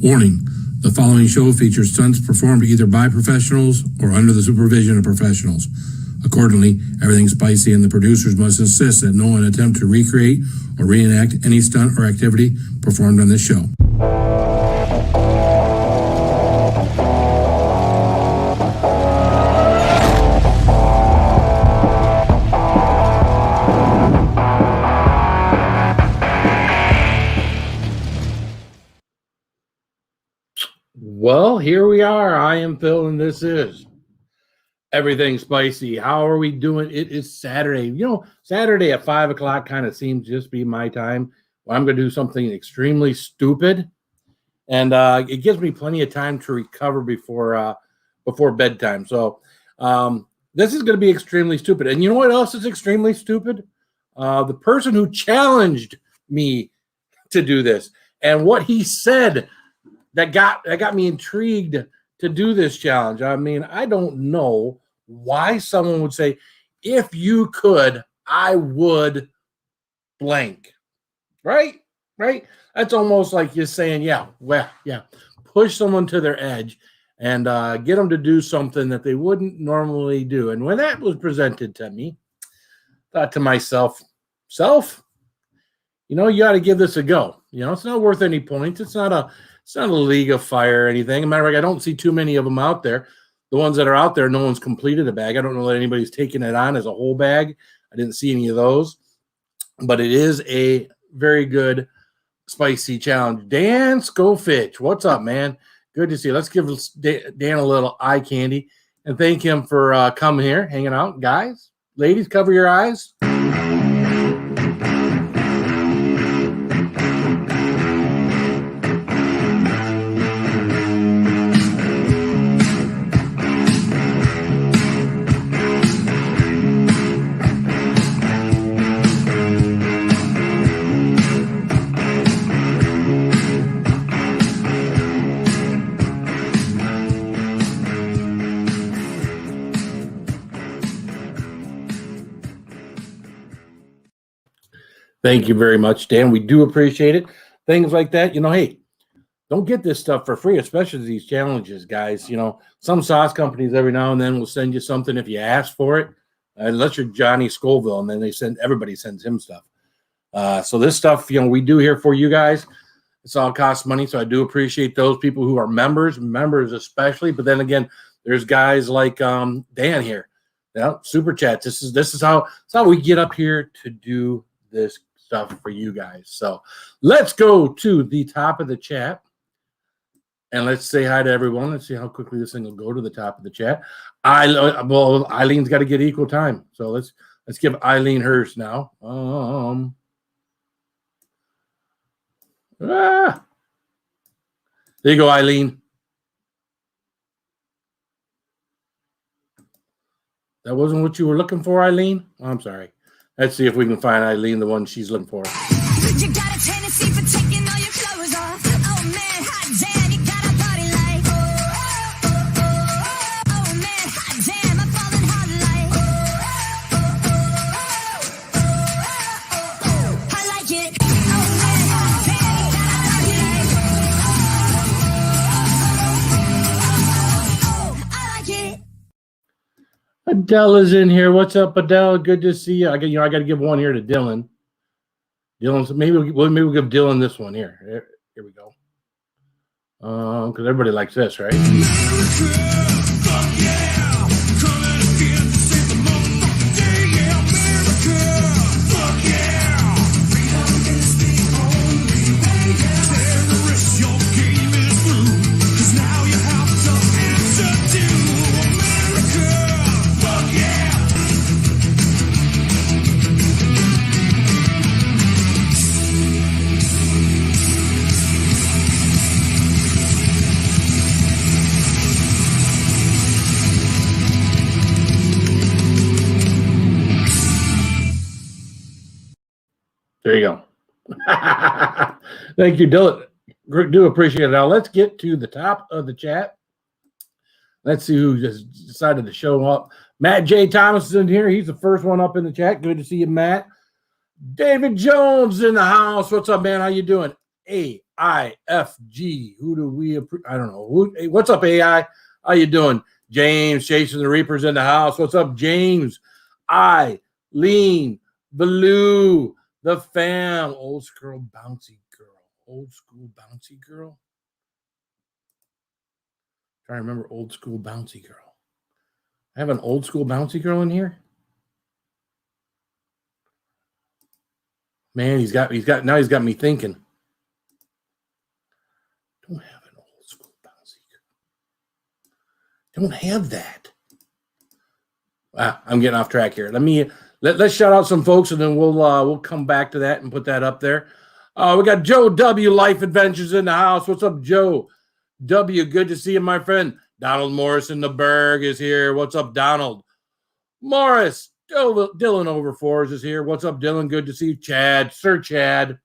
Warning, the following show features stunts performed either by professionals or under the supervision of professionals. Accordingly, everything spicy and the producers must insist that no one attempt to recreate or reenact any stunt or activity performed on this show. Well, here we are. I am Phil, and this is Everything Spicy. How are we doing? It is Saturday. You know, Saturday at 5 o'clock kind of seems to just be my time. Well, I'm going to do something extremely stupid, and it gives me plenty of time to recover before bedtime. So this is going to be extremely stupid. And you know what else is extremely stupid? The person who challenged me to do this and what he said that got me intrigued to do this challenge. I mean, I don't know why someone would say, if you could, I would blank. Right? That's almost like you're saying, push someone to their edge and get them to do something that they wouldn't normally do. And when that was presented to me, I thought to myself, you got to give this a go. It's not worth any points. It's not a league of fire or anything. As a matter of fact, I don't see too many of them out there. The ones that are out there, no one's completed a bag. I don't know that anybody's taken it on as a whole bag. I didn't see any of those. But it is a very good spicy challenge. Dan Scofitch, what's up, man? Good to see you. Let's give Dan a little eye candy and thank him for coming here, hanging out. Guys, ladies, cover your eyes. Thank you very much, Dan. We do appreciate it. Things like that, hey, don't get this stuff for free, especially these challenges, guys. Some sauce companies every now and then will send you something if you ask for it, unless you're Johnny Scoville, and then everybody sends him stuff. So this stuff, we do here for you guys. It's all costs money, so I do appreciate those people who are members especially. But then again, there's guys like Dan here. Super chats. This is how we get up here to do this stuff for you guys. So let's go to the top of the chat and let's say hi to everyone. Let's see how quickly this thing will go to the top of the chat. Eileen's got to get equal time, so let's give Eileen hers now. There you go, Eileen. That wasn't what you were looking for, Eileen? I'm sorry. Let's see if we can find Eileen, the one she's looking for. You got a tendency for taking all your clothes off. Oh man, hot damn, you got a body like. Oh man, hot damn, I'm falling hard like. I like it. Oh man, hot damn, I like it. Adele is in here. What's up, Adele? Good to see you. I got to give one here to Dylan. So maybe we'll give Dylan this one here. Here we go. Because everybody likes this, right? There you go. Thank you, Dylan. Do appreciate it. Now let's get to the top of the chat. Let's see who just decided to show up. Matt J. Thomas is in here. He's the first one up in the chat. Good to see you, Matt. David Jones in the house. What's up, man? How you doing? Hey, IFG. Who do we? I don't know. Hey, what's up, AI? How you doing? James, Jason the Reaper's in the house. What's up, James? Lean, Blue, the fam, old school bouncy girl. Old school bouncy girl. Trying to remember old school bouncy girl. I have an old school bouncy girl in here. Man, he's got me thinking. Don't have an old school bouncy girl. Don't have that. I'm getting off track here. Let's shout out some folks, and then we'll come back to that and put that up there. We got Joe W. Life Adventures in the house. What's up, Joe W? Good to see you, my friend. Donald Morrison, the Berg is here. What's up, Donald? Morris, Dylan Overfours is here. What's up, Dylan? Good to see you. Chad, Sir Chad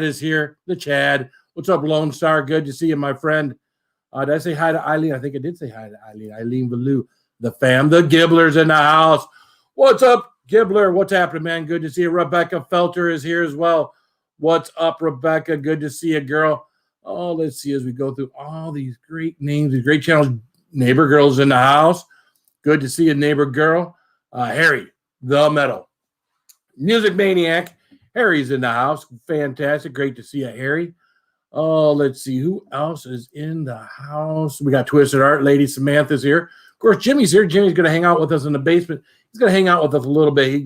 is here. The Chad. What's up, Lone Star? Good to see you, my friend. Did I say hi to Eileen? I think I did say hi to Eileen. Eileen Ballou, the fam. The Gibbler's in the house. What's up, Gibbler? What's happening, man? Good to see you. Rebecca Felter is here as well. What's up, Rebecca? Good to see you, girl. Oh, let's see as we go through all these great names, these great channels. Neighbor Girl's in the house. Good to see you, Neighbor Girl. Harry, the Metal. Music Maniac. Harry's in the house. Fantastic. Great to see you, Harry. Oh, let's see. Who else is in the house? We got Twisted Art. Lady Samantha's here. Of course, Jimmy's here. Jimmy's going to hang out with us in the basement. He's going to hang out with us a little bit.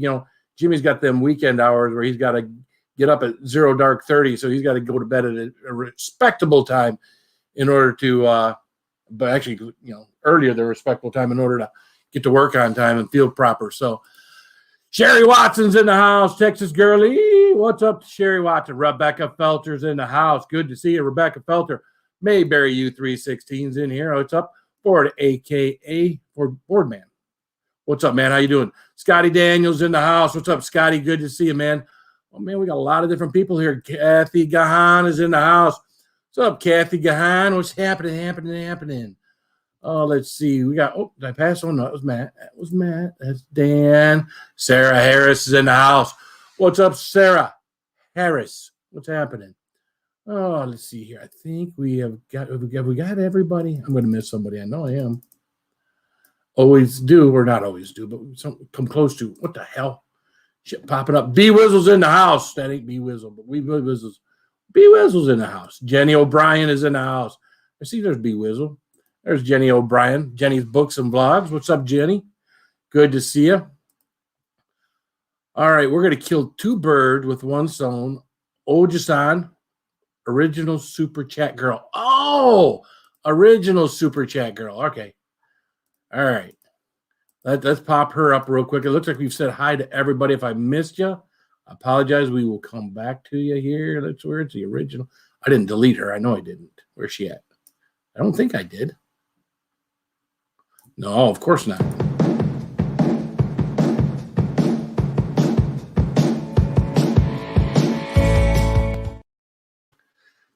Jimmy's got them weekend hours where he's got to get up at 0:30, so he's got to go to bed at a respectable time in order to, but actually, earlier than respectable time in order to get to work on time and feel proper. So Sherry Watson's in the house. Texas Girlie. What's up, Sherry Watson? Rebecca Felter's in the house. Good to see you, Rebecca Felter. Mayberry U316's in here. What's up? Ford, a.k.a. Boardman. What's up, man? How you doing? Scotty Daniels in the house. What's up, Scotty? Good to see you, man. Oh, man, we got a lot of different people here. Kathy Gahan is in the house. What's up, Kathy Gahan? What's happening? Oh, let's see. We got, did I pass on? No, that was Matt. That's Dan. Sarah Harris is in the house. What's up, Sarah Harris? What's happening? Oh, let's see here. I think we got everybody. I'm going to miss somebody. I know I am. Always do, or not always do, but come close to. What the hell? Shit popping up. B Wizzle's in the house. That ain't B Wizzle, but B Wizzle's in the house. Jenny O'Brien is in the house. I see there's B Wizzle. There's Jenny O'Brien. Jenny's Books and Vlogs. What's up, Jenny? Good to see you. All right, we're going to kill two birds with one stone. Ojisan, original super chat girl. Oh, original super chat girl. Okay. All right. Let's pop her up real quick. It looks like we've said hi to everybody. If I missed you, I apologize. We will come back to you here. That's where it's the original. I didn't delete her. I know I didn't. Where's she at? I don't think I did. No, of course not.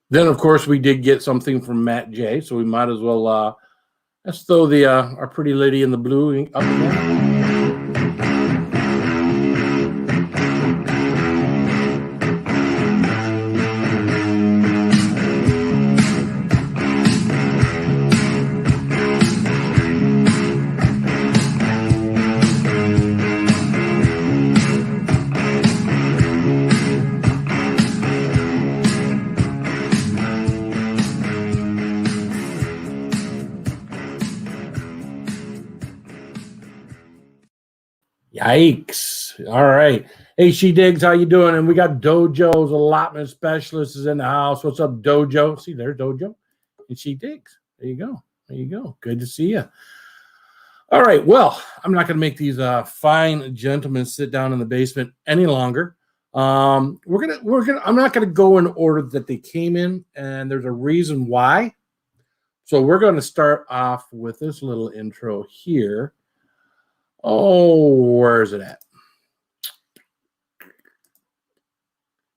Then, of course, we did get something from Matt J, so we might as well let's throw the our pretty lady in the blue up there. Yikes. All right. Hey, She Digs, how you doing? And we got Dojo's allotment specialist is in the house. What's up, Dojo? See, there's Dojo. And She Digs. There you go. There you go. Good to see you. All right. Well, I'm not going to make these fine gentlemen sit down in the basement any longer. I'm not going to go in order that they came in, and there's a reason why. So we're going to start off with this little intro here. Oh, where is it at?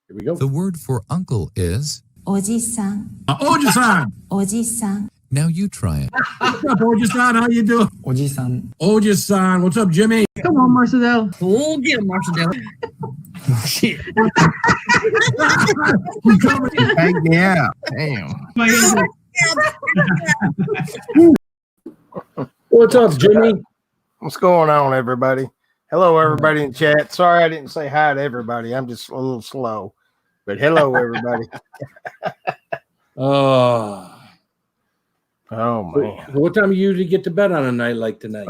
Here we go. The word for uncle is Oji-san. Oji-san. Oji-san. Now you try it. What's up, Oji-san? How you doing? Oji-san. Oji-san. What's up, Jimmy? Come on, Marcel. Oh, get him, Marcel. Shit. Take me out. Damn. What's up, Jimmy? What's going on, everybody? Hello, everybody in chat. Sorry I didn't say hi to everybody. I'm just a little slow. But hello, everybody. Oh, Man. what time do you usually get to bed on a night like tonight?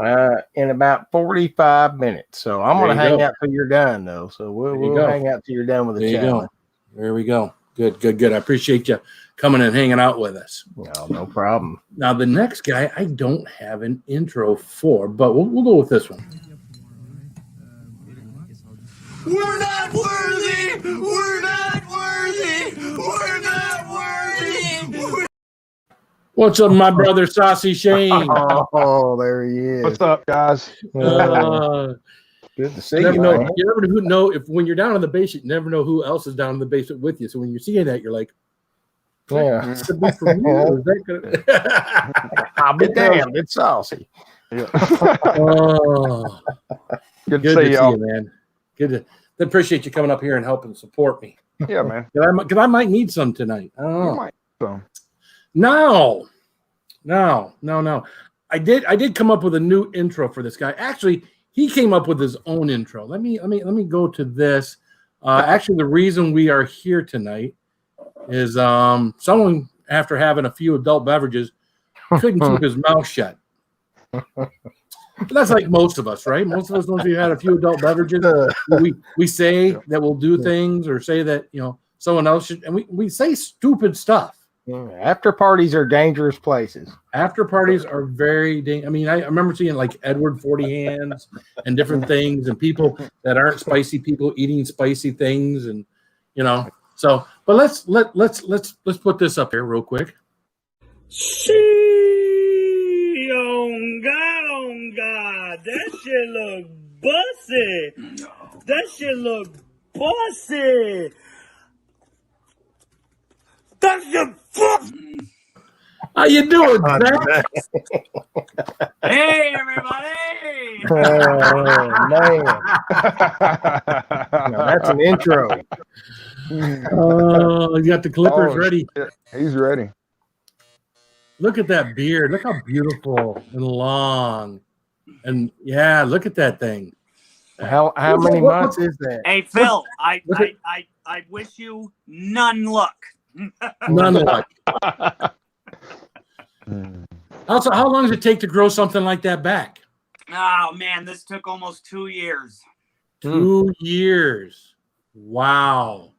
In about 45 minutes. So I'm There going to you hang go. out till you're done, though. So There you we'll go. hang out till you're done with the There you challenge. go. There we go. Good. I appreciate you coming and hanging out with us. No problem. Now, the next guy, I don't have an intro for, but we'll go with this one. We're not worthy! We're not worthy! We're not worthy! What's up, my brother, Saucy Shane? Oh, there he is. What's up, guys? Uh, Good to see you you, never man. know if when you're down in the basement, you never know who else is down in the basement with you. So when you're seeing that, you're like, Yeah. "This could be for me, or is that gonna-" I'll be damned. It's saucy. Oh, Good good to to see see y'all. you, man. Good to appreciate you coming up here and helping support me. Yeah, man. Because I might need some tonight. I don't You know. might. So. No. I did come up with a new intro for this guy. Actually, he came up with his own intro. Let me go to this. Actually, the reason we are here tonight is someone, after having a few adult beverages, couldn't keep his mouth shut. But that's like most of us, right? Most of us, once we had a few adult beverages, we say that we'll do things or say that someone else should, and we say stupid stuff. After parties are dangerous places. After parties are very I mean, I remember seeing like Edward 40 Hands and different things, and people that aren't spicy people eating spicy things, and so. But let's put this up here real quick. Oh God, that shit look bussy. That shit look bussy. That shit fuck. How you doing, Zach? Hey, everybody. Oh, man. Now, that's an intro. Oh, you got the clippers ready. Shit. He's ready. Look at that beard. Look how beautiful and long. And yeah, look at that thing. How many months is that? Hey, Phil, I wish you none luck. None luck. Also, how long does it take to grow something like that back? Oh man, this took almost 2 years. 2 years. Wow.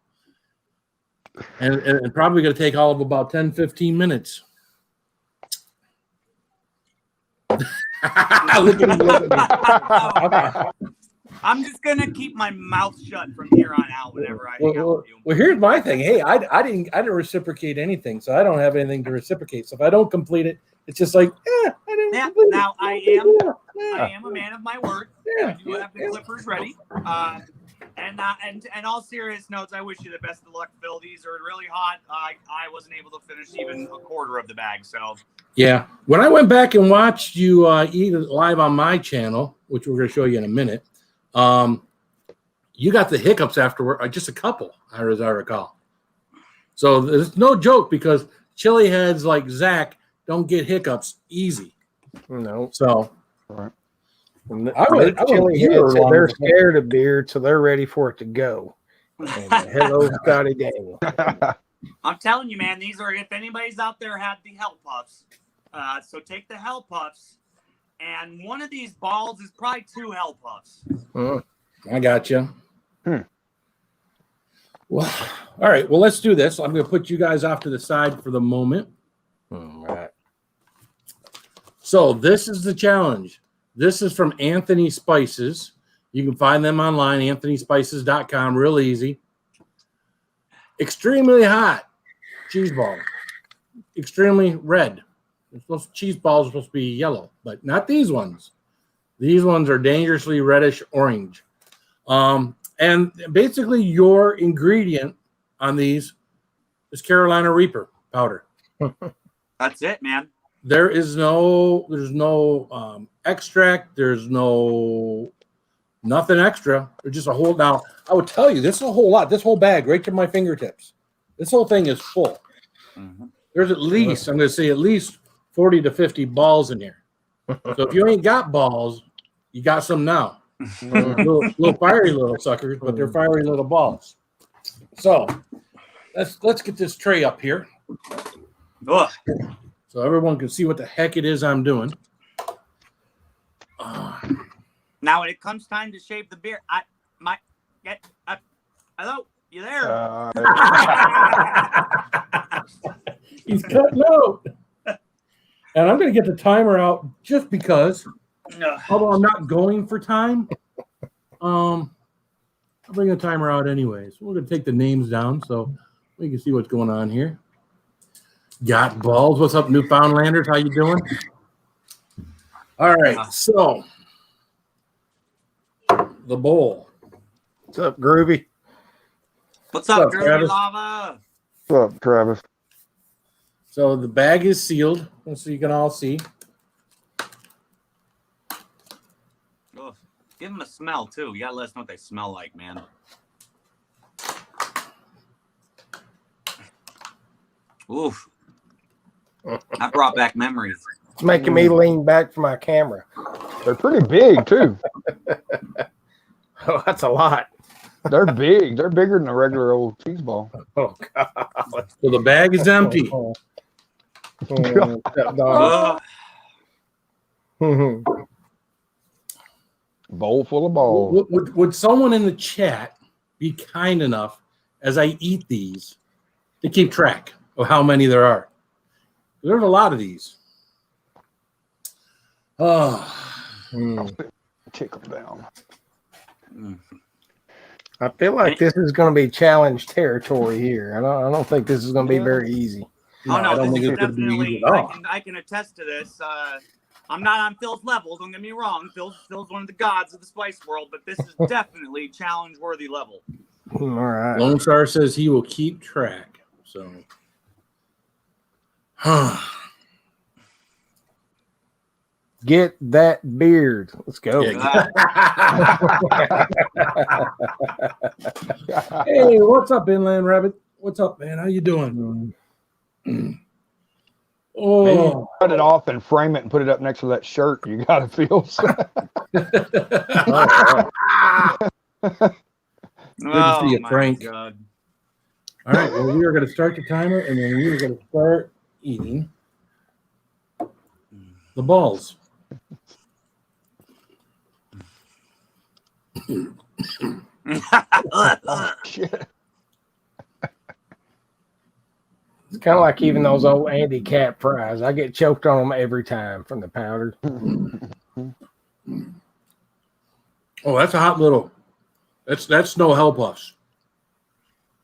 And probably going to take all of about 10, 15 minutes. Look at me. I'm just gonna keep my mouth shut from here on out whenever I hang out with you. Well, here's my thing. Hey, I didn't reciprocate anything, so I don't have anything to reciprocate. So if I don't complete it, it's just like, I didn't. Yeah, complete it. now I am a man of my word. Yeah. I do have the clippers ready. And all serious notes, I wish you the best of luck, Phil. These are really hot. I wasn't able to finish even a quarter of the bag, so. Yeah. When I went back and watched you eat it live on my channel, which we're going to show you in a minute, you got the hiccups afterward, just a couple, as I recall. So there's no joke, because chili heads like Zach don't get hiccups easy. No. So Right. Chili heads, they're scared of beer, so they're ready for it to go. And, hello, Scotty Daniel. I'm telling you, man, these are, if anybody's out there had the Hell Puffs, so take the Hell Puffs, and one of these balls is probably 2 Hell Puffs. I got you. Well, all right. Well, let's do this. I'm going to put you guys off to the side for the moment. All right. So this is the challenge. This is from Anthony Spices. You can find them online, anthonyspices.com, real easy. Extremely hot cheese ball. Extremely red. Cheese balls are supposed to be yellow, but not these ones. These ones are dangerously reddish orange. And basically your ingredient on these is Carolina Reaper powder. That's it, man. There's no extract. There's no Nothing extra. They're just a whole. Now, I would tell you, this is a whole lot. This whole bag right to my fingertips. This whole thing is full. There's at least, I'm going to say at least 40 to 50 balls in here. So if you ain't got balls, you got some now. little fiery little suckers, but they're fiery little balls. So let's get this tray up here. Ugh. So everyone can see what the heck it is I'm doing. Now, when it comes time to shave the beard, I might get up. Hello, you there? He's cutting out. And I'm going to get the timer out just because, although I'm not going for time, I'll bring the timer out anyways. We're going to take the names down so we can see what's going on here. Got balls. What's up, Newfoundlanders? How you doing? All right, so the bowl. What's up, Groovy? What's up, up, Groovy Travis? Lava? What's up, Travis? So the bag is sealed, so you can all see. Ugh. Give them a smell, too. You got to let us know what they smell like, man. Oof. That brought back memories. It's making me lean back for my camera. They're pretty big too. Oh, that's a lot. They're big. They're bigger than a regular old cheese ball. Oh, God. So the bag is empty. Ugh. Bowl full of balls. Would someone in the chat be kind enough, as I eat these, to keep track of how many there are? There's a lot of these. Take them down. I feel like this is going to be challenge territory here. I don't think this is going to be very easy. Oh, no, I don't this think is it's going to be definitely, easy at all. I can attest to this. I'm not on Phil's level, don't get me wrong. Phil's one of the gods of the spice world, but this is definitely challenge-worthy level. All right. Lone Star says he will keep track. So, Get that beard. Let's go. Yeah. Hey, what's up, Inland Rabbit? What's up, man? How you doing? Maybe Oh, cut it off and frame it and put it up next to that shirt. You got to feel. good to see you, my Frank. God. All right, well, we are going to start the timer, and then we are going to start eating the balls. Shit. It's kind of like even those old Andy Cap fries. I get choked on them every time from the powder. Oh, that's a hot little. That's Snow Hell Puffs.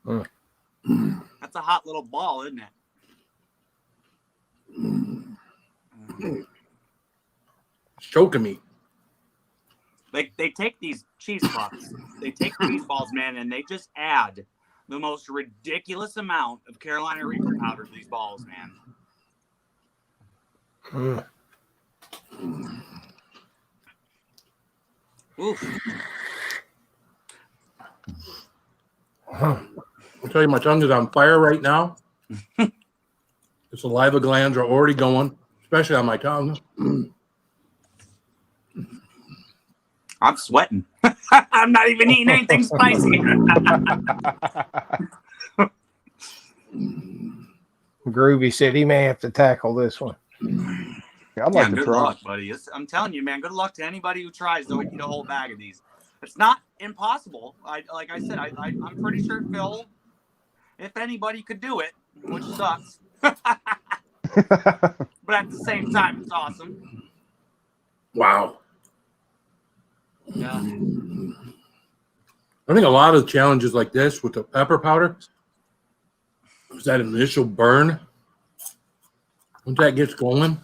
That's a hot little ball, isn't it? It's choking me. They take these cheese puffs, they take cheese balls, man, and they just add the most ridiculous amount of Carolina Reaper powder to these balls, man. Oof. I'll tell you, my tongue is on fire right now. The saliva glands are already going, especially on my tongue. I'm sweating. I'm not even eating anything spicy. Groovy said he may have to tackle this one. Yeah, I'd like to Good try. luck, buddy. I'm telling you, man. Good luck to anybody who tries to eat a whole bag of these. It's not impossible. Like I said, I'm pretty sure Phil, if anybody could do it, which sucks, but at the same time, it's awesome. Wow. Yeah. I think a lot of challenges like this with the pepper powder is that initial burn. Once that gets going,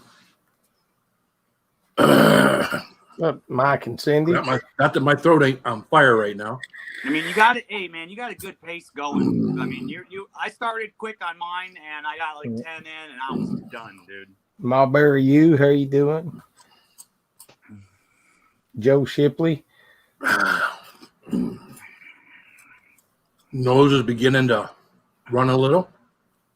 Mike and Cindy. not that my throat ain't on fire right now. I mean, you got it. Hey, man, you got a good pace going. I mean, I started quick on mine, and I got like 10 in, and I was done, dude. Mulberry, how you doing? Joe Shipley. Nose is beginning to run a little.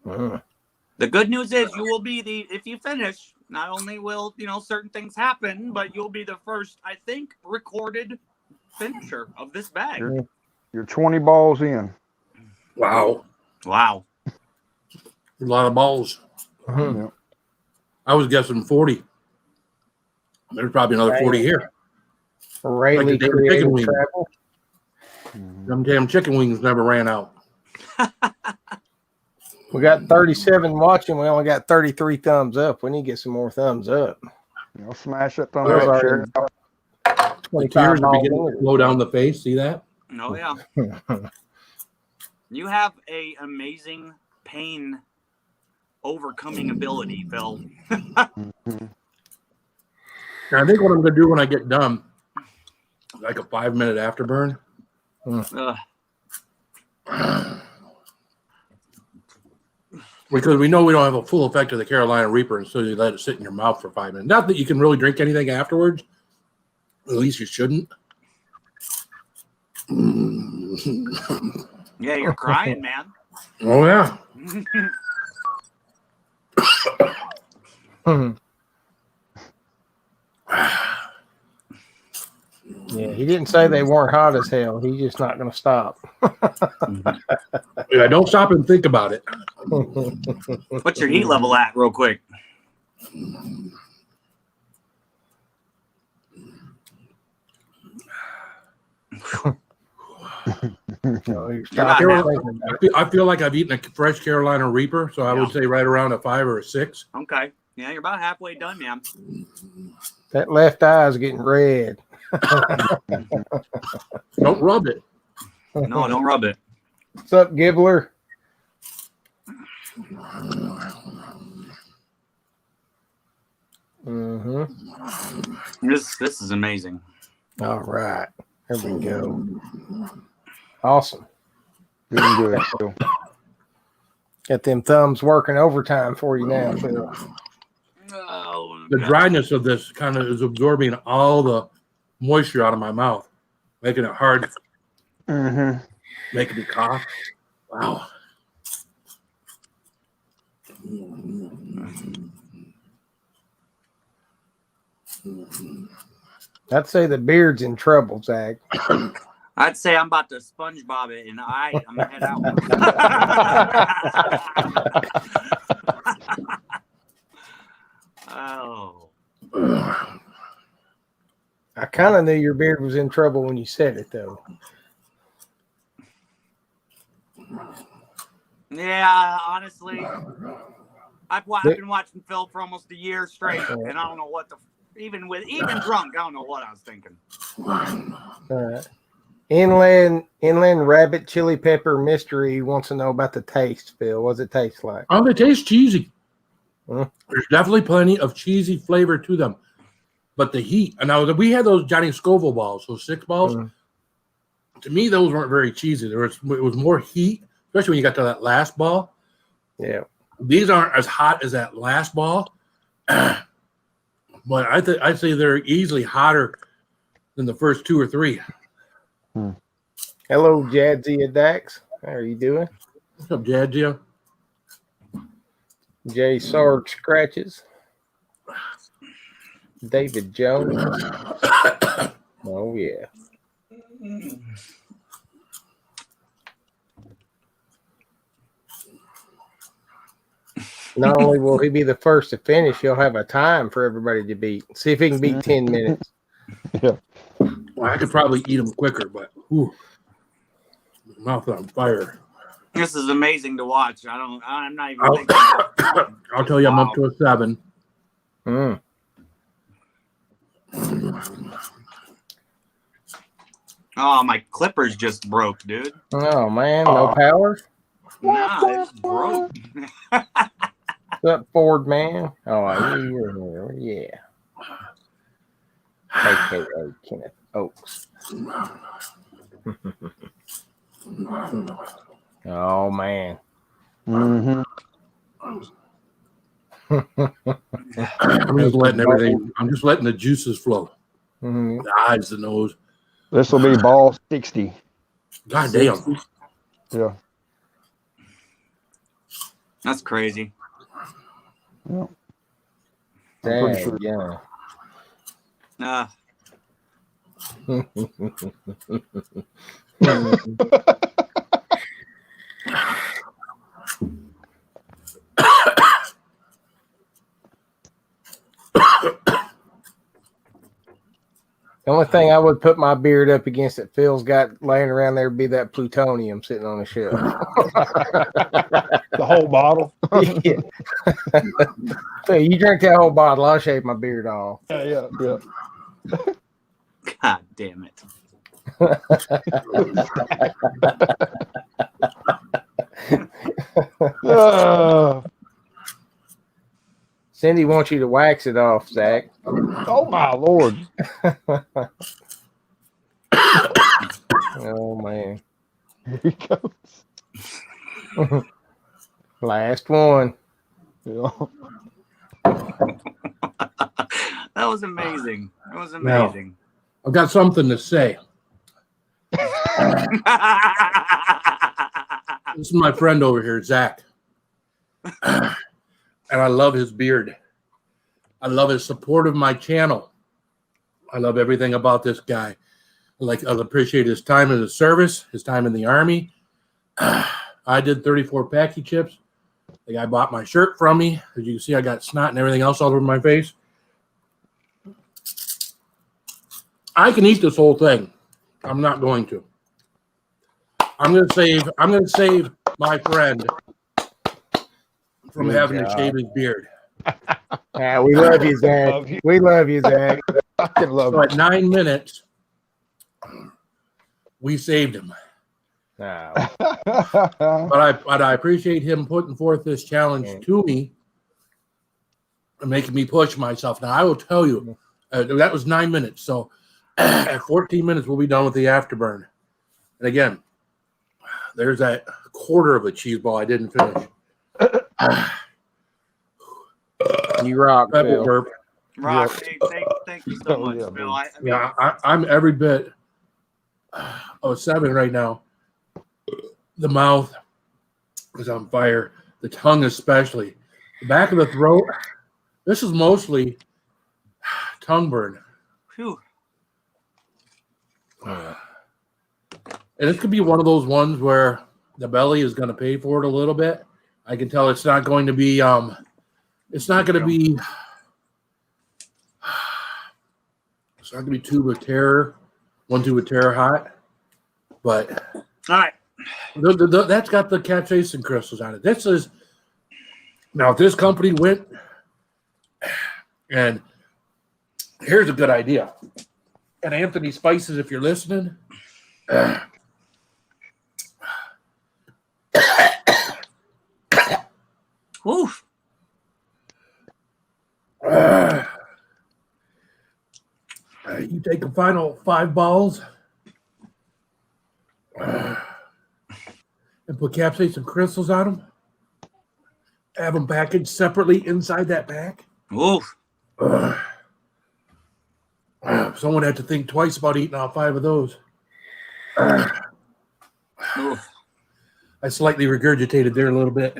The good news is you will be if you finish, not only will, certain things happen, but you'll be the first, I think, recorded finisher of this bag. You're 20 balls in. Wow. Wow. A lot of balls. Yeah. I was guessing 40. There's probably another 40 here. Rayleigh Like the damn creative chicken wing. travel. Them damn chicken wings never ran out. We got 37 watching. We only got 33 thumbs up. We need to get some more thumbs up. Smash that thumb Those up, are share it out. The 25 tears are balls beginning in. to flow down the face. See that? Oh, yeah. You have a amazing pain overcoming ability, Phil. I think what I'm going to do when I get done, like a 5-minute afterburn. Because we know we don't have a full effect of the Carolina Reaper until you let it sit in your mouth for 5 minutes. Not that you can really drink anything afterwards. At least you shouldn't. Yeah, you're crying, man. Oh, yeah. Yeah, he didn't say they weren't hot as hell. He's just not going to stop. Yeah, don't stop and think about it. What's your heat level at, real quick? I feel like I've eaten a fresh Carolina Reaper, so I would say right around a 5 or a 6. Okay. Yeah, you're about halfway done, man. That left eye is getting red. Don't rub it. No, don't rub it. What's up, Gibbler? This is amazing. All right. There we go. Awesome. Doing good. Phil. Got them thumbs working overtime for you now, Phil. Oh, The dryness of this kind of is absorbing all the moisture out of my mouth, making it hard, making me cough. Wow. I'd say the beard's in trouble, Zach. I'd say I'm about to SpongeBob it, and I'm gonna head out. Oh. I kind of knew your beard was in trouble when you said it, though. Yeah, honestly, I've been watching Phil for almost a year straight, and I don't know what even drunk, I don't know what I was thinking. Inland Rabbit Chili Pepper Mystery wants to know about the taste, Phil. What's it taste like? Oh, they taste cheesy. Huh? There's definitely plenty of cheesy flavor to them, but the heat. And we had those Johnny Scoville balls, those 6 balls. To me, those weren't very cheesy. It was more heat, especially when you got to that last ball. Yeah, these aren't as hot as that last ball, but I'd say they're easily hotter than the first 2 or 3. Hello, Jadzia Dax. How are you doing? What's up, Jadzia? Jay Sarge Scratches. David Jones. Oh, yeah. Not only will he be the first to finish, he'll have a time for everybody to beat. See if he can beat 10 minutes. Yeah. Well, I could probably eat them quicker, but my mouth on fire. This is amazing to watch. I'm not even thinking. I'll tell you, I'm up to a 7. Oh, my clippers just broke, dude. Oh, man. No power? Nah, it's broke. What's up, Ford man? Oh, you're yeah. AKA Kenneth Oaks. Oh, man. I'm just letting everything. I'm just letting the juices flow. The eyes, the nose. This will be ball 60. God damn. Yeah. That's crazy. Yeah. I'm pretty sure. Yeah. Uh, The only thing I would put my beard up against that Phil's got laying around there would be that plutonium sitting on the shelf. The whole bottle. Yeah. So you drink that whole bottle, I'll shave my beard off. Yeah. God damn it. Cindy wants you to wax it off, Zach. Oh my Lord. Oh man. Here he goes. Last one. Yeah. That was amazing. That was amazing. I've got something to say. This is my friend over here, Zach. And I love his beard. I love his support of my channel. I love everything about this guy. I appreciate his time in the service, his time in the Army. I did 34 Packy chips. The guy bought my shirt from me. As you can see, I got snot and everything else all over my face. I can eat this whole thing. I'm not going to. I'm going to save my friend from having to shave his beard. Yeah, we love you, Zach. We love you, Zach. I love So at 9 minutes, we saved him. No. But I appreciate him putting forth this challenge to me and making me push myself. Now, I will tell you, that was 9 minutes. So at 14 minutes, we'll be done with the afterburn. And again, there's that quarter of a cheese ball I didn't finish. You rock, Pebble Phil. burp. Rock, thank you so much, Phil. I mean, I'm every bit of 7 right now. The mouth is on fire. The tongue especially. The back of the throat. This is mostly tongue burn. Whew. And this could be one of those ones where the belly is going to pay for it a little bit. I can tell it's not going to be it's not going to be tube of terror, one tube of terror hot, but All right. that's got the capsaicin crystals on it. This is now if this company went and here's a good idea. And Anthony Spices, if you're listening, Oof. you take the final 5 balls and put capsaicin crystals on them. Have them packaged separately inside that pack. Oof. Someone had to think twice about eating all 5 of those. Oof. I slightly regurgitated there a little bit.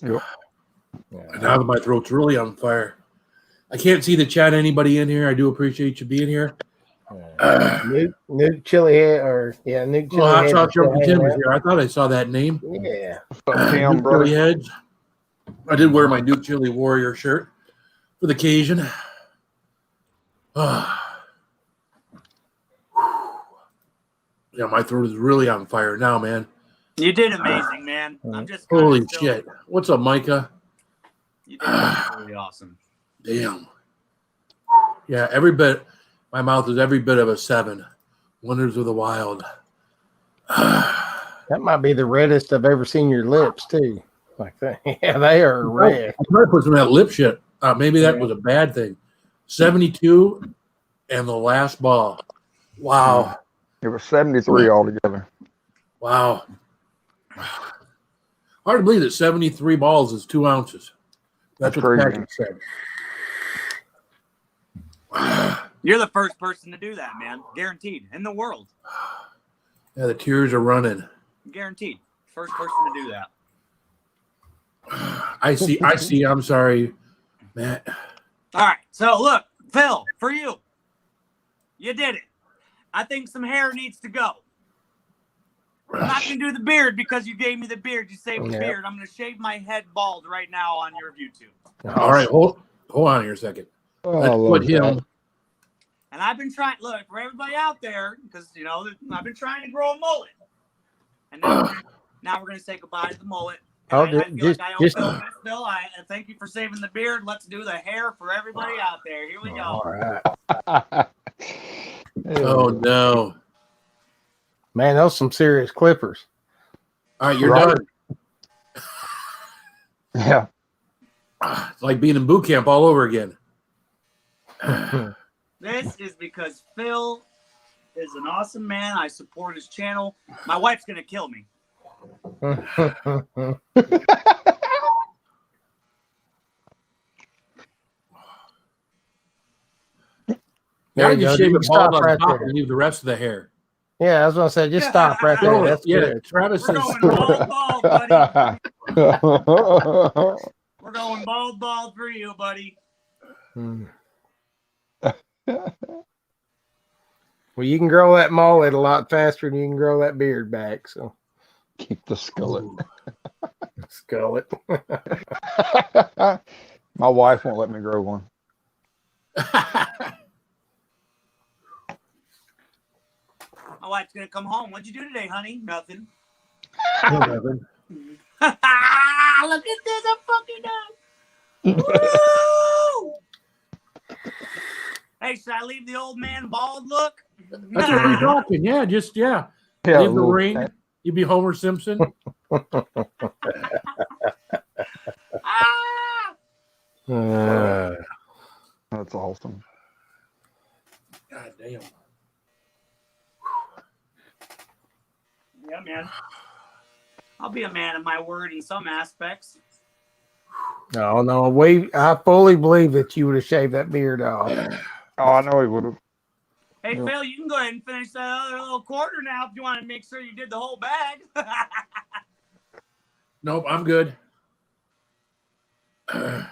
Yep. Now that my throat's really on fire. I can't see the chat. Anybody in here? I do appreciate you being here. Nuke Chili Head, or Nuke Chili Hot Head. Sauce Junkie Tim is here. I thought I saw that name. Yeah. Tim, Nuke bro. Chili Heads. I did wear my Nuke Chili Warrior shirt for the occasion. Yeah, my throat is really on fire now, man. You did amazing, man. I'm just Holy still- shit. What's up, Micah? You did really awesome. Damn. Yeah, every bit. My mouth is every bit of a 7. Wonders of the Wild. That might be the reddest I've ever seen your lips, too. Like that. Yeah, they are red. I tried to put some of that lip shit. Maybe that was a bad thing. 72 and the last ball. Wow. It was 73 altogether. Wow. Hard to believe that 73 balls is 2 ounces. That's what the crazy. package said. You're the first person to do that, man. Guaranteed. In the world. Yeah, the tears are running. Guaranteed. First person to do that. I see. I'm sorry, Matt. All right. So look, Phil, for you. You did it. I think some hair needs to go. I'm not going to do the beard because you gave me the beard. You saved the beard. I'm going to shave my head bald right now on your YouTube. All right, hold on here a second. Let's put him. And I've been trying, look, for everybody out there, because, you know, I've been trying to grow a mullet. And now we're going to say goodbye to the mullet. Oh, I feel like I owe Phil. I thank you for saving the beard. Let's do the hair for everybody out there. Here we go. All right. Oh, no. Man, those some serious clippers. All right, you're done. Yeah. It's like being in boot camp all over again. This is because Phil is an awesome man. I support his channel. My wife's going to kill me. Now There you you go. shave You it stop bald on right top there. and leave the rest of the hair. Yeah, I was gonna say, just stop right there. That's Yeah, good. Travis We're is. going bald, buddy. We're going bald for you, buddy. Well, you can grow that mullet a lot faster than you can grow that beard back. So Keep the skullet. skullet. My wife won't let me grow one. My wife's going to come home. What'd you do today, honey? Nothing. Nothing. Look at this. I'm fucking done. Woo! Hey, should I leave the old man bald look? That's what we're talking. Yeah, just Yeah, leave the little- ring. You'd be Homer Simpson. Ah! That's awesome. God damn. Yeah, man. I'll be a man of my word in some aspects. No. I fully believe that you would have shaved that beard off. Oh, I know he would have. Hey, Yep. Phil, you can go ahead and finish that other little quarter now if you want to make sure you did the whole bag. Nope, I'm good. The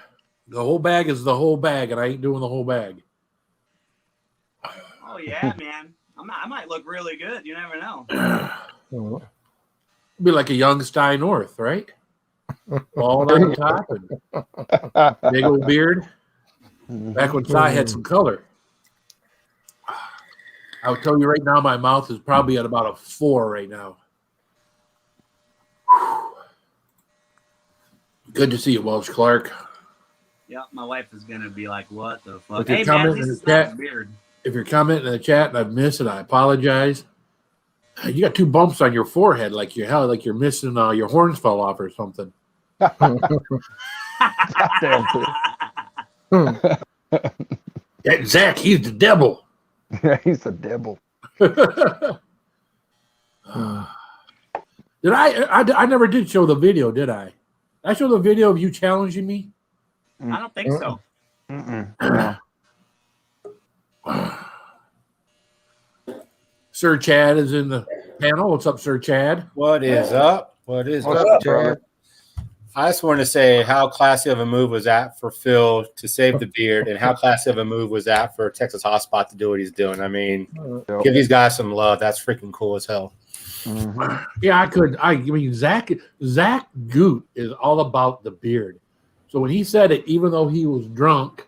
whole bag is the whole bag, and I ain't doing the whole bag. Oh, yeah, man. I might look really good. You never know. Be like a young Stein North, right? Bald on top and big old beard. Back when Cy had some color. I would tell you right now, my mouth is probably at about a 4 right now. Good to see you, Welsh Clark. Yeah, my wife is going to be like, what the fuck? If you're Hey, man, at coming least in it's the not chat- a beard. If you're commenting in the chat and I've missed it, I apologize. You got 2 bumps on your forehead, like you're missing your horns fell off or something. Yeah, Zach, he's the devil. Yeah, he's a devil. Did I never did show the video, did I? Did I show the video of you challenging me? I don't think so. No. Sir Chad is in the panel. What's up, Sir Chad? What is up? What is What's up, up, brother? Chad? I just want to say how classy of a move was that for Phil to save the beard, and how classy of a move was that for Texas Hotspot to do what he's doing. I mean, give these guys some love. That's freaking cool as hell. Mhm. Yeah, I mean, Zach Goot is all about the beard. So when he said it, even though he was drunk,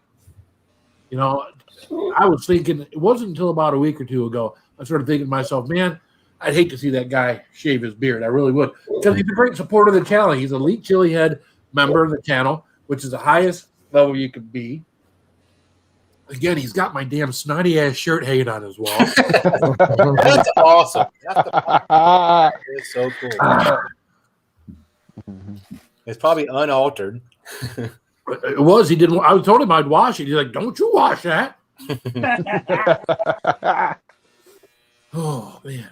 you know, I was thinking, it wasn't until about a week or 2 ago, I started thinking to myself, man, I'd hate to see that guy shave his beard. I really would. Because he's a great supporter of the channel. He's an Elite Chili Head member of the channel, which is the highest level you could be. Again, he's got my damn snotty ass shirt hanging on his wall. That's awesome. It's so cool. It's probably unaltered. It was. He didn't. I told him I'd wash it. He's like, "Don't you wash that?" Oh man,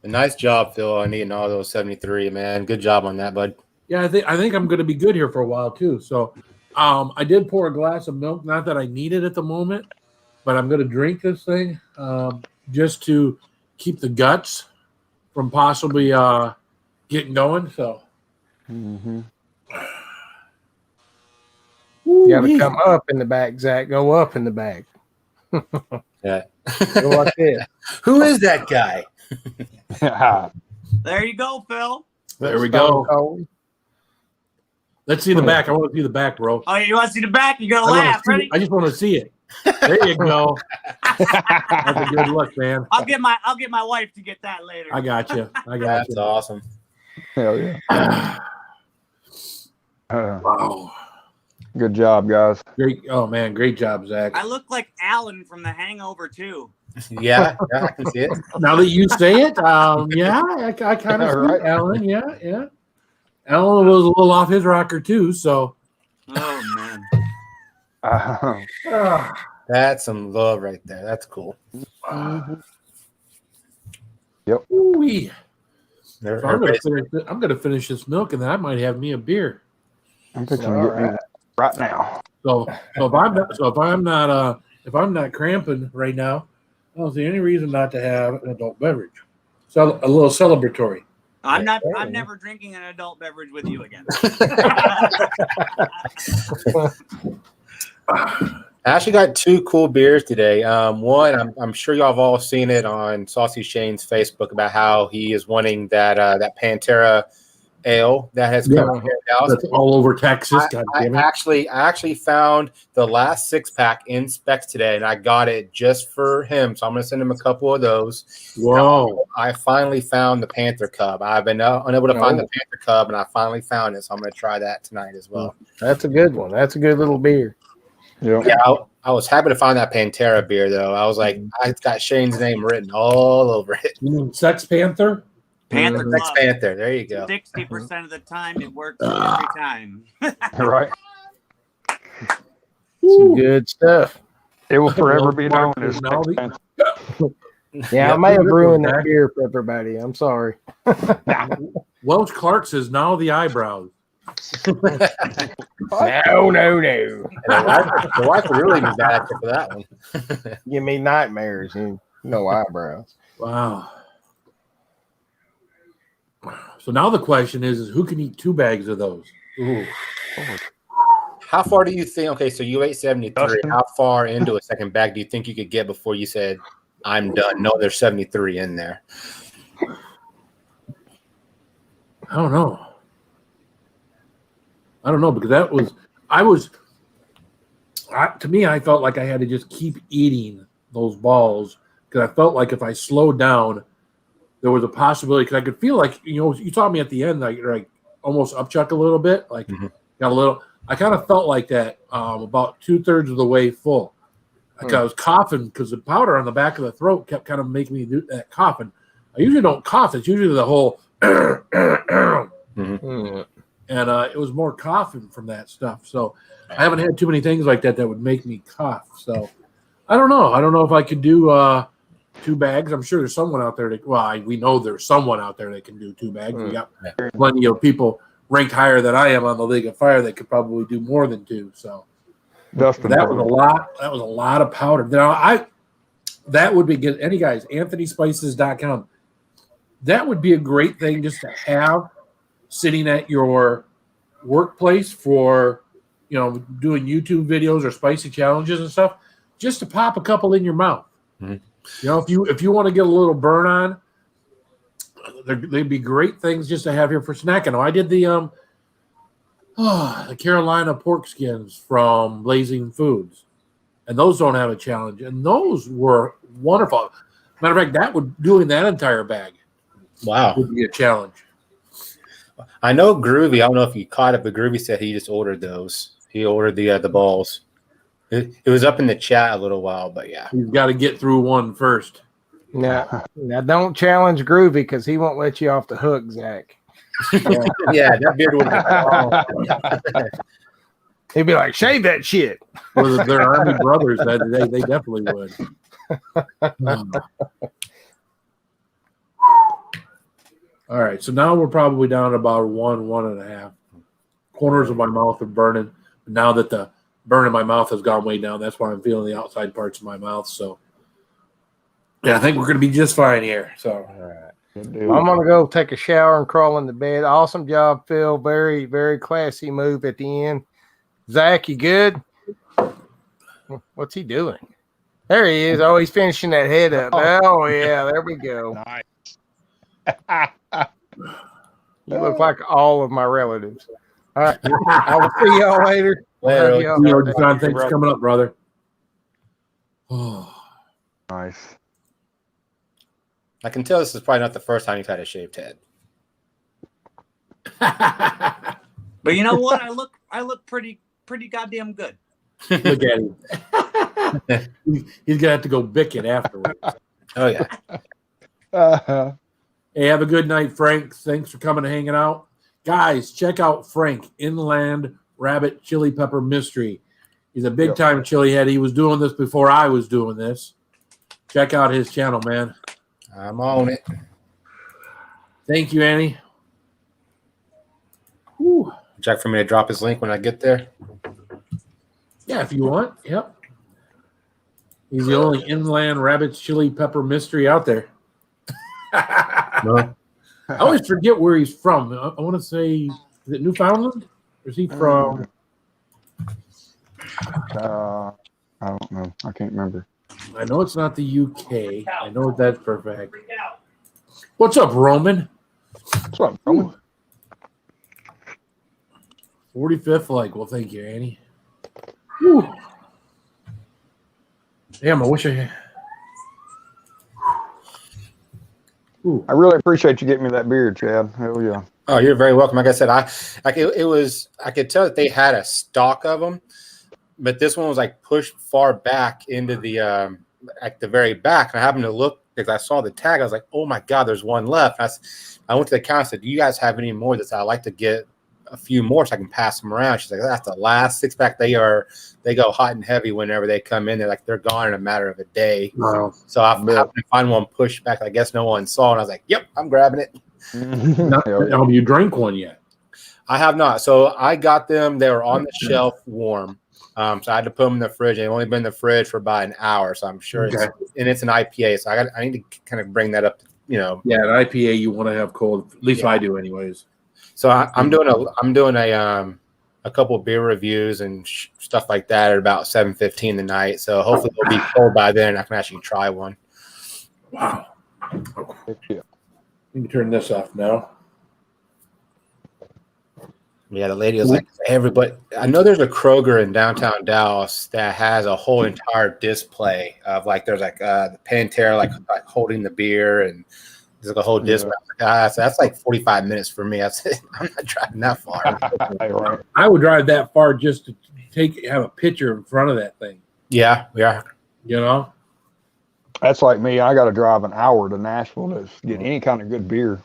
A nice job, Phil, on eating all those 73, man. Good job on that, bud. Yeah, I think I'm going to be good here for a while too. So, I did pour a glass of milk. Not that I need it at the moment, but I'm going to drink this thing just to keep the guts from possibly getting going. So, Mm-hmm. You got to come up in the back, Zach. Go up in the back. Yeah. Go like this. Who is that guy? There you go, Phil. There we Stone go. Cold. Let's see the back. I want to see the back, bro. Oh, you want to see the back? You gotta I wanna laugh. see Ready? it. I just want to see it. There you go. That's a good look, man. I'll get my wife to get that later. I got you. I got That's you. awesome. Hell yeah. Wow. Good job, guys. Great. Oh man, great job, Zach. I look like Alan from The Hangover too. Yeah, I can see it. Now that you say it, yeah, I kind of see Right. Alan. Yeah. Alan was a little off his rocker too, so. Oh man. That's some love right there. That's cool. Yep. Ooh-wee. They're- So I'm gonna finish this milk, and then I might have me a beer. I'm fixing to get me right now. So if I'm not cramping right now, I don't see any reason not to have an adult beverage. So a little celebratory. I'm never drinking an adult beverage with you again. I actually got two cool beers today. One, I'm sure y'all have all seen it on Saucy Shane's Facebook about how he is wanting that Pantera ale that has come out here in Dallas. That's all over Texas. God I damn it. actually found the last 6-pack in specs today, and I got it just for him. So I'm going to send him a couple of those. Whoa. I finally found the Panther Cub. I've been unable to find the Panther Cub, and I finally found it. So I'm going to try that tonight as well. That's a good one. That's a good little beer. Yep. Yeah, I was happy to find that Pantera beer, though. I was like, I got Shane's name written all over it. You mean Sex Panther? Panther Next Club. Panther. There you go. 60% of the time, it works every time. Right. Some good stuff. It will forever be known as Now the- Yeah, I may have ruined that beer for everybody. I'm sorry. Welch Clark's is now the eyebrows. No. And the wife would really be bad for that one. Give me nightmares and no eyebrows. Wow. So now the question is who can eat 2 bags of those? Ooh. How far do you think? Okay, so you ate 73. Dustin? How far into a second bag do you think you could get before you said, I'm done? No, there's 73 in there. I don't know because to me, I felt like I had to just keep eating those balls because I felt like if I slowed down, there was a possibility because I could feel like, you saw me at the end, like almost upchuck a little bit, like got a little, I kind of felt like that about 2/3 of the way full. Like I was coughing because the powder on the back of the throat kept kind of making me do that coughing. I usually don't cough. It's usually the whole, and it was more coughing from that stuff. So I haven't had too many things like that would make me cough. So I don't know. I don't know if I could do 2 bags. I'm sure there's someone out there we know there's someone out there that can do 2 bags. We got plenty of people ranked higher than I am on the League of Fire that could probably do more than 2. So Dustin. that was a lot. That was a lot of powder. Now that would be good. Any guys, AnthonySpices.com. That would be a great thing just to have sitting at your workplace for, doing YouTube videos or spicy challenges and stuff, just to pop a couple in your mouth. If you want to get a little burn on, they'd be great things just to have here for snacking. Now, I did the Carolina pork skins from Blazing Foods, and those don't have a challenge, and those were wonderful. Matter of fact, doing that entire bag, would be a challenge. I know Groovy. I don't know if you caught it, but Groovy said he just ordered those. He ordered the balls. It was up in the chat a little while, but yeah. You've got to get through one first. Now don't challenge Groovy because he won't let you off the hook, Zach. Yeah, that beard would He'd be like, shave that shit. Well, they're Army brothers. They definitely would. All right, so now we're probably down to about 1.5. Corners of my mouth are burning. Now that the burn in my mouth has gone way down, that's why I'm feeling the outside parts of my mouth. So, yeah, I think we're going to be just fine here. So, All right. I'm going to go take a shower and crawl in the bed. Awesome job, Phil. Very, very classy move at the end. Zach, you good? What's he doing? There he is. Oh, he's finishing that head up. Oh, yeah, there we go. Nice. You look like all of my relatives. All right. I will see y'all later. Later. John, thanks for coming up, brother. Oh, Nice. I can tell this is probably not the first time you've had a shaved head. But you know what? I look pretty goddamn good. look at him. He's gonna have to go bick it afterwards. Oh yeah. Hey, have a good night, Frank. Thanks for coming and hanging out. Guys, check out Frank, Inland Rabbit Chili Pepper Mystery. He's a big-time chili head. He was doing this before I was doing this. Check out his channel, man. I'm on it. Thank you, Annie. Whew. Check for me to drop his link when I get there. Yeah, if you want. Yep. He's the only Inland Rabbit Chili Pepper Mystery out there. No. I always forget where he's from. I want to say, is it Newfoundland? Or is he from? I don't know. I can't remember. I know it's not the UK. I know that's for a fact. What's up, Roman? What's up, Roman? 45th like. Well, thank you, Annie. Whew. Damn, I wish I had. Ooh. I really appreciate you getting me that beard, Chad. Hell yeah. Oh, you're very welcome. Like I said, I could tell that they had a stock of them, but this one was like pushed far back into the at the very back. And I happened to look because I saw the tag. I was like, oh my God, there's one left. I went to the counter and said, do you guys have any more? I'd like to get a few more so I can pass them around. She's like, that's the last 6-pack. They go hot and heavy whenever they come in. They're gone in a matter of a day. Wow. So I happened to find one pushed back. I guess no one saw, and I was like, yep, I'm grabbing it. Have you drank one yet? I have not. So I got them. They were on the shelf warm. So I had to put them in the fridge. They've only been in the fridge for about an hour. So I'm sure it's an IPA. So I need to kind of bring that up. Yeah, an IPA you want to have cold. At least I do, anyways. So I'm doing a couple of beer reviews and stuff like that at about 7:15 tonight. So hopefully they'll be cold by then. I can actually try one. Wow. You can turn this off now. Yeah, the lady was like, everybody. I know there's a Kroger in downtown Dallas that has a whole entire display of there's the Pantera like holding the beer, and there's like a whole display. So that's like 45 minutes for me. I'm not driving that far. I would drive that far just to have a picture in front of that thing. Yeah, we are. That's like me. I got to drive an hour to Nashville to get any kind of good beer.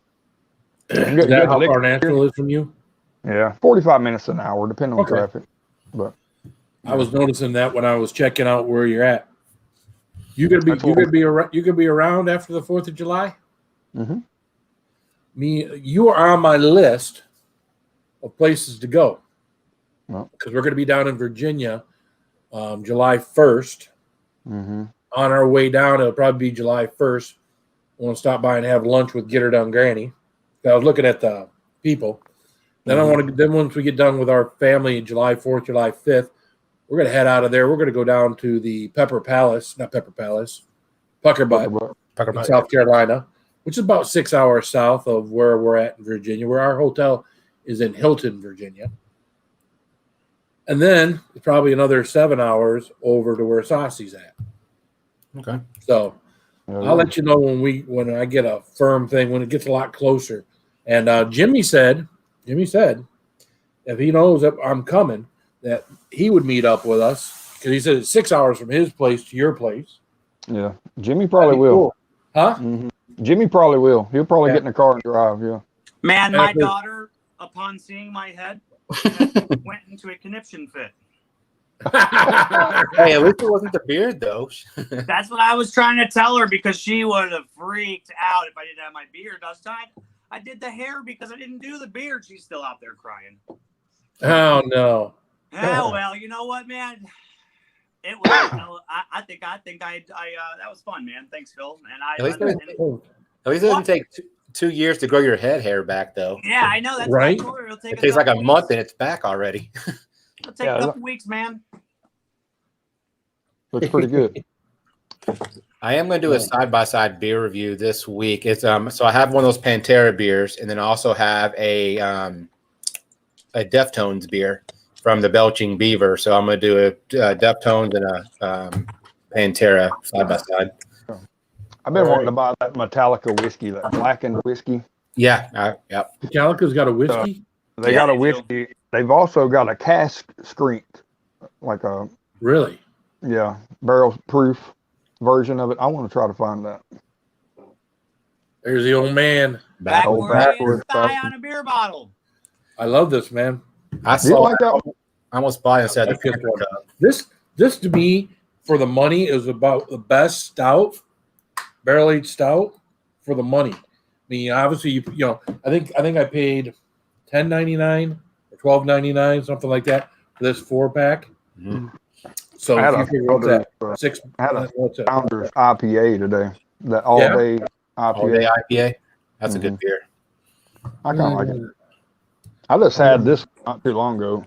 Is that how far Nashville is from you? Yeah, 45 minutes an hour, depending on traffic. But I was noticing that when I was checking out where you're at. You could be around after the 4th of July. Mm-hmm. You are on my list of places to go because we're going to be down in Virginia, July 1st. Mm-hmm. On our way down, it'll probably be July 1st. I want to stop by and have lunch with Get Her Done Granny. I was looking at the people. Then Then once we get done with our family, July 4th, July 5th, we're going to head out of there. We're going to go down to the Pucker Butt, in South Carolina, which is about 6 hours south of where we're at in Virginia, where our hotel is in Hilton, Virginia. And then it's probably another 7 hours over to where Saucy's at. Okay. So I'll let you know when I get a firm thing, when it gets a lot closer. And Jimmy said, if he knows that I'm coming, that he would meet up with us because he said it's 6 hours from his place to your place. Yeah, Jimmy probably will. Cool. Huh? Mm-hmm. Jimmy probably will. He'll probably get in the car and drive. Yeah. Man, my daughter, upon seeing my head, went into a conniption fit. Hey, at least it wasn't the beard, though. That's what I was trying to tell her because she would have freaked out if I didn't have my beard. I did the hair because I didn't do the beard. She's still out there crying. Oh no. Oh well, you know what, man? It was. I think that was fun, man. Thanks, Phil. And At least it doesn't take 2 years to grow your head hair back, though. yeah, I know that's right. It'll take It takes like a month and it's back already. It'll take a couple weeks, man. Looks pretty good. I am going to do a side-by-side beer review this week. It's so I have one of those Pantera beers, and then I also have a Deftones beer from the Belching Beaver. So I'm going to do a Deftones and a Pantera side-by-side. I've been wanting to buy that Metallica whiskey, that blackened whiskey. Yeah, yep. Metallica's got a whiskey. They got a whiskey. They've also got a cask strength, like a Really? barrel proof version of it. I want to try to find that. There's the old man. Backwards thigh on a beer bottle. I love this, man. I saw that. I almost bought it and said, This to me, for the money, is about the best stout, barrel aged stout for the money. I mean, obviously, I think I paid $10.99 or $12.99, something like that, for this 4-pack. Mm-hmm. So I had if you figure what's that? a Founders IPA today. That all day IPA. All day IPA. That's a good beer. I kind of like it. I just had this not too long ago,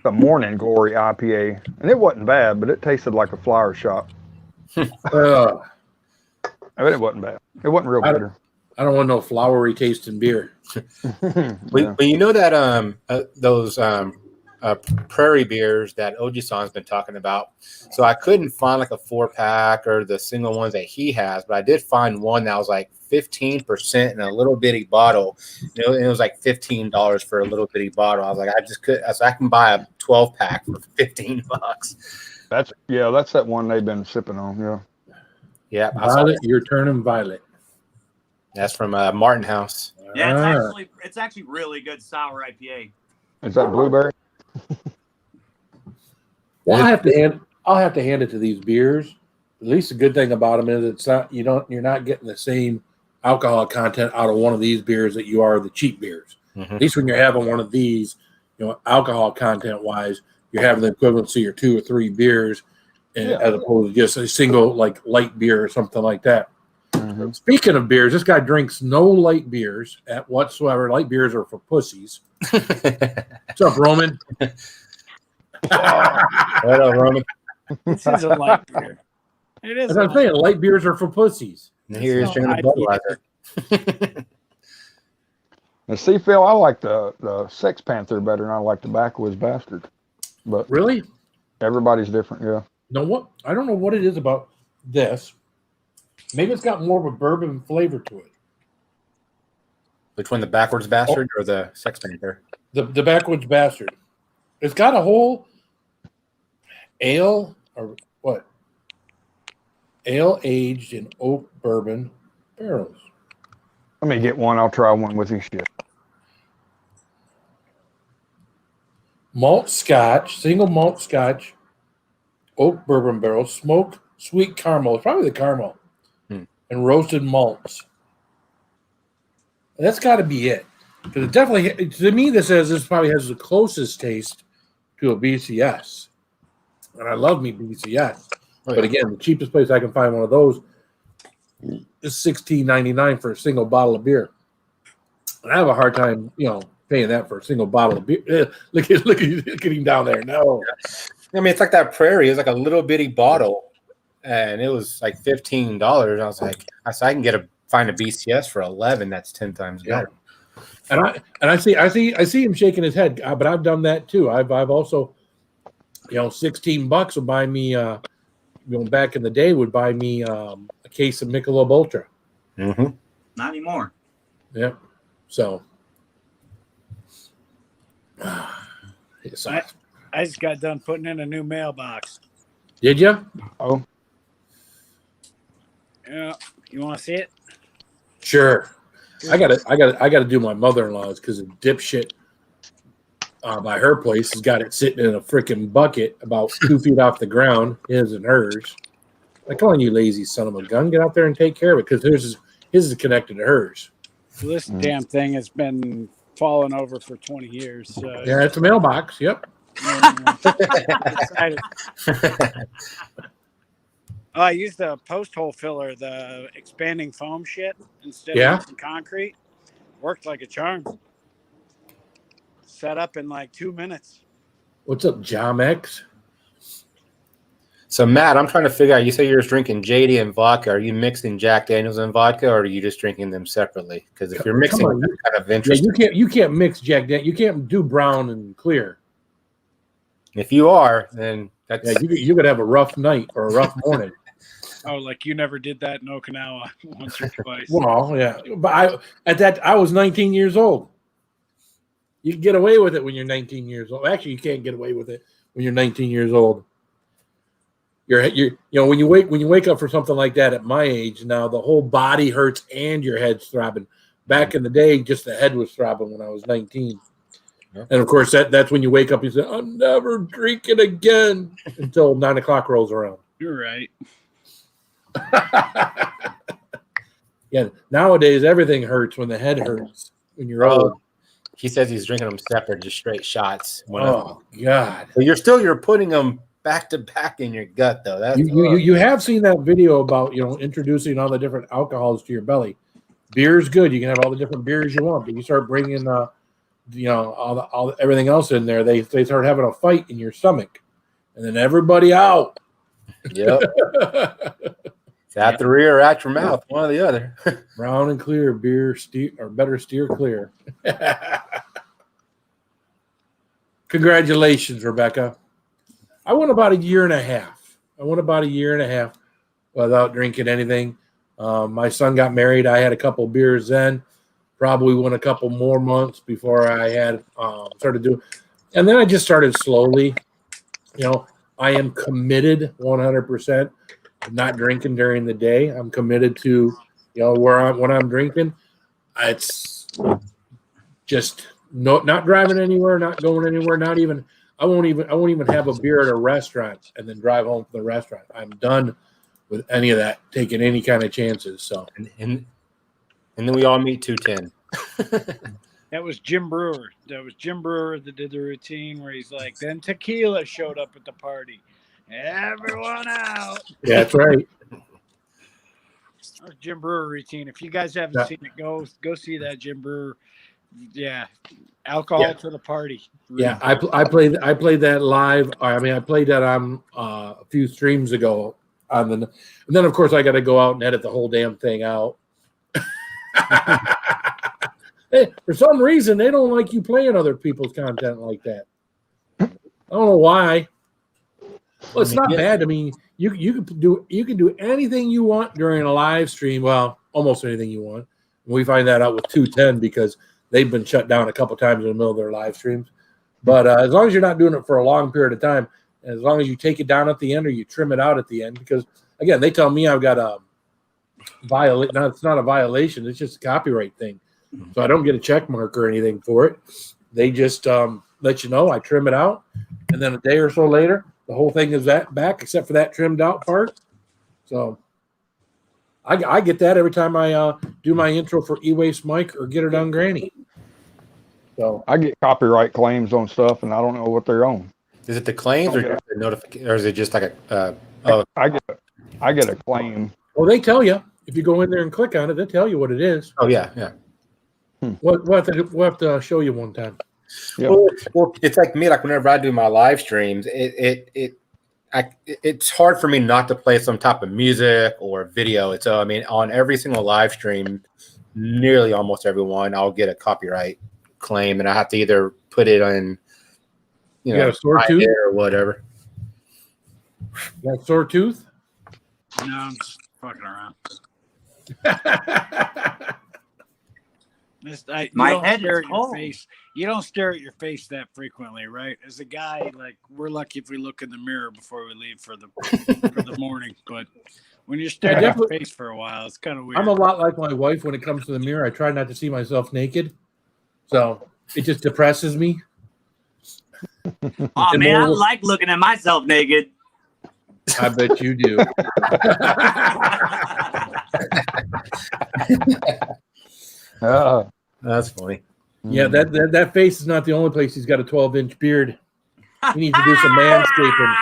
the Morning Glory IPA, and it wasn't bad, but it tasted like a flower shop. I mean, it wasn't bad. It wasn't real bitter. I don't want no flowery tasting beer. But you know that those prairie beers that Oji-san's been talking about. So I couldn't find like a 4-pack or the single ones that he has, but I did find one that was like 15% in a little bitty bottle. It was like $15 for a little bitty bottle. I was like, I can buy a 12-pack for $15. That's that one they've been sipping on. Yeah. Violet, you're turning violet. That's from Martin House. Yeah, it's actually really good sour IPA. Is that blueberry? Well, I'll have to hand it to these beers. At least the good thing about them is it's not you're not getting the same alcohol content out of one of these beers that you are the cheap beers. Mm-hmm. At least when you're having one of these, alcohol content wise, you're having the equivalency of 2 or 3 beers, as opposed to just a single like light beer or something like that. Mm-hmm. Speaking of beers, this guy drinks no light beers at whatsoever. Light beers are for pussies. What's up, Roman? What up, Roman? This is a light beer. It is. As I'm saying, light beers are for pussies. Here's drinking Budweiser. Now, see, Phil, I like the Sex Panther better than I like the Backwoods Bastard. But really, everybody's different. Yeah. No, what? I don't know what it is about this. Maybe it's got more of a bourbon flavor to it. Between the Backwards Bastard or the Sex Panther? The Backwoods Bastard. It's got a whole ale or what? Ale aged in oak bourbon barrels. Let me get one. I'll try one with you. Shit. Malt Scotch, single malt Scotch, oak bourbon barrels, smoked sweet caramel. It's probably the caramel. And roasted malts. That's got to be it. Because it definitely, to me, this probably has the closest taste to a BCS. And I love me BCS. But again, the cheapest place I can find one of those is $16.99 for a single bottle of beer. And I have a hard time, paying that for a single bottle of beer. Look at him down there. No. I mean, it's like that Prairie. It's like a little bitty bottle. And it was like $15. I was like, I can find a BCS for $11. That's 10 times better. And I see him shaking his head. But I've done that too. I've also, $16 would buy me. Back in the day, would buy me a case of Michelob Ultra. Mm-hmm. Not anymore. Yeah. So. I just got done putting in a new mailbox. Did you? Oh. Yeah, you want to see it? Sure. I gotta do my mother-in-law's because a dipshit by her place has got it sitting in a freaking bucket about 2 feet off the ground, his and hers. Like, come on, you lazy son of a gun, get out there and take care of it because his is connected to hers. This damn thing has been falling over for 20 years. So Yeah, it's a mailbox. Yep. Excited. Oh, I used the post hole filler, the expanding foam shit, instead Yeah. of using concrete. Worked like a charm. Set up in like 2 minutes. What's up, Jom X? So Matt, I'm trying to figure out. You say you're just drinking JD and vodka. Are you mixing Jack Daniels and vodka, or are you just drinking them separately? Because if you're mixing, on, that's kind of Yeah, interesting. you can't mix Jack Daniels. You can't do brown and clear. If you are, then that's Yeah, you could have a rough night or a rough morning. Oh, like you never did that in Okinawa once or twice. Well, yeah, but I was 19 years old. You can get away with it when you're 19 years old. Actually, you can't get away with it when you're 19 years old. When you wake up for something like that at my age now, the whole body hurts and your head's throbbing. Back in the day, just the head was throbbing when I was 19. Yeah. And of course, that's when you wake up. You say, "I'm never drinking again," until 9 o'clock rolls around. You're right. Yeah, nowadays everything hurts when the head hurts when you're old. He says he's drinking them separate, just straight shots. Oh God! But you're putting them back to back in your gut, though. That's You have seen that video about introducing all the different alcohols to your belly. Beer's good. You can have all the different beers you want, but you start bringing all everything else in there. They start having a fight in your stomach, and then everybody out. Yep. It's at the rear or at your mouth, one or the other. Brown and clear beer, better steer clear. Congratulations, Rebecca. I went about a year and a half. Without drinking anything. My son got married. I had a couple beers then. Probably went a couple more months before I had started doing. And then I just started slowly. I am committed 100% to not drinking during the day. I'm committed to, when I'm drinking, it's just not driving anywhere, not going anywhere, not even. I won't even have a beer at a restaurant and then drive home from the restaurant. I'm done with any of that, taking any kind of chances. So and then we all meet 210. That was Jim Brewer. That did the routine where he's like, then tequila showed up at the party. Everyone out. Yeah, that's right. That was Jim Brewer routine. If you guys haven't seen it, go see that Jim Brewer. Yeah, alcohol to the party. Yeah, I played that live. I played that on a few streams ago. And then of course I got to go out and edit the whole damn thing out. Hey, for some reason they don't like you playing other people's content like that. I don't know why. Well, it's not bad. I mean, you can do anything you want during a live stream. Well, almost anything you want. We find that out with 210 because they've been shut down a couple times in the middle of their live streams. But as long as you're not doing it for a long period of time, and as long as you take it down at the end or you trim it out at the end, because again, they tell me I've got a violate. No, it's not a violation. It's just a copyright thing. So I don't get a check mark or anything for it. They just let you know. I trim it out, and then a day or so later, the whole thing is back except for that trimmed out part. So I get that every time I do my intro for E-Waste Mike or Get Her Done Granny. So I get copyright claims on stuff, and I don't know what they're on. Is it the claims or just the notification, or is it just like a? I get a claim. Well, they tell you if you go in there and click on it, they tell you what it is. Oh yeah. We'll have to show you one time. Yeah. Well, it's like me. Like whenever I do my live streams, it's hard for me not to play some type of music or video. So I mean, on every single live stream, nearly almost everyone, I'll get a copyright claim, and I have to either put it on, you got a sore tooth or whatever. You got a sore tooth? No, I'm just fucking around. My head is cold. You don't stare at your face that frequently, right? As a guy, like we're lucky if we look in the mirror before we leave for the morning. But when you're staring at your face for a while, it's kind of weird. I'm a lot like my wife when it comes to the mirror. I try not to see myself naked, so it just depresses me. Oh man, I like looking at myself naked. I bet you do. That's funny. Yeah, that face is not the only place he's got a 12-inch beard. He needs to do some manscaping.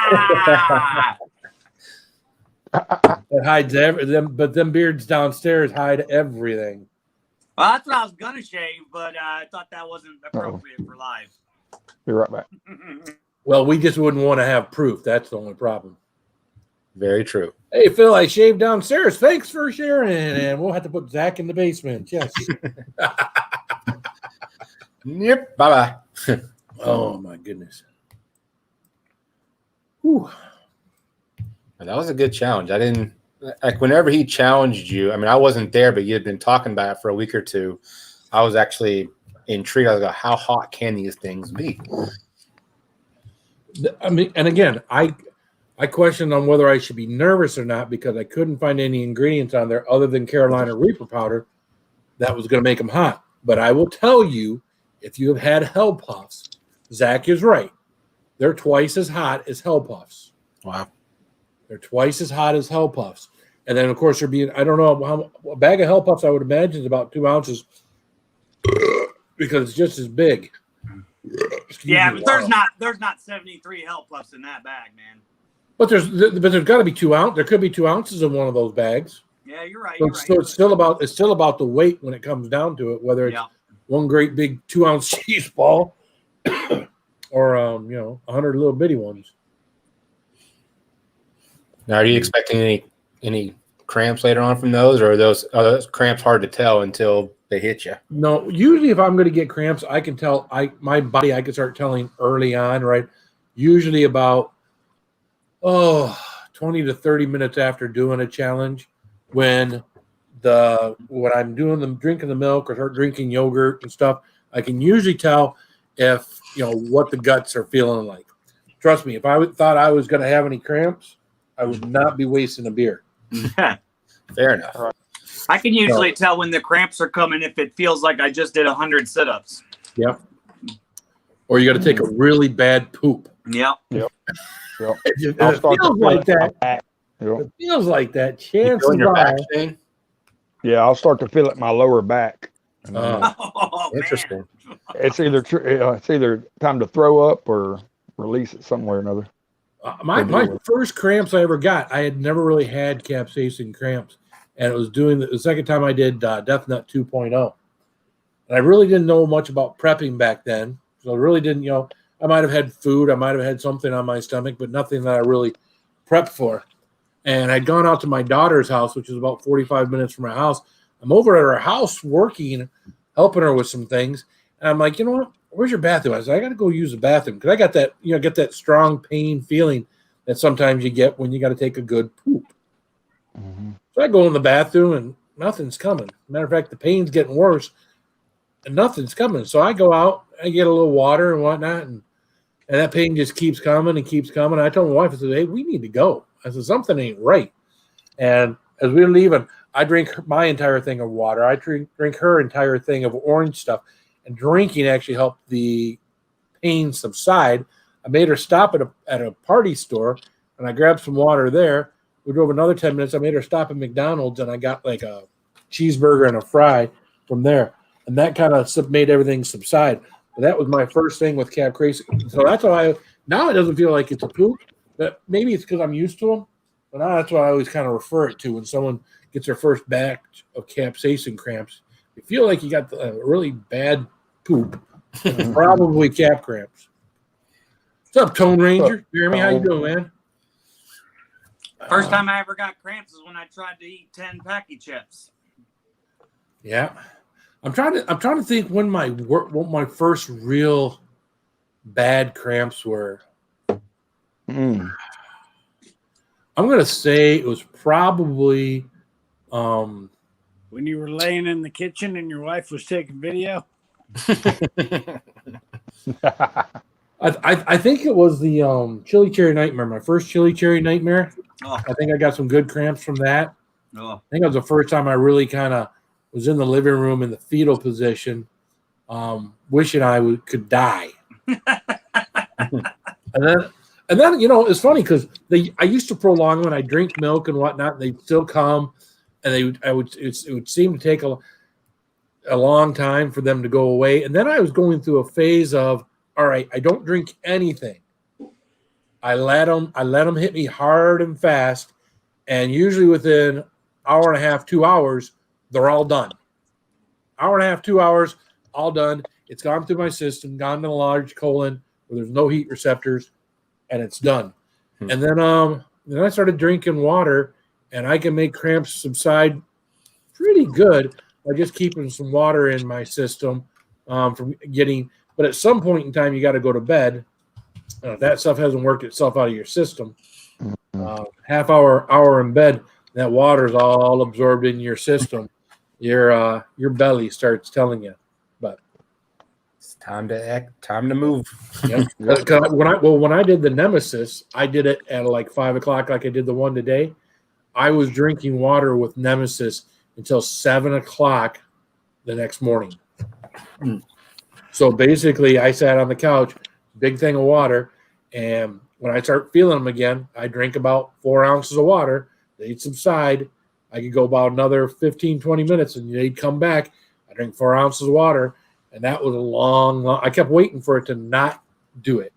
It hides everything, but them beards downstairs hide everything. Well, that's what I was gonna shave, but I thought that wasn't appropriate for live. Be right back. Well, we just wouldn't want to have proof. That's the only problem. Very true. Hey, Phil, I shaved downstairs. Thanks for sharing. And we'll have to put Zach in the basement. Yes. Yep. Bye-bye. Oh, my goodness. Whew. That was a good challenge. I didn't like whenever he challenged you. I mean, I wasn't there, but you had been talking about it for a week or two. I was actually intrigued. I was like, how hot can these things be? I mean, and again, I questioned on whether I should be nervous or not because I couldn't find any ingredients on there other than Carolina Reaper powder that was going to make them hot. But I will tell you, if you have had Hell Puffs, Zach is right. They're twice as hot as Hell Puffs. Wow. They're twice as hot as Hell Puffs. And then, of course, they're being, I don't know, how a bag of Hell Puffs, I would imagine, is about 2 ounces because it's just as big. Yeah, but there's not 73 Hell Puffs in that bag, man. But there's got to be 2 ounces. There could be 2 ounces in one of those bags. Yeah, you're right. So it's still about the weight when it comes down to it, whether it's one great big 2-ounce cheese ball or 100 little bitty ones. Now, are you expecting any cramps later on from those, or are those cramps hard to tell until they hit you? No, usually if I'm going to get cramps, I can tell. My body I can start telling early on, right? Usually about 20 to 30 minutes after doing a challenge, when I'm doing them drinking the milk or start drinking yogurt and stuff, I can usually tell if what the guts are feeling like. Trust me, if I thought I was going to have any cramps, I would not be wasting a beer. Fair enough. I can usually tell when the cramps are coming if it feels like I just did 100 sit-ups. Yep. Or you got to take a really bad poop. Yep. It feels like that. It feels like that. Chances your back are. thing? Yeah, I'll start to feel it in my lower back. Interesting. It's either time to throw up or release it somewhere or another. My first cramps I ever got, I had never really had capsaicin cramps, and it was doing the second time I did Death Nut 2.0, and I really didn't know much about prepping back then, so I really didn't. I might have had food, I might have had something on my stomach, but nothing that I really prepped for. And I'd gone out to my daughter's house, which is about 45 minutes from my house. I'm over at her house working, helping her with some things, and I'm like, you know what? Where's your bathroom? I said, I got to go use the bathroom because I got that, get that strong pain feeling that sometimes you get when you got to take a good poop. Mm-hmm. So I go in the bathroom and nothing's coming. Matter of fact, the pain's getting worse and nothing's coming. So I go out, I get a little water and whatnot, and that pain just keeps coming and keeps coming. I told my wife, I said, hey, we need to go. I said, something ain't right. And as we were leaving, I drink my entire thing of water. I drink her entire thing of orange stuff. And drinking actually helped the pain subside. I made her stop at a party store, and I grabbed some water there. We drove another 10 minutes. I made her stop at McDonald's, and I got like a cheeseburger and a fry from there. And that kind of made everything subside. But that was my first thing with capsaicin. So that's why now it doesn't feel like it's a poop. But maybe it's because I'm used to them. But now that's what I always kind of refer it to when someone gets their first batch of capsaicin cramps. You feel like you got a really bad poop, probably cap cramps. What's up, Tone Ranger? Jeremy, how you doing, man? First time I ever got cramps is when I tried to eat 10 Packy chips. Yeah, I'm trying to think when what my first real bad cramps were. I'm gonna say it was probably when you were laying in the kitchen and your wife was taking video. I think it was the chili cherry nightmare, my first chili cherry nightmare. I think I got some good cramps from that. I think it was the first time I really kind of was in the living room in the fetal position, wishing I could die. And then it's funny because I used to prolong when I drink milk and whatnot. They'd still come, and it would seem to take a long time for them to go away. And then I was going through a phase of, all right, I don't drink anything. I let them hit me hard and fast. And usually within hour and a half, 2 hours, they're all done. Hour and a half, 2 hours, all done. It's gone through my system, gone to the large colon where there's no heat receptors, and it's done. And then I started drinking water, and I can make cramps subside pretty good by just keeping some water in my system from getting. But at some point in time, you got to go to bed. If that stuff hasn't worked itself out of your system, half hour in bed, that water's all absorbed in your system. Your belly starts telling you. But it's time to act, time to move. Yep. When I did the Nemesis, I did it at like 5 o'clock, like I did the one today. I was drinking water with Nemesis until 7 o'clock the next morning. So basically, I sat on the couch, big thing of water, and when I start feeling them again, I drink about 4 ounces of water. They'd subside. I could go about another 15, 20 minutes, and they'd come back. I drink 4 ounces of water, and that was a long. I kept waiting for it to not do it.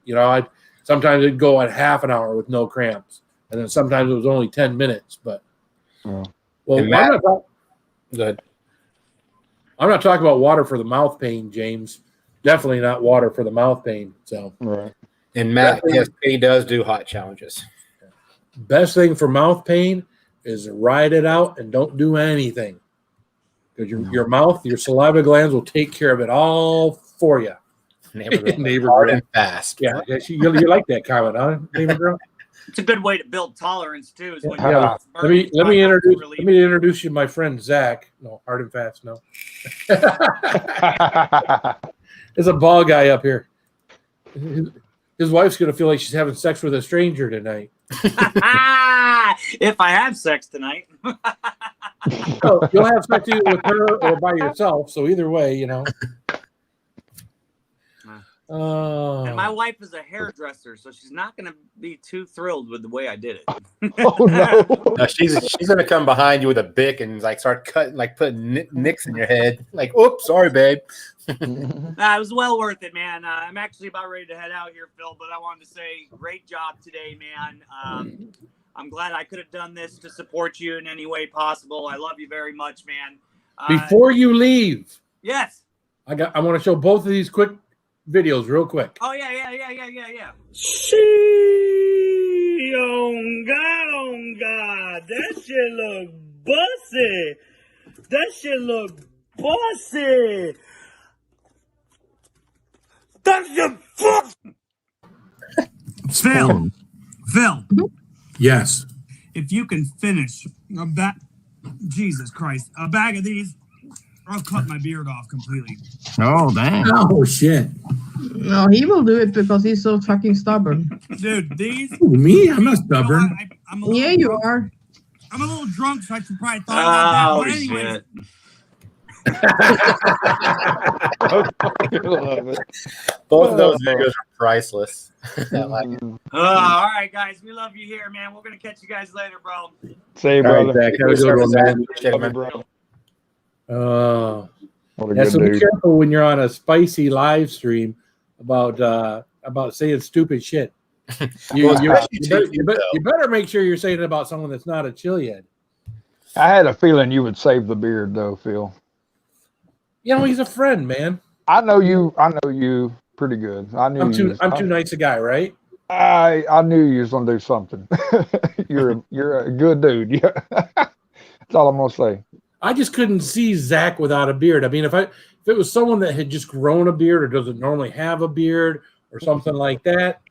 Sometimes it'd go at half an hour with no cramps, and then sometimes it was only 10 minutes. But Good. I'm not talking about water for the mouth pain, James. Definitely not water for the mouth pain. So, right. And Matt, yes, he does do hot challenges. Best thing for mouth pain is ride it out and don't do anything, because your mouth, your saliva glands will take care of it all for you. Neighbor hard and fast. Yeah, you like that comment, huh, neighbor girl? It's a good way to build tolerance too. Is when Yeah. Let me introduce you to my friend Zach. No, hard and fast. No, there's a ball guy up here. His wife's gonna feel like she's having sex with a stranger tonight. If I have sex tonight, So you'll have sex either with her or by yourself. So either way, and my wife is a hairdresser, so she's not going to be too thrilled with the way I did it. Oh no! No, she's gonna come behind you with a bic and like start cutting, like putting nicks in your head. Like, oops, sorry, babe. It was well worth it, man. I'm actually about ready to head out here, Phil, but I wanted to say great job today, man. I'm glad I could have done this to support you in any way possible. I love you very much, man. Before you leave, Yes. I want to show both of these quick videos real quick. Oh, yeah. She, oh God, that shit look bussy. That shit look bussy. That shit fuck. Phil, Yes. if you can finish a bag, Jesus Christ, a bag of these, I'll cut my beard off completely. Oh, dang. Oh shit. No, he will do it because he's so fucking stubborn. Dude, these. Ooh, me? I'm not stubborn. I'm a little Yeah, you drunk. are. I'm a little drunk, so I should probably thought about Oh, that. But anyways, shit. Both of those videos are priceless. I like it. All right, guys. We love you here, man. We're going to catch you guys later, bro. See you, All right, brother. Zach, have a good one, man. Love you, bro. What a Yeah, good so be dude. careful when you're on a spicy live stream about saying stupid shit. You better make sure you're saying it about someone that's not a chiliad. I had a feeling you would save the beard, though, Phil. He's a friend, man. I know you pretty good. I knew I'm you. too nice a guy, right? I knew you was gonna do something. you're a good dude. Yeah, that's all I'm gonna say. I just couldn't see Zach without a beard. I mean, if it was someone that had just grown a beard or doesn't normally have a beard or something like that,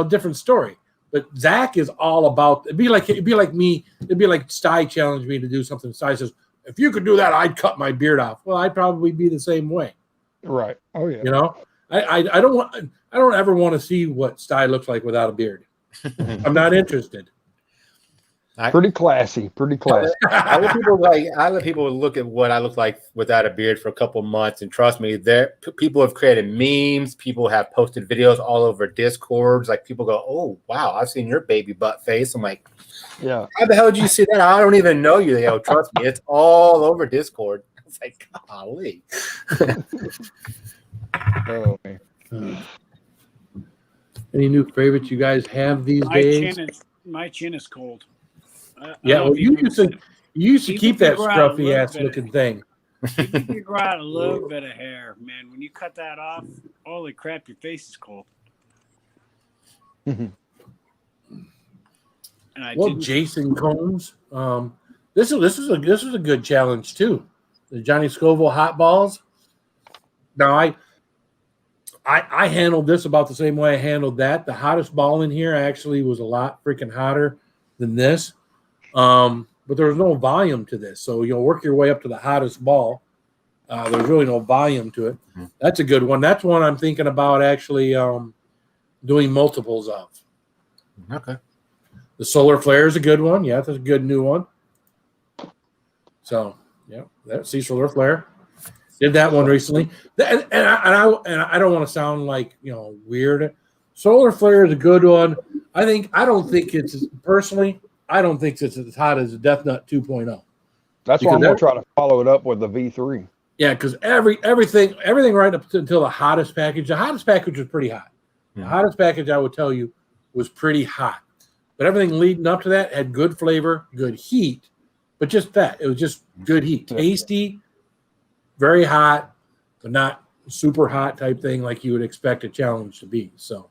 different story. But Zach is all about. It'd be like me. It'd be like Sty challenged me to do something. Sty says, "If you could do that, I'd cut my beard off." Well, I'd probably be the same way. Right. Oh yeah. I don't ever want to see what Sty looks like without a beard. I'm not interested. Pretty classy. Pretty classy. I let people look at what I look like without a beard for a couple months, and trust me, people have created memes. People have posted videos all over Discords. Like people go, "Oh wow, I've seen your baby butt face." I'm like, yeah. How the hell did you see that? I don't even know you. Trust me, it's all over Discord. It's like, golly. Oh, man. Any new favorites you guys have these days? My chin is cold. Yeah, well, you used to keep that scruffy ass looking thing. Even if you grow out a little bit of hair, man, when you cut that off, holy crap, your face is cold. Jason Combs. This was a good challenge too. The Johnny Scoville hot balls. Now I handled this about the same way I handled that. The hottest ball in here actually was a lot freaking hotter than this. But there was no volume to this. So you'll work your way up to the hottest ball. There's really no volume to it. That's a good one. That's one I'm thinking about actually doing multiples of. Okay. The solar flare is a good one. Yeah, that's a good new one. So, yeah, that's solar flare. Did that one recently. And I don't want to sound like, weird. Solar flare is a good one. I don't think it's as hot as the Death Nut 2.0. That's why I'm going to try to follow it up with the V3. Yeah, because everything right up until the hottest package. The hottest package was pretty hot. The hottest package, I would tell you, was pretty hot. But everything leading up to that had good flavor, good heat, but just that. It was just good heat. Tasty, very hot, but not super hot type thing like you would expect a challenge to be. So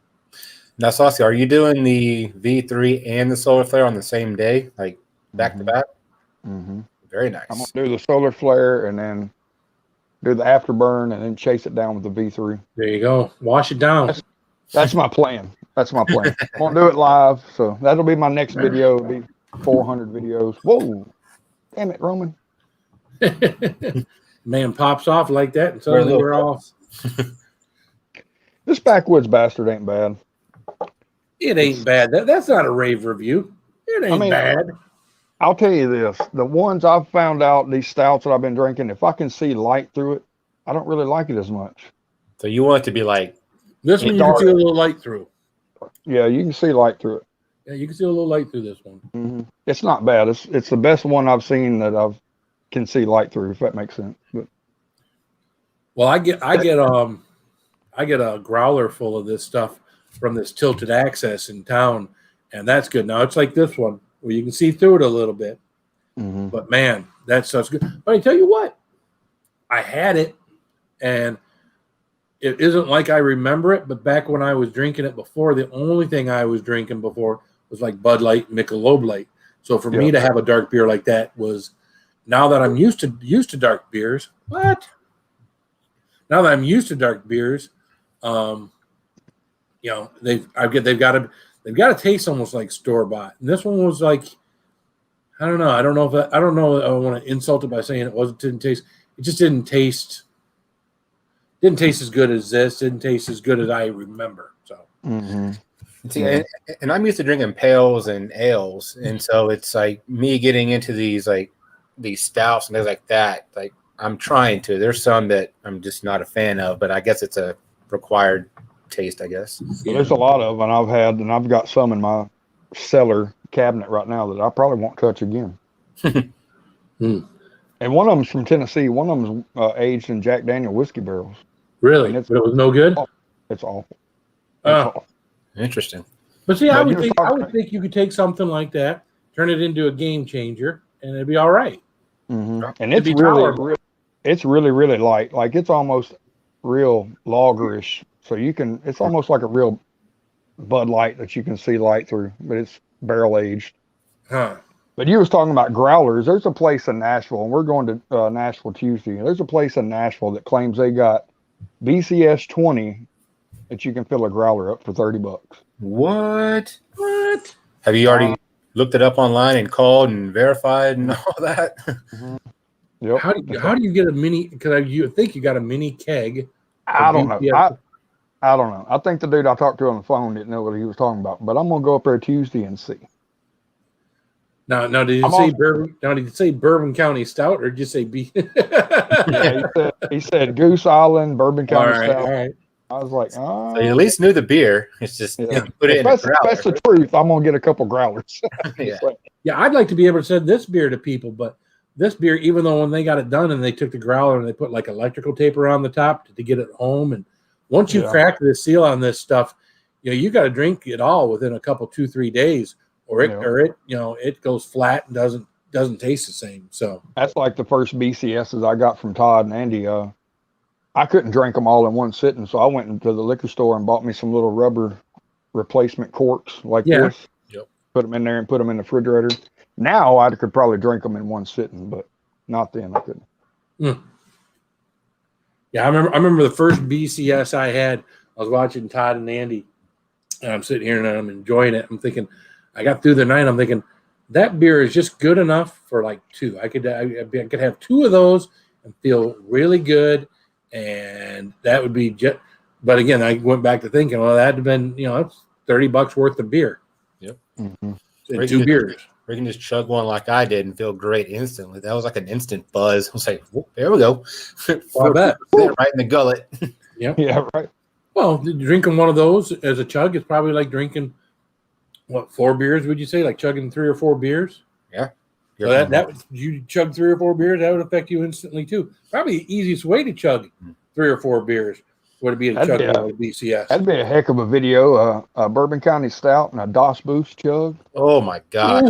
now, Saucy, are you doing the V3 and the solar flare on the same day, like back to back? Mm-hmm. Very nice. I'm going to do the solar flare and then do the afterburn and then chase it down with the V3. There you go. Wash it down. That's my plan. I'm going to do it live. So that'll be my next video. It'll be 400 videos. Whoa. Damn it, Roman. Man pops off like that and suddenly we're off. This backwoods bastard ain't bad. It ain't bad. That's not a rave review. It ain't bad. I'll tell you this. The ones I've found out, these stouts that I've been drinking, if I can see light through it, I don't really like it as much. So you want it to be like this one, you can see a little light through. Yeah, you can see light through it. Yeah, you can see a little light through this one. Mm-hmm. It's not bad. It's the best one I've seen that can see light through, if that makes sense. But well, I get a growler full of this stuff from this Tilted Access in town, and that's good. Now it's like this one where you can see through it a little bit. Mm-hmm. But man, that stuff's good. But I tell you what, I had it, and it isn't like I remember it. But back when I was drinking it before, the only thing I was drinking before was like Bud Light, Michelob Light. So for me to have a dark beer like that was, now that I'm used to dark beers. What? Now that I'm used to dark beers, they've got to taste almost like store bought. And this one was like, I don't know. I don't know if I want to insult it by saying it didn't taste. It just didn't taste. Didn't taste as good as this. Didn't taste as good as I remember. So. Mm-hmm. See, and I'm used to drinking pales and ales, and so it's like me getting into these stouts and things like that. Like I'm trying to. There's some that I'm just not a fan of, but I guess it's a required taste, I guess. Well, there's a lot of them I've had, and I've got some in my cellar cabinet right now that I probably won't touch again. And one of them's from Tennessee. One of them's aged in Jack Daniel whiskey barrels. Really? But it was no good? It's awful. Awful. Interesting. But see, I would think you could take something like that, turn it into a game changer, and it'd be all right. Mm-hmm. And it's really light. Like it's almost real lagerish. So it's almost like a real Bud Light that you can see light through, but it's barrel aged. Huh. But you was talking about growlers. There's a place in Nashville, and we're going to Nashville Tuesday. There's a place in Nashville that claims they got BCS 20 that you can fill a growler up for $30. What? Have you already looked it up online and called and verified and all that? Mm-hmm. Yep. How do you get a mini? Because you think you got a mini keg. I don't know. I don't know. I think the dude I talked to on the phone didn't know what he was talking about. But I'm gonna go up there Tuesday and see. Now, did you say Bourbon? Now, did you say Bourbon County Stout, or did you say B? Yeah, he said Goose Island, Bourbon County Stout. All right. I was like, So you at least knew the beer. It's just put it in a growler. That's the truth. I'm gonna get a couple growlers. Yeah, I'd like to be able to send this beer to people, but this beer, even though when they got it done and they took the growler and they put like electrical tape around the top to get it home, and once you crack the seal on this stuff, you got to drink it all within a couple 2-3 days, or it goes flat and doesn't taste the same. So that's like the first BCSs I got from Todd and Andy. I couldn't drink them all in one sitting, so I went into the liquor store and bought me some little rubber replacement corks like this. Yep. Put them in there and put them in the refrigerator. Now I could probably drink them in one sitting, but not then. I couldn't. Yeah, I remember the first BCS I had. I was watching Todd and Andy, and I'm sitting here and I'm enjoying it. I'm thinking, I got through the night. I'm thinking that beer is just good enough for like 2. I could have 2 of those and feel really good, and that would be just. But again, I went back to thinking, well, that'd have been it's $30 worth of beer. Yep. And 2 beers. We can just chug one like I did and feel great instantly. That was like an instant buzz. I was like, there we go. I bet. Right in the gullet. Yep. Yeah, right. Well, drinking one of those as a chug is probably like drinking, 4 beers, would you say? Like chugging 3 or 4 beers? Yeah. So that you chug 3 or 4 beers, that would affect you instantly too. Probably the easiest way to chug 3 or 4 beers would be to chug a BCS. That'd be a heck of a video. A Bourbon County Stout and a DOS Boost chug. Oh my God.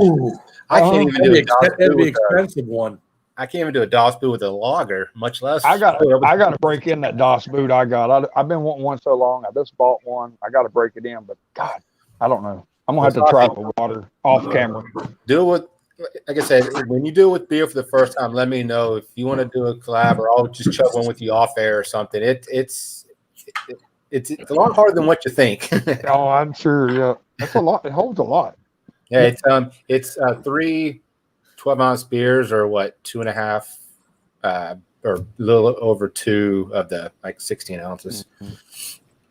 I can't even do a DOS Boost. That'd be an expensive one. I can't even do a DOS Boost with a lager, much less. I got to break in that DOS boot I got. I've been wanting one so long. I just bought one. I got to break it in, but God, I don't know. I'm gonna have to try the water off camera. Do it with, like I said, when you do it with beer for the first time, let me know if you want to do a collab, or I'll just chug one with you off air or something. It's a lot harder than what you think. Oh, I'm sure. Yeah, that's a lot. It holds a lot. Yeah, it's 3 12-ounce beers, or what, 2.5, or a little over 2 of the 16 ounces.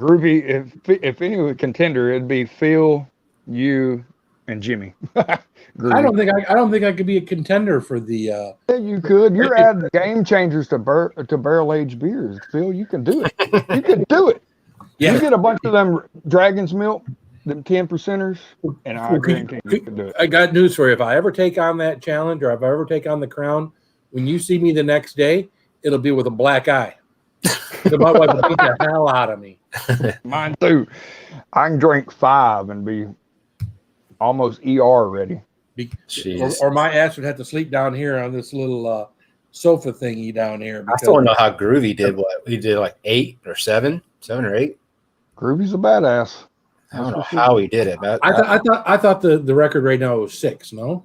Groovy. If any contender, it'd be Phil, you, and Jimmy. I don't think I could be a contender for the. Yeah, you could. You're adding game changers to barrel aged beers, Phil. You can do it. You can do it. Yeah. You get a bunch of them Dragon's Milk, them 10%ers, and I guarantee you can do it. I got news for you. If I ever take on that challenge, or if I ever take on the crown, when you see me the next day, it'll be with a black eye. My wife will beat the hell out of me. Mine too. I can drink 5 and be almost ER ready. Or my ass would have to sleep down here on this little sofa thingy down here. I still don't know how Groovy did what he did, like 8 or 7 or 8. Groovy's a badass. I don't know how he did it. I thought the record right now was 6. No,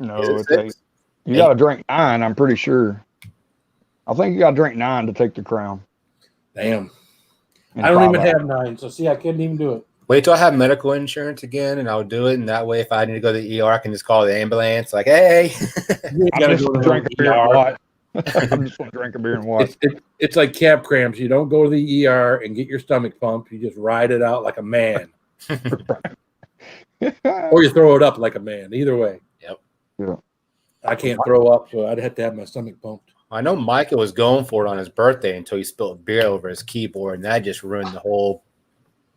it's 8. You got to drink 9. I'm pretty sure. I think you got to drink 9 to take the crown. Damn. I don't even have 9, so see, I couldn't even do it. Wait till I have medical insurance again, and I'll do it. And that way, if I need to go to the ER, I can just call the ambulance. Like, hey, I'm just gonna drink a beer and watch. I'm just gonna drink a beer and watch. It's like calf cramps. You don't go to the ER and get your stomach pumped. You just ride it out like a man, or you throw it up like a man. Either way. Yep. Yeah. I can't throw up, so I'd have to have my stomach pumped. I know Micah was going for it on his birthday until he spilled beer over his keyboard, and that just ruined the whole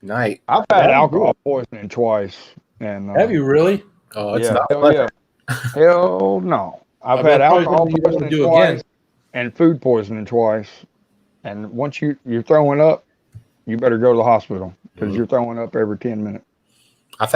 night. I've had alcohol poisoning twice. And have you really? Oh, it's not. Hell, yeah. Hell no. I've had alcohol poisoning twice and food poisoning twice. And once you're throwing up, you better go to the hospital because you're throwing up every 10 minutes. I've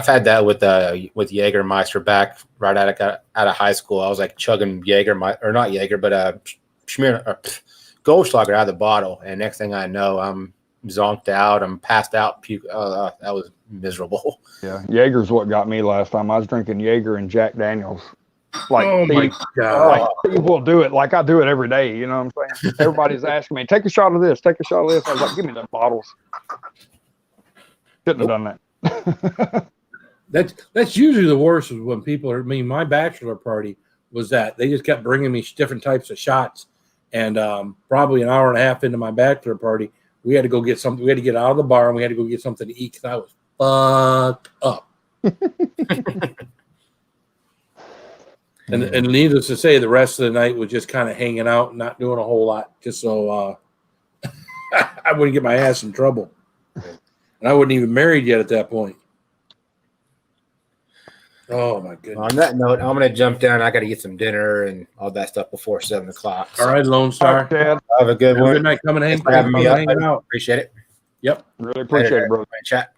had that with Jägermeister back right out of high school. I was like chugging Jägermeister, or not Jäger, but Goldschlager out of the bottle, and next thing I know, I'm zonked out. I'm passed out. Puke. Oh, that was miserable. Yeah, Jaeger's what got me last time. I was drinking Jaeger and Jack Daniels. Like, oh my God! Like people do it. Like I do it every day. You know what I'm saying? Everybody's asking me, take a shot of this, take a shot of this. I was like, give me the bottles. Shouldn't have done that. That's usually the worst, is when people are. I mean, my bachelor party was that they just kept bringing me different types of shots, and probably an hour and a half into my bachelor party, we had to go get something. We had to get out of the bar and we had to go get something to eat because I was fucked up. and needless to say, the rest of the night was just kind of hanging out and not doing a whole lot, just so I wouldn't get my ass in trouble. And I wasn't even married yet at that point. Oh my goodness. On that note, I'm gonna jump down. I got to get some dinner and all that stuff before 7 o'clock. All right, Lone Star. Dad, Have a good Have a one. good night. Come and hang, Thanks for having me up. hanging out. Appreciate it. Yep. really appreciate it, bro. Chat.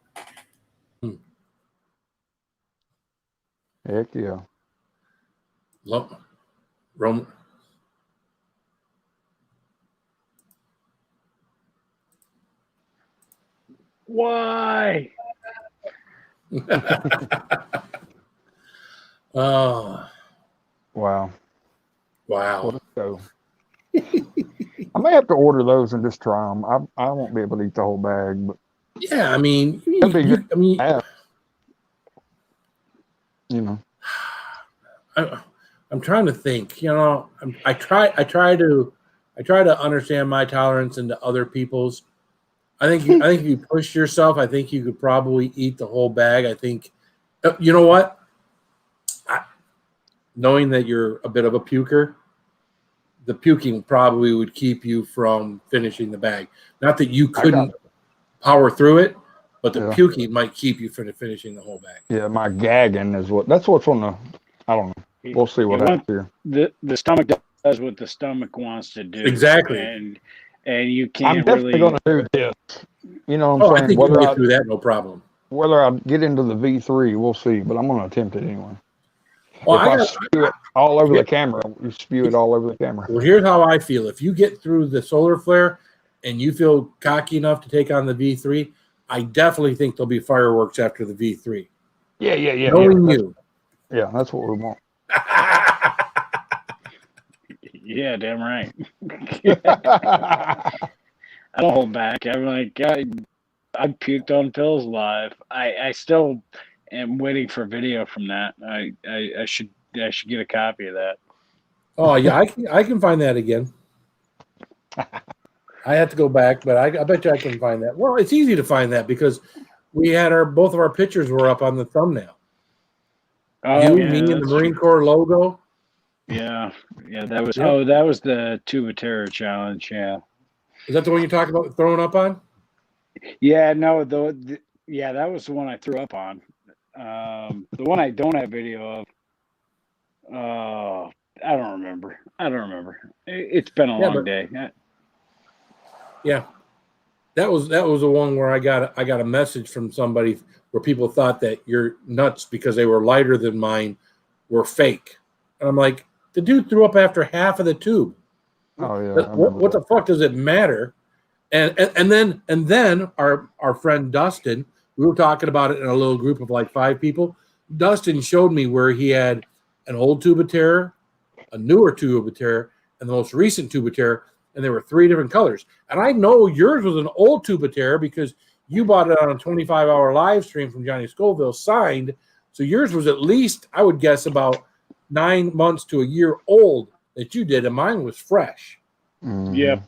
Heck yeah. Rome. Why? Oh, Wow. wow. Let's go. I may have to order those and just try them. I won't be able to eat the whole bag, but Yeah, I mean, it'd be good. I mean, You know. I'm trying to think. You know, I try to understand my tolerance into other people's. I think if you push yourself, I think you could probably eat the whole bag. I think, you know what? Knowing that you're a bit of a puker, the puking probably would keep you from finishing the bag. Not that you couldn't power through it, but the puking might keep you from finishing the whole bag. Yeah, my gagging is what's on the. I don't know. We'll see what happens here. The stomach does what the stomach wants to do. Exactly. And you can't I'm definitely going to do this. You know what I'm saying? I think you can get through that, no problem. Whether I get into the V3, we'll see. But I'm going to attempt it anyway. Well, if I spew it all over the camera, you spew it all over the camera. Well, here's how I feel. If you get through the solar flare and you feel cocky enough to take on the V3, I definitely think there'll be fireworks after the V3. Yeah. Knowing you. Yeah, that's what we want. Yeah, damn right. I don't hold back. I'm like, I puked on Phil's live. I still am waiting for video from that. I should get a copy of that. Oh yeah, I can find that again. I have to go back, but I bet you I can find that. Well, it's easy to find that because we had both of our pictures were up on the thumbnail. Oh, me, and the Marine Corps logo. Yeah, that was that was the Tuba Terror challenge. Yeah, is that the one you're talking about throwing up on? Yeah, no, that was the one I threw up on. The one I don't have video of, I don't remember. It's been a long day. Yeah, that was the one where I got a message from somebody where people thought that your nuts, because they were lighter than mine, were fake, and I'm like, the dude threw up after half of the tube. Oh yeah. What the fuck does it matter? And then our friend Dustin, we were talking about it in a little group of like 5 people. Dustin showed me where he had an old Tuba Terror, a newer Tuba Terror, and the most recent Tuba Terror, and there were 3 different colors. And I know yours was an old Tuba Terror because you bought it on a 25-hour live stream from Johnny Scoville signed. So yours was at least, I would guess, about 9 months to a year old that you did, and mine was fresh. Mm-hmm. Yep.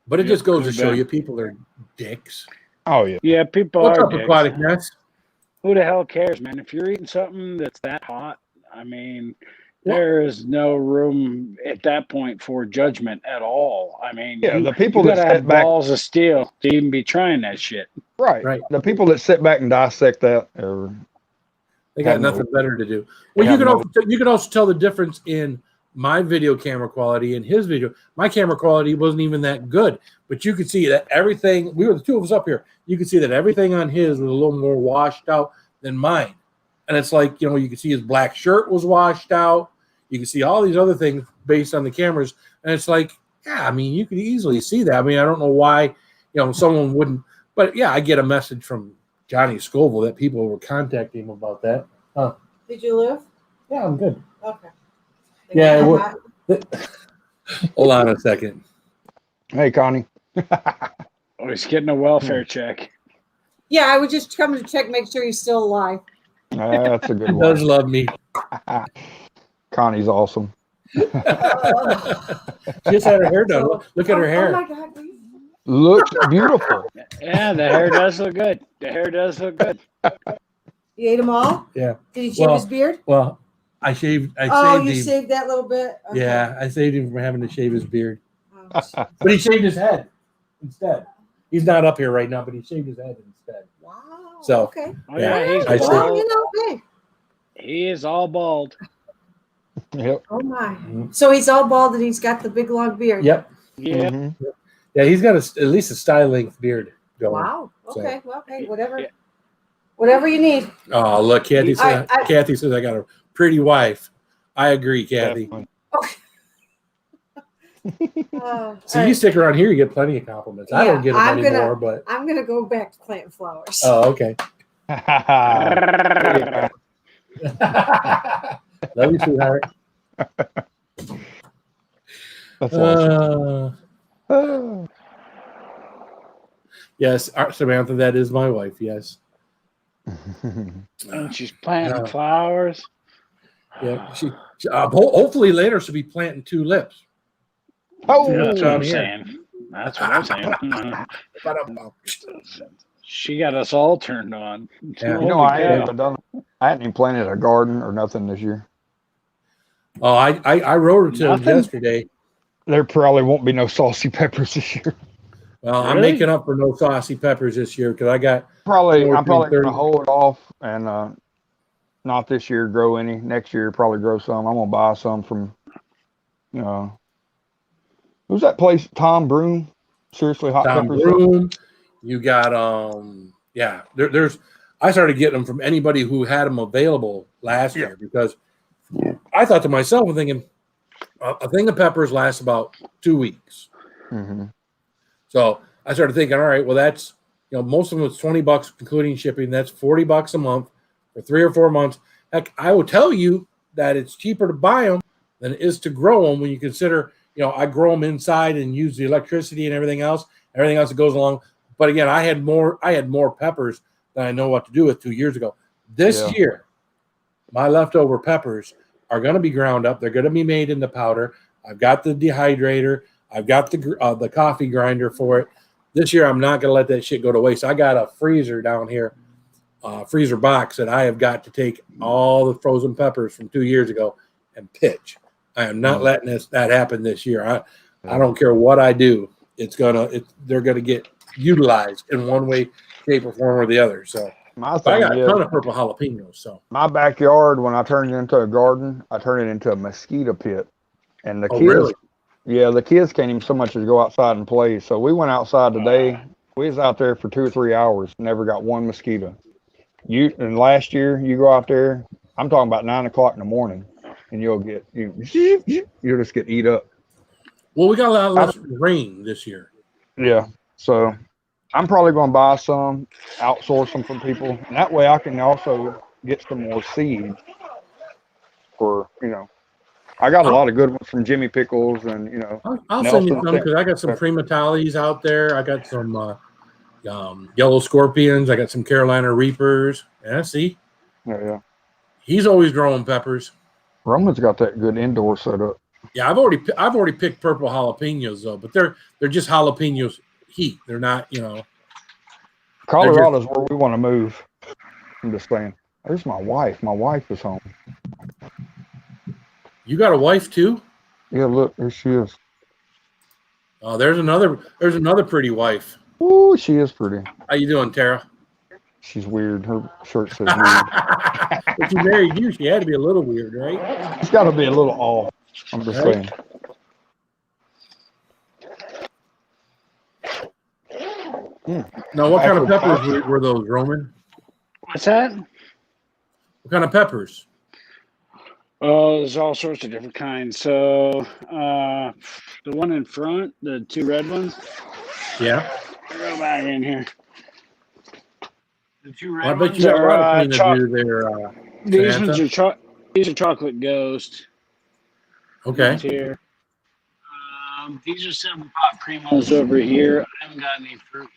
But it just goes to show you people are dicks. Oh yeah. Yeah, people What's are up, dicks. Aquatic Ness? Who the hell cares, man? If you're eating something that's that hot, I mean, there is no room at that point for judgment at all. I mean, the people you that gotta sit have back, balls of steel to even be trying that shit. right. The people that sit back and dissect that, they got nothing better to do. Well, you can also tell the difference in my video camera quality and his video. My camera quality wasn't even that good, but you could see that everything. We were the 2 of us up here. You could see that everything on his was a little more washed out than mine. And it's like, you could see his black shirt was washed out. You can see all these other things based on the cameras. And it's like, yeah, I mean, you could easily see that. I mean, I don't know why, someone wouldn't. But, yeah, I get a message from Johnny Scoville that people were contacting him about that. Huh. Did you live? Yeah, I'm good. Okay. Yeah. Hold on a second. Hey, Connie. Oh, he's getting a welfare check. Yeah, I would just come to check, make sure he's still alive. That's a good He one. does love me. Connie's awesome. She just had her hair done. Look at her hair. Oh my God, please. Looks beautiful. Yeah, the hair does look good. You ate them all? Yeah. Did he shave his beard? Well, I saved You him. saved that little bit? Okay. Yeah, I saved him from having to shave his beard. Oh, But he shaved his head instead. He's not up here right now, but he shaved his head instead. wow. So, Okay. Oh, yeah, he's I bald. Well, hey. He is all bald. Yep. Oh my! So he's all bald and he's got the big long beard. Yep. Yeah. Mm-hmm. Yeah, he's got at least a style length beard going. Wow. Okay. So. Well, hey, whatever you need. Oh, look, Kathy said. Kathy says I got a pretty wife. I agree, Kathy. So you stick around here, you get plenty of compliments. I don't get them anymore, but I'm gonna go back to planting flowers. oh, okay. Love you, sweetheart. That's awesome. Yes, Samantha, that is my wife. Yes. And she's planting flowers. Yeah, she hopefully later she'll be planting tulips. Oh, that's what I'm saying. That's what I'm saying. She got us all turned on. Yeah. You know, I hadn't even planted a garden or nothing this year. Oh, I wrote it to him yesterday. There probably won't be no saucy peppers this year. Well, I'm making up for no saucy peppers this year because I got I'm probably gonna hold off and not this year grow any. Next year probably grow some. I'm gonna buy some from who's that place? Tom Broom. Seriously, hot Tom peppers. Broom. You got there's I started getting them from anybody who had them available last year because I thought to myself, I'm thinking a thing of peppers lasts about 2 weeks. Mm-hmm. So I started thinking, all right, well, that's, most of them was $20, including shipping. That's $40 a month for 3 or 4 months. Heck, I will tell you that it's cheaper to buy them than it is to grow them when you consider, I grow them inside and use the electricity and everything else that goes along. But again, I had more peppers than I know what to do with 2 years ago. This year, my leftover peppers are going to be ground up. They're going to be made into powder. I've got the dehydrator. I've got the coffee grinder for it. This year, I'm not going to let that shit go to waste. I got a freezer down here, freezer box that I have got to take all the frozen peppers from 2 years ago and pitch. I am not letting that happen this year. I don't care what I do. They're gonna get utilized in one way, shape, or form or the other. So I got a ton of purple jalapenos. So my backyard, when I turn it into a garden, I turn it into a mosquito pit, and the kids. Really? Yeah, the kids can't even so much as go outside and play. So we went outside today. We was out there for 2 or 3 hours, never got one mosquito. And last year, you go out there, I'm talking about 9 o'clock in the morning, and you'll just get eat up. Well, we got a lot less rain this year. Yeah, so I'm probably going to buy some, outsource them from people, and that way I can also get some more seeds for I got a lot of good ones from Jimmy Pickles and I'll send you some because I got some Primatales out there. I got some yellow scorpions. I got some Carolina Reapers. Yeah, see. Yeah. He's always growing peppers. Roman's got that good indoor setup. Yeah, I've already picked purple jalapenos though, but they're just jalapenos heat. They're not, Colorado's where we want to move. I'm just saying. There's my wife. My wife is home. You got a wife too? Yeah, look, there she is. Oh, there's another pretty wife. Ooh, she is pretty. How you doing, Tara? She's weird. Her shirt says weird. If she married you, she had to be a little weird, right? She's got to be a little off. I'm just saying. Now, what kind of peppers were those, Roman? What's that? What kind of peppers? Oh, there's all sorts of different kinds. So the one in front, the 2 red ones. Yeah. Go back in here. The 2 red I bet ones you got a lot are of cleaning to do there. these are chocolate ghost. Okay. Here. These are silver pot primos over here. I haven't got any fruit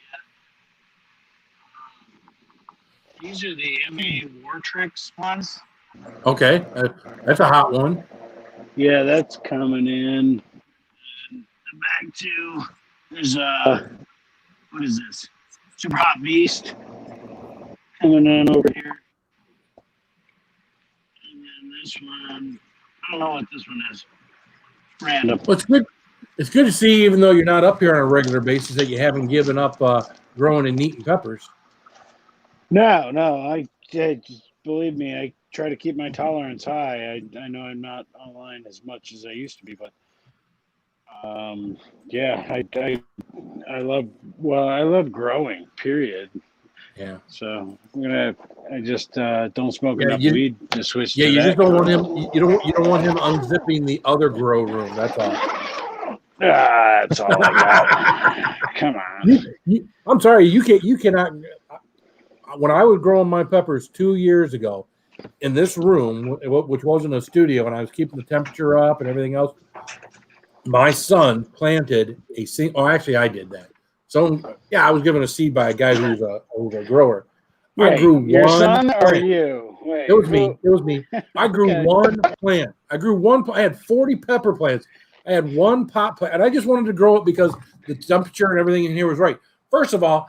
yet. These are the MA War Tricks ones. Okay, that's a hot one. Yeah, that's coming in. And the bag 2. There's what is this? Super Hot Beast coming in over here. And then this one, I don't know what this one is. Random. Well, it's good to see, even though you're not up here on a regular basis, that you haven't given up growing and eating peppers. No, believe me, I try to keep my tolerance high. I know I'm not online as much as I used to be, but yeah, I love growing. Period. Yeah. So I just don't smoke Yeah, enough weed to switch Yeah, to you that. just don't want him. You don't want him unzipping the other grow room. That's all. That's all I got. Come on. I'm sorry. You cannot. When I was growing my peppers 2 years ago, in this room, which wasn't a studio, and I was keeping the temperature up and everything else, my son planted a seed. Oh, actually, I did that. So yeah, I was given a seed by a guy who's a grower. I grew Your one son or plant. you? Wait, It was me. It was me. I grew Okay. one plant. I had 40 pepper plants. I had one pot plant, and I just wanted to grow it because the temperature and everything in here was right. First of all,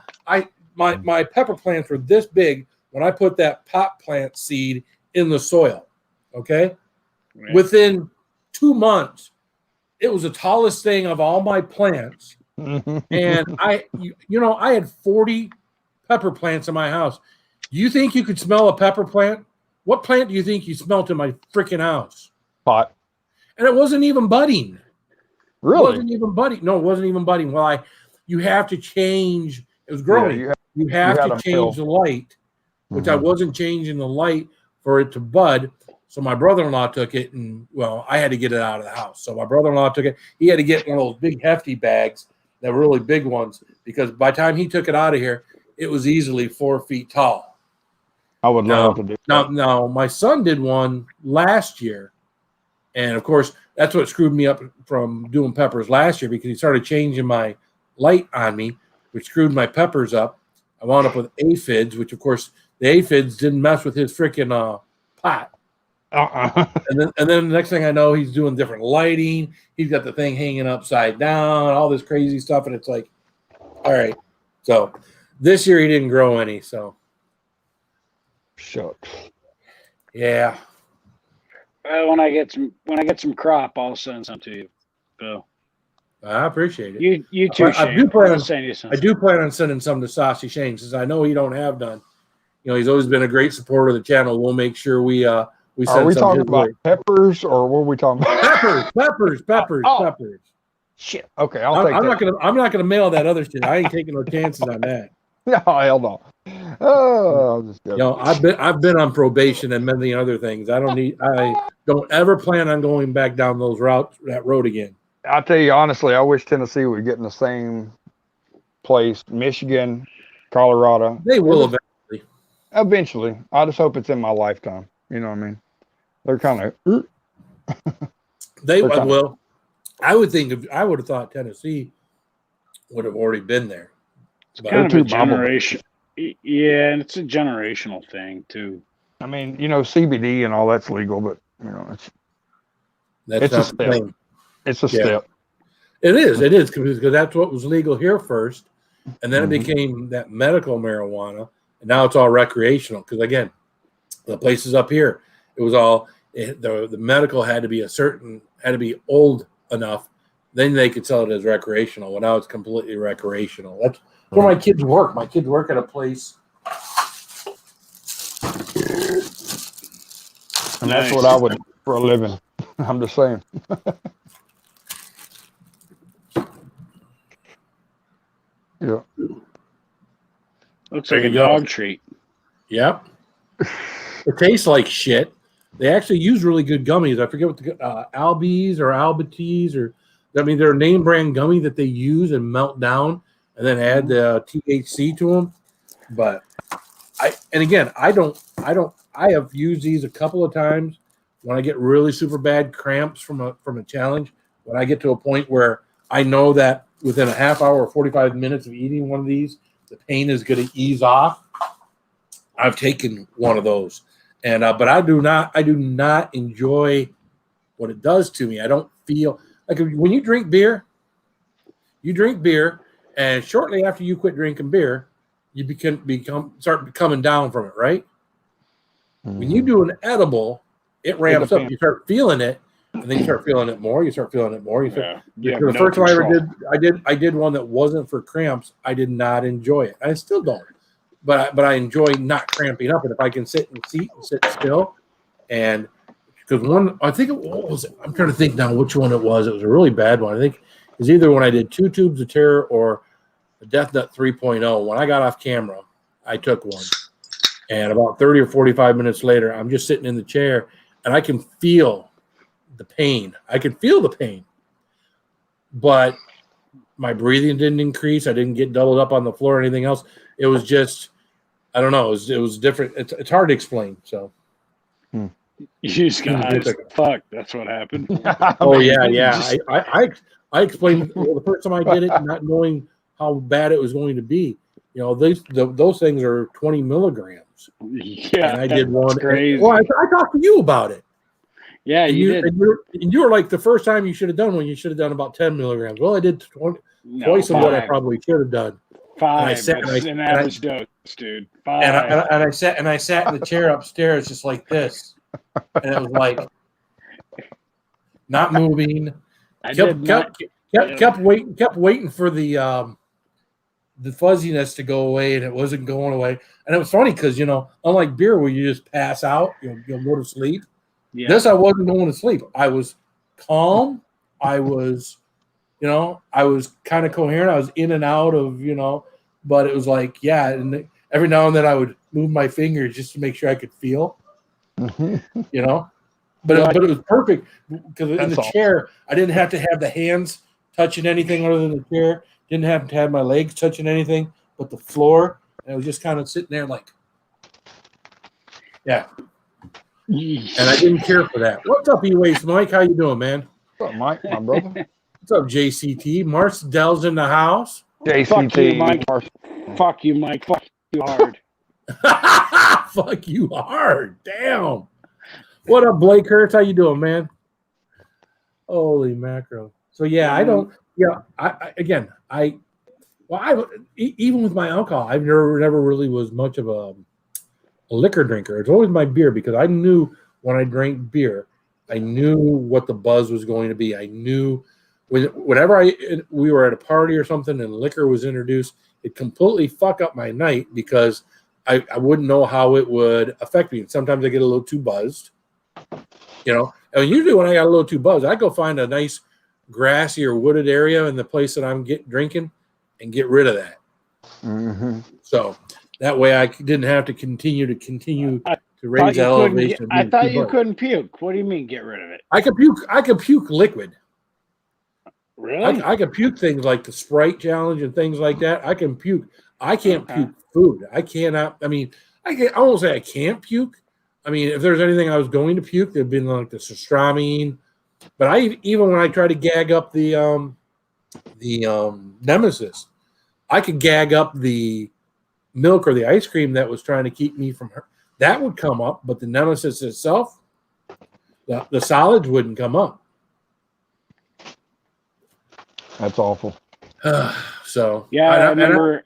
my pepper plants were this big when I put that pot plant seed in the soil. Okay, within 2 months, it was the tallest thing of all my plants, and I had 40 pepper plants in my house. You think you could smell a pepper plant? What plant do you think you smelt in my freaking house? Pot. And it wasn't even budding. Really? It wasn't even budding. No, it wasn't even budding. Well, you have to change. It was growing. Yeah, you have had to a change the light, which I Mhm. wasn't changing the light for it to bud. So my brother-in-law took it, and well, I had to get it out of the house. So my brother-in-law took it. He had to get one of those big hefty bags, that were really big ones, because by the time he took it out of here, it was easily 4 feet tall. I would love to do that. Now, my son did one last year, and of course, that's what screwed me up from doing peppers last year, because he started changing my light on me, which screwed my peppers up. I wound up with aphids, which of course the aphids didn't mess with his freaking pot. And then the next thing I know, he's doing different lighting. He's got the thing hanging upside down, all this crazy stuff, and it's like, all right. So this year he didn't grow any. So shucks. Yeah. Well, when I get some crop, I'll send some to you, Bill. I appreciate it. You too, I Shane. do plan I'll on send you some. I do plan on sending some to Sashi Shane, since I know he don't have none. He's always been a great supporter of the channel. We'll make sure we send Are we some talking his about way. peppers, or what are we talking about? Peppers. Shit. Okay, I'm not gonna mail that other shit. I ain't taking no chances on that. No, hell no. Oh, I'll just go. I've been on probation and many other things. I don't ever plan on going back down that road again. I'll tell you honestly, I wish Tennessee would get in the same place. Michigan, Colorado. They will eventually. Eventually. I just hope it's in my lifetime. You know what I mean? They're kind of. Well, I would have thought Tennessee would have already been there. It's kind of a generation. Yeah, and it's a generational thing too. I mean, CBD and all that's legal, but it's a step. It's a step. It is because that's what was legal here first, and then it became that medical marijuana, and now it's all recreational. Because again, the places up here, it was all the medical had to be old enough, then they could sell it as recreational. Well, now it's completely recreational. That's where my kids work. My kids work at a place. And that's what I would do for a living. I'm just saying. Yeah. Looks like a dog treat. Yep. It tastes like shit. They actually use really good gummies. I forget what the Albies or Albites they're a name brand gummy that they use and melt down and then add the THC to them. But I have used these a couple of times when I get really super bad cramps from a challenge. When I get to a point where I know that within a half hour or 45 minutes of eating one of these, the pain is going to ease off. I've taken one of those, and but I do not enjoy what it does to me. I don't feel like when you drink beer, and shortly after you quit drinking beer, you start coming down from it, right? Mm-hmm. When you do an edible, it ramps up. You start feeling it, and then you start feeling it more. You start feeling it more. The first time I ever did one that wasn't for cramps. I did not enjoy it. I still don't. but I enjoy not cramping up. And if I can sit in the seat and sit still, and because I think what was it? I'm trying to think now which one it was. It was a really bad one. I think it was either when I did 2 Tubes of Terror or the Death Nut 3.0. When I got off camera, I took one. And about 30 or 45 minutes later, I'm just sitting in the chair and I can feel the pain. I can feel the pain. But my breathing didn't increase. I didn't get doubled up on the floor or anything else. It was just, I don't know. It was different. It's hard to explain. So. You just got eyes. Fuck, that's what happened. Oh, yeah. I explained the first time I did it, not knowing how bad it was going to be. You know, those things are 20 milligrams. Yeah, and I did one. Crazy. Well, I talked to you about it. Yeah, and you did. And you were like, the first time you should have done one, you should have done about 10 milligrams. Well, I did twice of what I probably should have done. 5. That's an average dose, dude. 5. And I sat in the chair upstairs just like this, and it was like not moving. Kept waiting for the fuzziness to go away, and it wasn't going away. And it was funny because, you know, unlike beer where you just pass out, you'll go to sleep. Yeah. This I wasn't going to sleep. I was calm. I was kind of coherent. I was in and out of, but it was like, yeah. And every now and then I would move my fingers just to make sure I could feel, But it was perfect because in the chair, I didn't have to have the hands touching anything other than the chair. Didn't have to have my legs touching anything but the floor. And I was just kind of sitting there like, yeah. And I didn't care for that. What's up, E-Waste Mike? How you doing, man? What's up, Mike, my brother? What's up, JCT? Marcel's in the house. JCT. Fuck you, Mike. Fuck you, Mike. Fuck you hard. Fuck you hard. Damn. What up, Blake Hurst? How you doing, man? Holy mackerel. So yeah, I don't. Yeah, even with my alcohol, I never really was much of a liquor drinker. It's always my beer because I knew when I drank beer, I knew what the buzz was going to be. I knew whenever we were at a party or something and liquor was introduced, it completely fuck up my night because I wouldn't know how it would affect me. Sometimes I get a little too buzzed, And usually when I got a little too buzzed, I go find a nice grassy or wooded area in the place that I'm drinking and get rid of that. Mm-hmm. So that way I didn't have to continue to raise that elevation. I thought you couldn't puke. What do you mean get rid of it? I could puke liquid. Really? I could puke things like the Sprite challenge and things like that. I can puke. I can't puke food. I cannot. I mean, I won't say I can't puke. I mean, if there's anything I was going to puke, there'd been like the surstramine. But even when I try to gag up the Nemesis, I could gag up the milk or the ice cream that was trying to keep me from her. That would come up, but the Nemesis itself, the solids wouldn't come up. That's awful. So yeah, I remember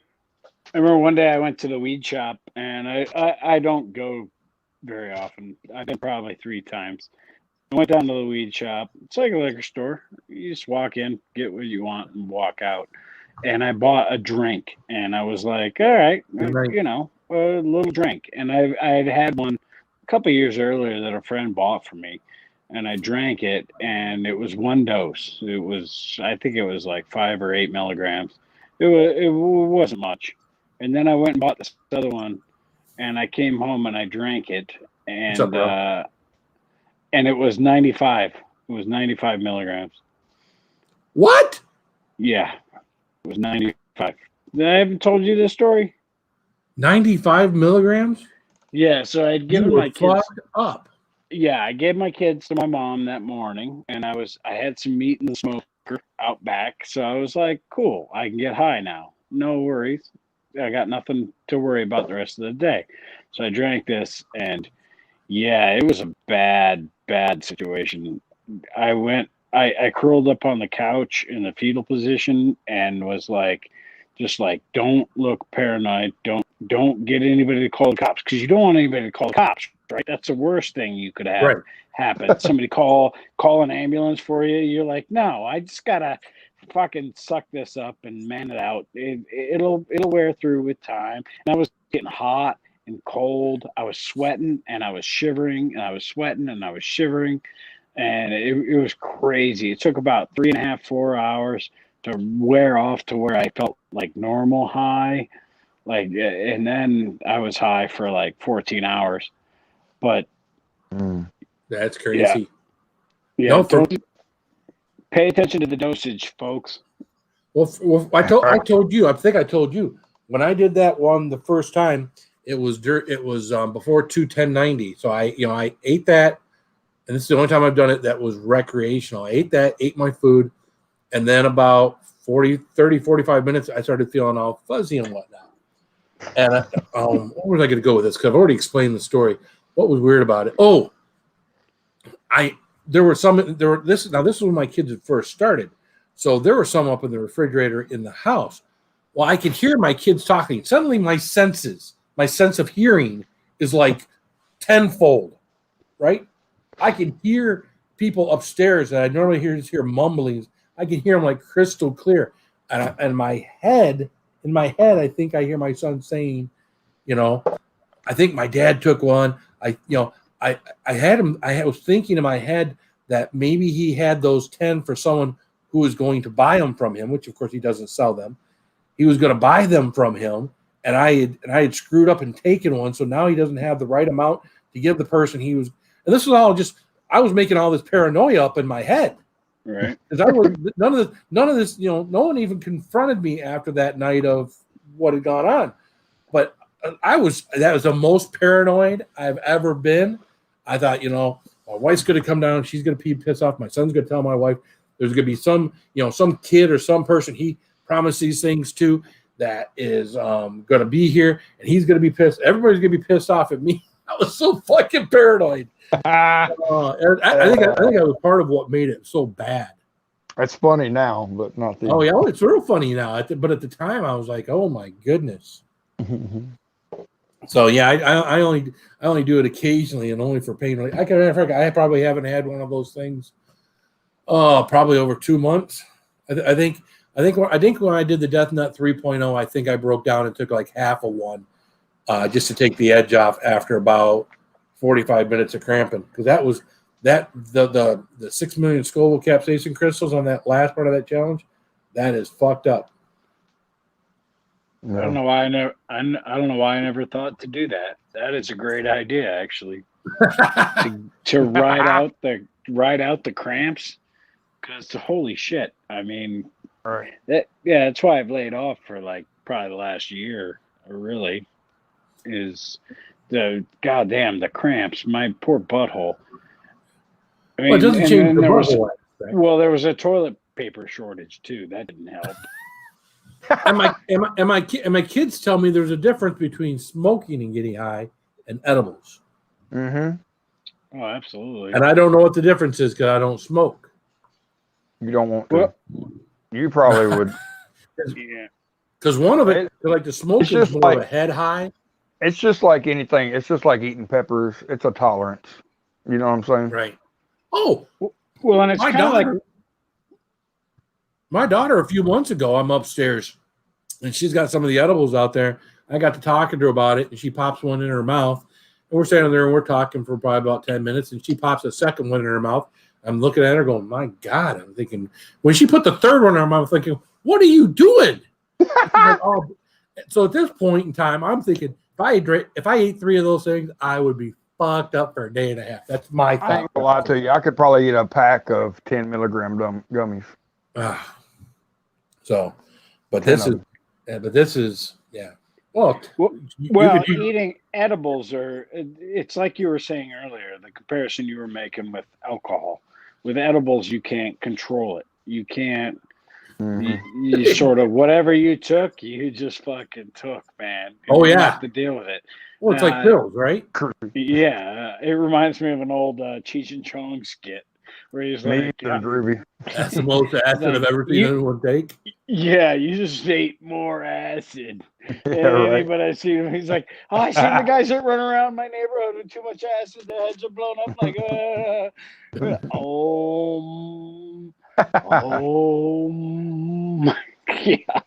one day I went to the weed shop, and I don't go very often. I've been probably 3 times. I went down to the weed shop. It's like a liquor store. You just walk in, get what you want, and walk out. And I bought a drink, and I was like, all right, a little drink. And I had one a couple of years earlier that a friend bought for me, and I drank it, and it was 1 dose. I think it was like 5 or 8 milligrams. It wasn't much. And then I went and bought this other one, and I came home and I drank it, and What's up, and it was 95. It was 95 milligrams. What? Yeah, it was 95. I haven't told you this story. 95 milligrams? Yeah, so I'd given my kids fucked up. Yeah, I gave my kids to my mom that morning, and I had some meat in the smoker out back, so I was like, cool, I can get high now. No worries. I got nothing to worry about the rest of the day. So I drank this, and yeah, it was a bad situation. I curled up on the couch in the fetal position and was like, just like, don't look paranoid. Don't get anybody to call the cops, because you don't want anybody to call the cops, right? That's the worst thing you could have happen. Somebody call an ambulance for you. You're like, no, I just gotta fucking suck this up and man it out. It'll wear through with time. And I was getting hot and cold. I was sweating and I was shivering and I was sweating and I was shivering. And it was crazy. It took about 3.5, 4 hours to wear off to where I felt like normal high. Like, and then I was high for like 14 hours. But that's crazy. Yeah. No, pay attention to the dosage, folks. Well, I told you. I think I told you when I did that one the first time. It was before 2/10/90. So I ate that, and this is the only time I've done it that was recreational. I ate that, ate my food, and then about 45 minutes, I started feeling all fuzzy and whatnot. And what was I going to go with this? Because I've already explained the story. What was weird about it? Oh, this was when my kids had first started. So there were some up in the refrigerator in the house. Well, I could hear my kids talking. Suddenly my sense of hearing is like tenfold, right? I can hear people upstairs that I normally hear mumblings. I can hear them like crystal clear. And in my head, I think I hear my son saying, I think my dad took one. I was thinking in my head that maybe he had those 10 for someone who was going to buy them from him, which of course he doesn't sell them. He was going to buy them from him, and I had screwed up and taken one, so now he doesn't have the right amount to give the person he was. And this was all just I was making all this paranoia up in my head, right? Because I was none of this. No one even confronted me after that night of what had gone on, but that was the most paranoid I've ever been. I thought, my wife's going to come down. She's going to piss off. My son's going to tell my wife. There's going to be some kid or some person he promised these things to that is going to be here, and he's going to be pissed. Everybody's going to be pissed off at me. I was so fucking paranoid. I think I was part of what made it so bad. It's funny now, but not the. Oh yeah, it's real funny now. But at the time, I was like, oh my goodness. So yeah, I only do it occasionally and only for pain relief. I probably haven't had one of those things. Probably over 2 months. I think when I did the Death Nut 3.0, I think I broke down and took like half of one, just to take the edge off after about 45 minutes of cramping, because that was the 6 million Scoville capsaicin crystals on that last part of that challenge. That is fucked up. I don't know why I don't know why I never thought to do that. That is a great idea, actually, to ride out the cramps. Because holy shit, I mean, right. That's why I've laid off for like probably the last year. Really, is the goddamn the cramps. My poor butthole. I mean, it doesn't change the butthole. Well, there was a toilet paper shortage too. That didn't help. and my kids tell me there's a difference between smoking and getting high and edibles. Mm-hmm. Oh, absolutely. And I don't know what the difference is because I don't smoke. You don't want to. Well, you probably would. Yeah. Because one of it, like the smoke is more of a head high. It's just like anything. It's just like eating peppers. It's a tolerance. You know what I'm saying? Right. Oh, well, and it's kind of like my daughter. A few months ago, I'm upstairs, and she's got some of the edibles out there. I got to talking to her about it, and she pops one in her mouth. And we're standing there, and we're talking for probably about 10 minutes, and she pops a second one in her mouth. I'm looking at her going, my God. I'm thinking, when she put the third one in her mouth, I'm thinking, what are you doing? Like, oh. So at this point in time, I'm thinking, if I ate 3 of those things, I would be fucked up for a day and a half. That's my thought. I ain't gonna lie to you. I could probably eat a pack of 10 milligram gummies. But this is, yeah. Well, eating edibles it's like you were saying earlier, the comparison you were making with alcohol. With edibles, you can't control it. You can't, you sort of, whatever you took, you just fucking took, man. Oh, you yeah. have to deal with it. Well, it's like pills, right? Yeah. It reminds me of an old Cheech and Chong skit where he's like, that's the most acid I've ever seen anyone take. Yeah, you just ate more acid. Yeah, right. But I see him, he's like, oh, I seen the guys that run around my neighborhood with too much acid, their heads are blown up like, Oh my God.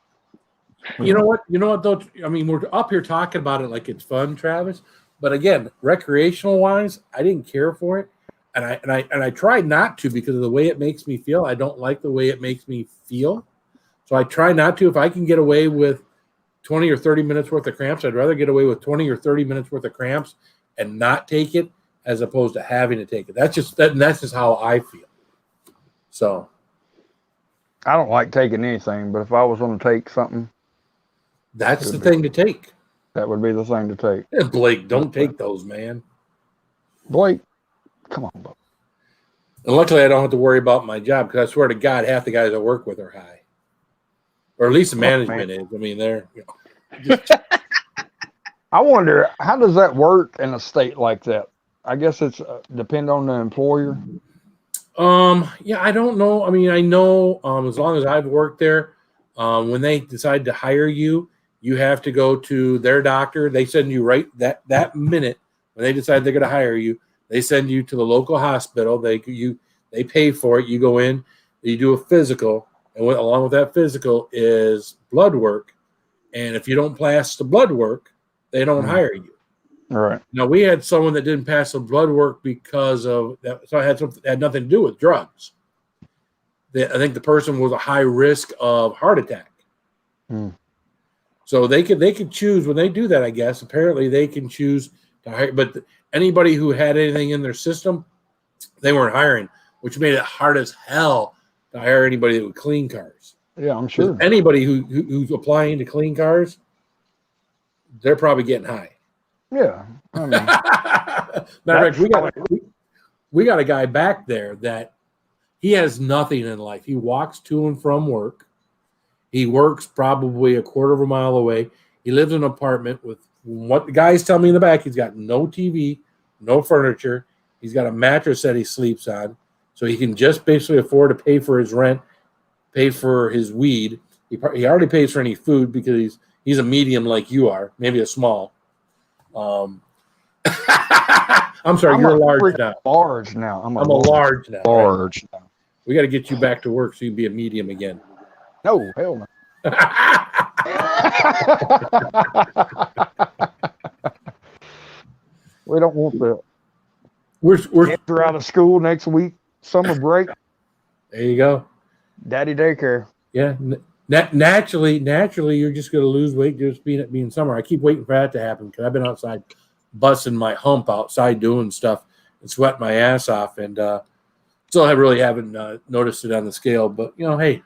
You know what? You know what though? I mean, we're up here talking about it like it's fun, Travis. But again, recreational wise, I didn't care for it, and I tried not to because of the way it makes me feel. I don't like the way it makes me feel, so I try not to. If I can get away with 20 or 30 minutes worth of cramps, I'd rather get away with 20 or 30 minutes worth of cramps and not take it as opposed to having to take it. That's just how I feel. So I don't like taking anything, but if I was going to take something, that's the thing to take. That would be the thing to take. Yeah, Blake, don't take those, man. Blake, come on, Blake. And luckily, I don't have to worry about my job because I swear to God, half the guys I work with are high, or at least the management is. I mean, they're. I wonder, how does that work in a state like that? I guess it's depend on the employer. Yeah, I don't know. I mean, I know as long as I've worked there, when they decide to hire you, you have to go to their doctor. They send you right that minute when they decide they're going to hire you. They send you to the local hospital. They pay for it. You go in, you do a physical, and along with that physical is blood work. And if you don't pass the blood work, they don't hire you. All right. Now we had someone that didn't pass the blood work because of that. So it had nothing to do with drugs. I think the person was a high risk of heart attack. So they could choose when they do that. I guess apparently they can choose to hire, but anybody who had anything in their system, they weren't hiring, which made it hard as hell to hire anybody that would clean cars. Yeah, I'm sure. Anybody who's applying to clean cars, they're probably getting high. Yeah. I mean, Matter of fact, we got a guy back there that he has nothing in life. He walks to and from work. He works probably a quarter of a mile away. He lives in an apartment with what the guys tell me in the back. He's got no TV, no furniture. He's got a mattress that he sleeps on. So he can just basically afford to pay for his rent, pay for his weed. He already pays for any food because he's a medium like you are, maybe a small. I'm sorry, you're a large now. Large now. I'm a large now. Large now. We got to get you back to work so you can be a medium again. No, hell no. We don't want that. We're out of school next week. Summer break. There you go. Daddy daycare. Yeah. Naturally, you're just going to lose weight just being summer. I keep waiting for that to happen because I've been outside busting my hump outside doing stuff and sweating my ass off. And still haven't noticed it on the scale. But, hey,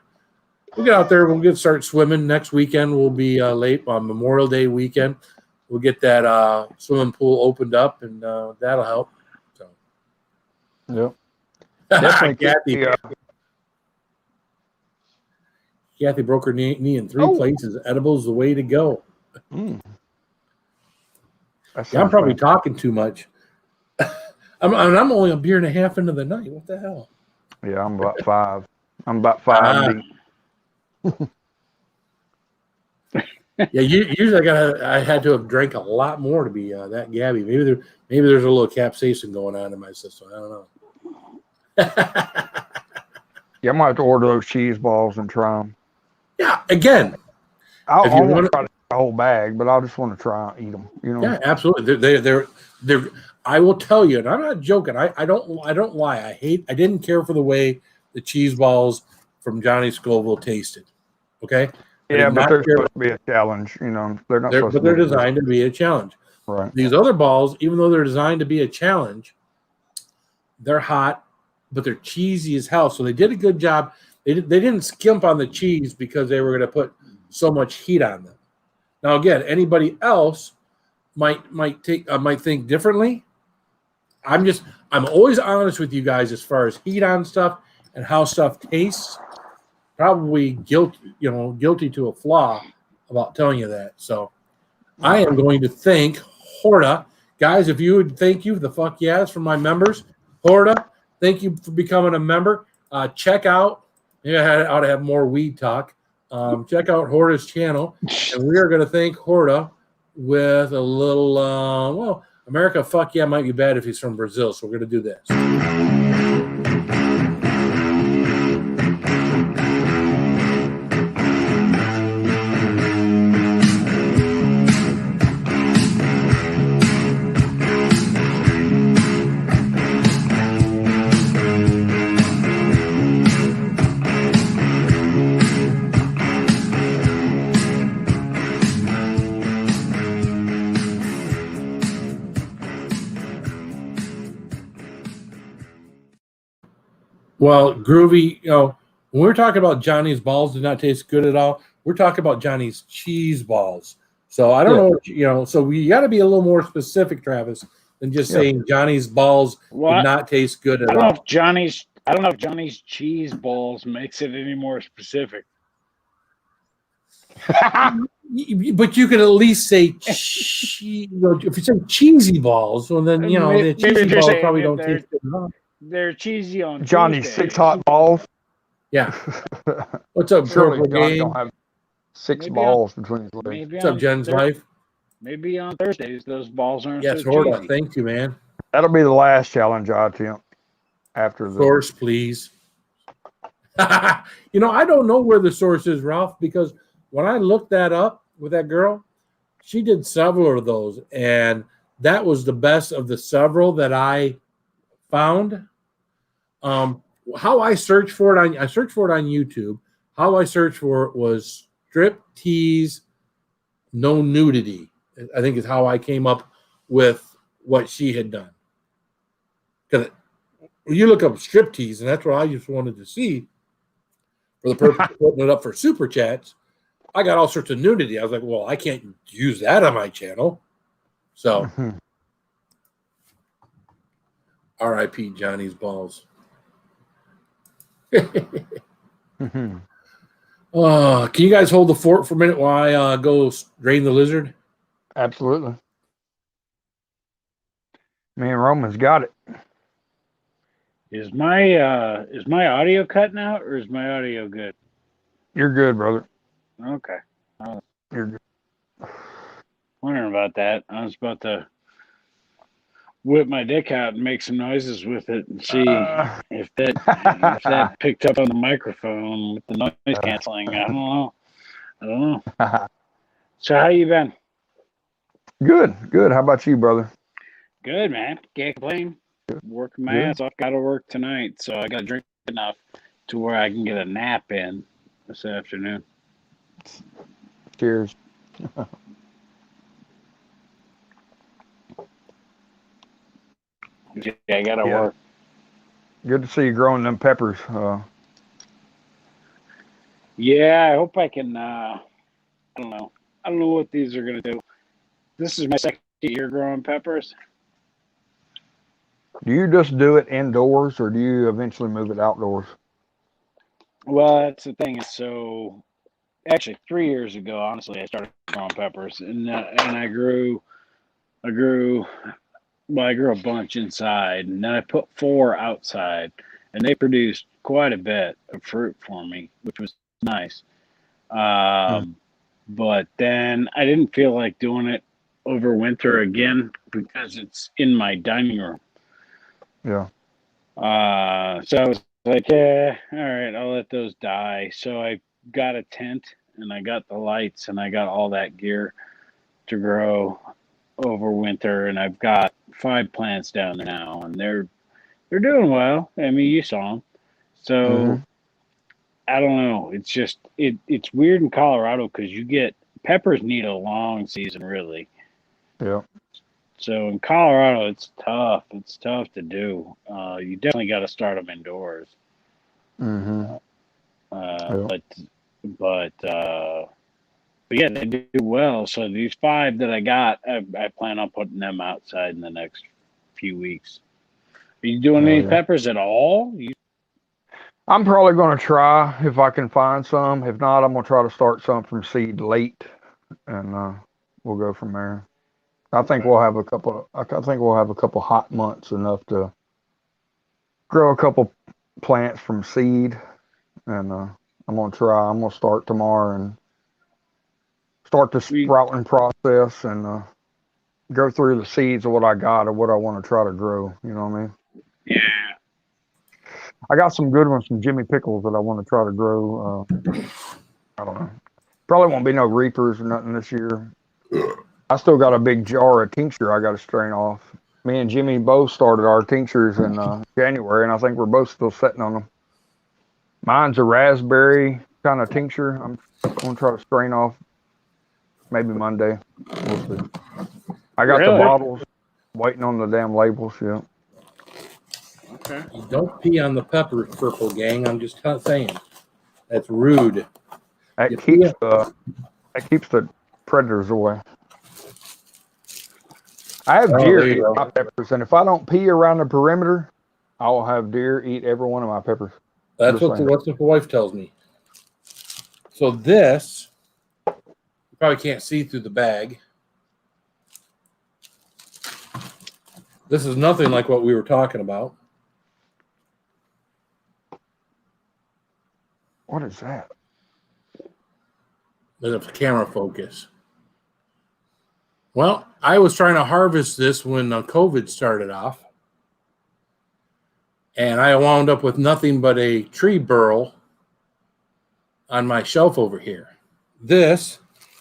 we'll get out there. We'll start swimming. Next weekend will be late on Memorial Day weekend. We'll get that swimming pool opened up, and that'll help. So, yep. Kathy broke her knee in 3 places. Edibles the way to go. Mm. Yeah, I'm probably talking too much. I'm only a beer and a half into the night. What the hell? Yeah, I'm about 5. I'm about 5 deep. Yeah, usually I had to have drank a lot more to be that gabby. Maybe there's a little capsaicin going on in my system. I don't know. Yeah, I might have to order those cheese balls and try them. Yeah, again, I want to try the whole bag, but I just want to try and eat them. Yeah, absolutely. They're. I will tell you, and I'm not joking. I don't lie. I didn't care for the way the cheese balls from Johnny Scoville tasted. Okay. Yeah, but they're supposed to be a challenge. They're not. But they're designed to be a challenge. Right. These other balls, even though they're designed to be a challenge, they're hot, but they're cheesy as hell. So they did a good job. They didn't skimp on the cheese because they were going to put so much heat on them. Now, again, anybody else might think differently. I'm always honest with you guys as far as heat on stuff and how stuff tastes. Probably guilty to a flaw about telling you that. So I am going to thank Horta. Guys, if you would thank you, the fuck yes from my members. Horta, thank you for becoming a member. Check out, maybe I ought to have more weed talk. Check out Horta's channel. And we are going to thank Horta with a little, America, fuck yeah, might be bad if he's from Brazil. So we're going to do this. Well, Groovy, when we're talking about Johnny's balls did not taste good at all, we're talking about Johnny's cheese balls. So I don't know, so we got to be a little more specific, Travis, than just saying Johnny's balls did not taste good at all. I don't know if Johnny's cheese balls makes it any more specific. But you could at least say if you say cheesy balls, well then the cheesy balls probably don't taste good at all. They're cheesy on Johnny's Tuesday. 6 hot balls. Yeah. What's up, Surely Purple Johnny Game? don't have 6 balls between his legs. What's up, Jen's wife? Maybe on Thursdays those balls aren't Yes, so Horda. cheesy. Thank you, man. That'll be the last challenge I attempt after the source, please. I don't know where the source is, Ralph, because when I looked that up with that girl, she did several of those, and that was the best of the several that I found. How I searched for it I searched for it on YouTube. How I searched for it was strip tease, no nudity. I think is how I came up with what she had done. Because you look up strip tease, and that's what I just wanted to see for the purpose of putting it up for super chats. I got all sorts of nudity. I was like, well, I can't use that on my channel. So, R.I.P. Johnny's balls. Can you guys hold the fort for a minute while I go drain the lizard? Absolutely. Me and Roman's got it. Is my audio cutting out or is my audio good? You're good, brother. Okay. You're good. Wondering about that. I was about to whip my dick out and make some noises with it and see if that picked up on the microphone with the noise canceling. I don't know. So how you been? Good. How about you, brother? Good, man. Can't complain. Working my ass off. Got to work tonight, so I got to drink enough to where I can get a nap in this afternoon. Cheers. Yeah, I got to work. Good to see you growing them peppers. Yeah, I hope I can. I don't know. I don't know what these are gonna do. This is my second year growing peppers. Do you just do it indoors, or do you eventually move it outdoors? Well, that's the thing. So, actually, 3 years ago, honestly, I started growing peppers, and I grew a bunch inside, and then I put 4 outside, and they produced quite a bit of fruit for me, which was nice. But then I didn't feel like doing it over winter again because it's in my dining room. Yeah. So I was like, yeah, all right, I'll let those die. So I got a tent and I got the lights and I got all that gear to grow over winter, and I've got 5 plants down there now, and they're doing well. I mean, you saw them. So I don't know. It's just it's weird in Colorado because peppers need a long season, really. Yeah. So in Colorado, it's tough. It's tough to do. You definitely got to start them indoors. But yeah, they do well. So these 5 that I got, I plan on putting them outside in the next few weeks. Are you doing any peppers at all? I'm probably going to try if I can find some. If not, I'm going to try to start some from seed late, and we'll go from there. I think we'll have a couple hot months, enough to grow a couple plants from seed, and I'm going to try. I'm going to start tomorrow and start the sprouting process and go through the seeds of what I got or what I want to try to grow. You know what I mean? Yeah. I got some good ones from Jimmy Pickles that I want to try to grow. I don't know. Probably won't be no reapers or nothing this year. I still got a big jar of tincture I got to strain off. Me and Jimmy both started our tinctures in January, and I think we're both still sitting on them. Mine's a raspberry kind of tincture. I'm going to try to strain off maybe Monday. We'll see. I got the bottles waiting on the damn labels. Yeah. You don't pee on the pepper, Purple Gang. I'm just saying. That's rude. That keeps the predators away. I have deer eat my peppers, and if I don't pee around the perimeter, I will have deer eat every one of my peppers. That's what the wife tells me. So this, you probably can't see through the bag. This is nothing like what we were talking about. What is that? There's a camera focus. Well, I was trying to harvest this when COVID started off. And I wound up with nothing but a tree burl on my shelf over here. This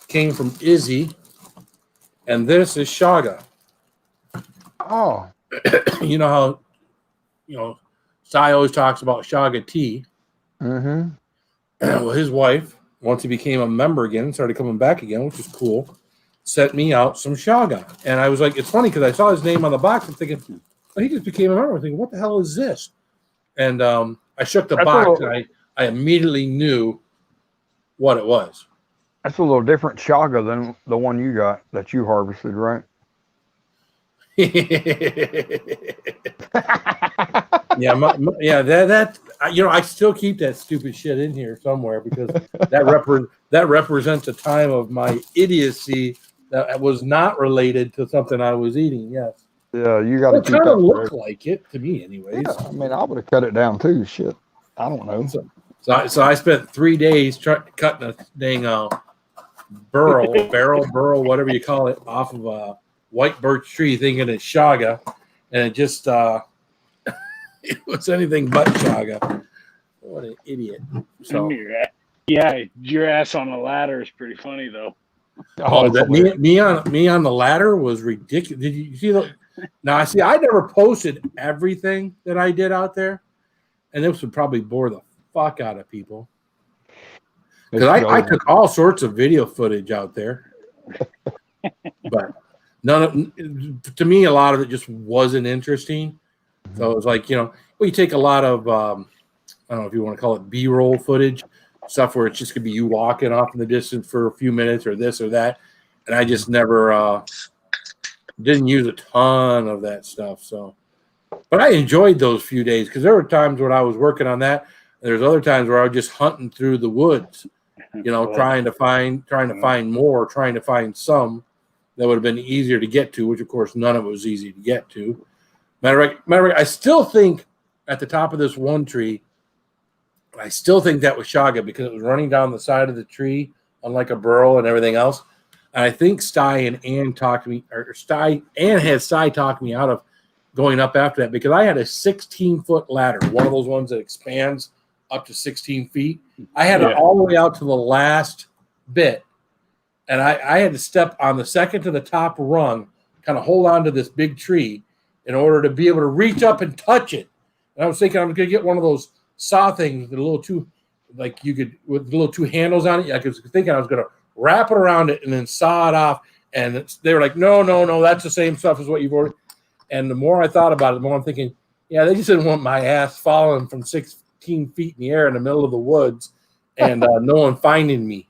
came from Izzy, and this is Shaga. Oh. You know how, Sai always talks about Shaga tea. Mm-hmm. Well, his wife, once he became a member again, started coming back again, which is cool, sent me out some Shaga. And I was like, it's funny because I saw his name on the box and thinking, oh, he just became a member. I'm thinking, what the hell is this? And I shook the box and I immediately knew what it was. That's a little different Shaga than the one you got that you harvested, right? That I still keep that stupid shit in here somewhere because that represents a time of my idiocy that was not related to something I was eating. Yes. Yeah, you got to keep it kind that. of looked like it to me, anyways. Yeah, I mean, I would have cut it down too. Shit, I don't know. So I spent 3 days cutting a dang barrel, whatever you call it, off of a white birch tree, thinking it's Shaga, and it just it was anything but Shaga. What an idiot! So your ass on a ladder is pretty funny though. Oh, that me on the ladder was ridiculous. Did you see the? Now I never posted everything that I did out there, and this would probably bore the fuck out of people because I took all sorts of video footage out there, but to me a lot of it just wasn't interesting. So it was like you take a lot of I don't know if you want to call it B-roll footage. Stuff where it's just gonna be you walking off in the distance for a few minutes or this or that, and I just never didn't use a ton of that stuff. So, but I enjoyed those few days because there were times when I was working on that. There's other times where I was just hunting through the woods, trying to find more, trying to find some that would have been easier to get to. Which of course none of it was easy to get to. Matter of fact, I still think at the top of this one tree. I still think that was Shaga because it was running down the side of the tree, unlike a burl and everything else. And I think Sty and Ann talked me, or Ann had Sty talk me out of going up after that because I had a 16-foot ladder, one of those ones that expands up to 16 feet. I had it all the way out to the last bit, and I had to step on the second to the top rung, kind of hold on to this big tree in order to be able to reach up and touch it. And I was thinking I'm going to get one of those saw things with a little two, like you could with little two handles on it. I was thinking I was going to wrap it around it and then saw it off. And they were like, no, that's the same stuff as what you've ordered. And the more I thought about it, the more I'm thinking, yeah, they just didn't want my ass falling from 16 feet in the air in the middle of the woods and no one finding me.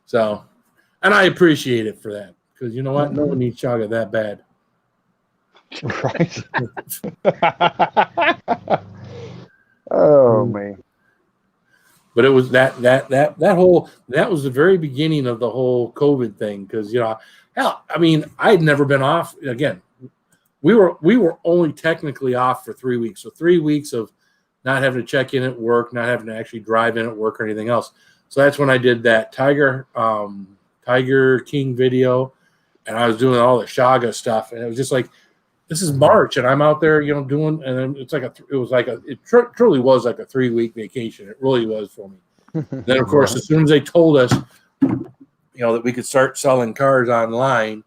So, and I appreciate it for that because you know what? No one needs Shaga that bad. Right. Oh man. But it was that was the very beginning of the whole COVID thing because hell, I mean, I'd never been off again. We were only technically off for 3 weeks. So 3 weeks of not having to check in at work, not having to actually drive in at work or anything else. So that's when I did that Tiger King video, and I was doing all the Shaga stuff, and it was just like, this is March, and I'm out there, doing, and it truly was like a 3 week vacation. It really was for me. Then, of course, as soon as they told us, that we could start selling cars online,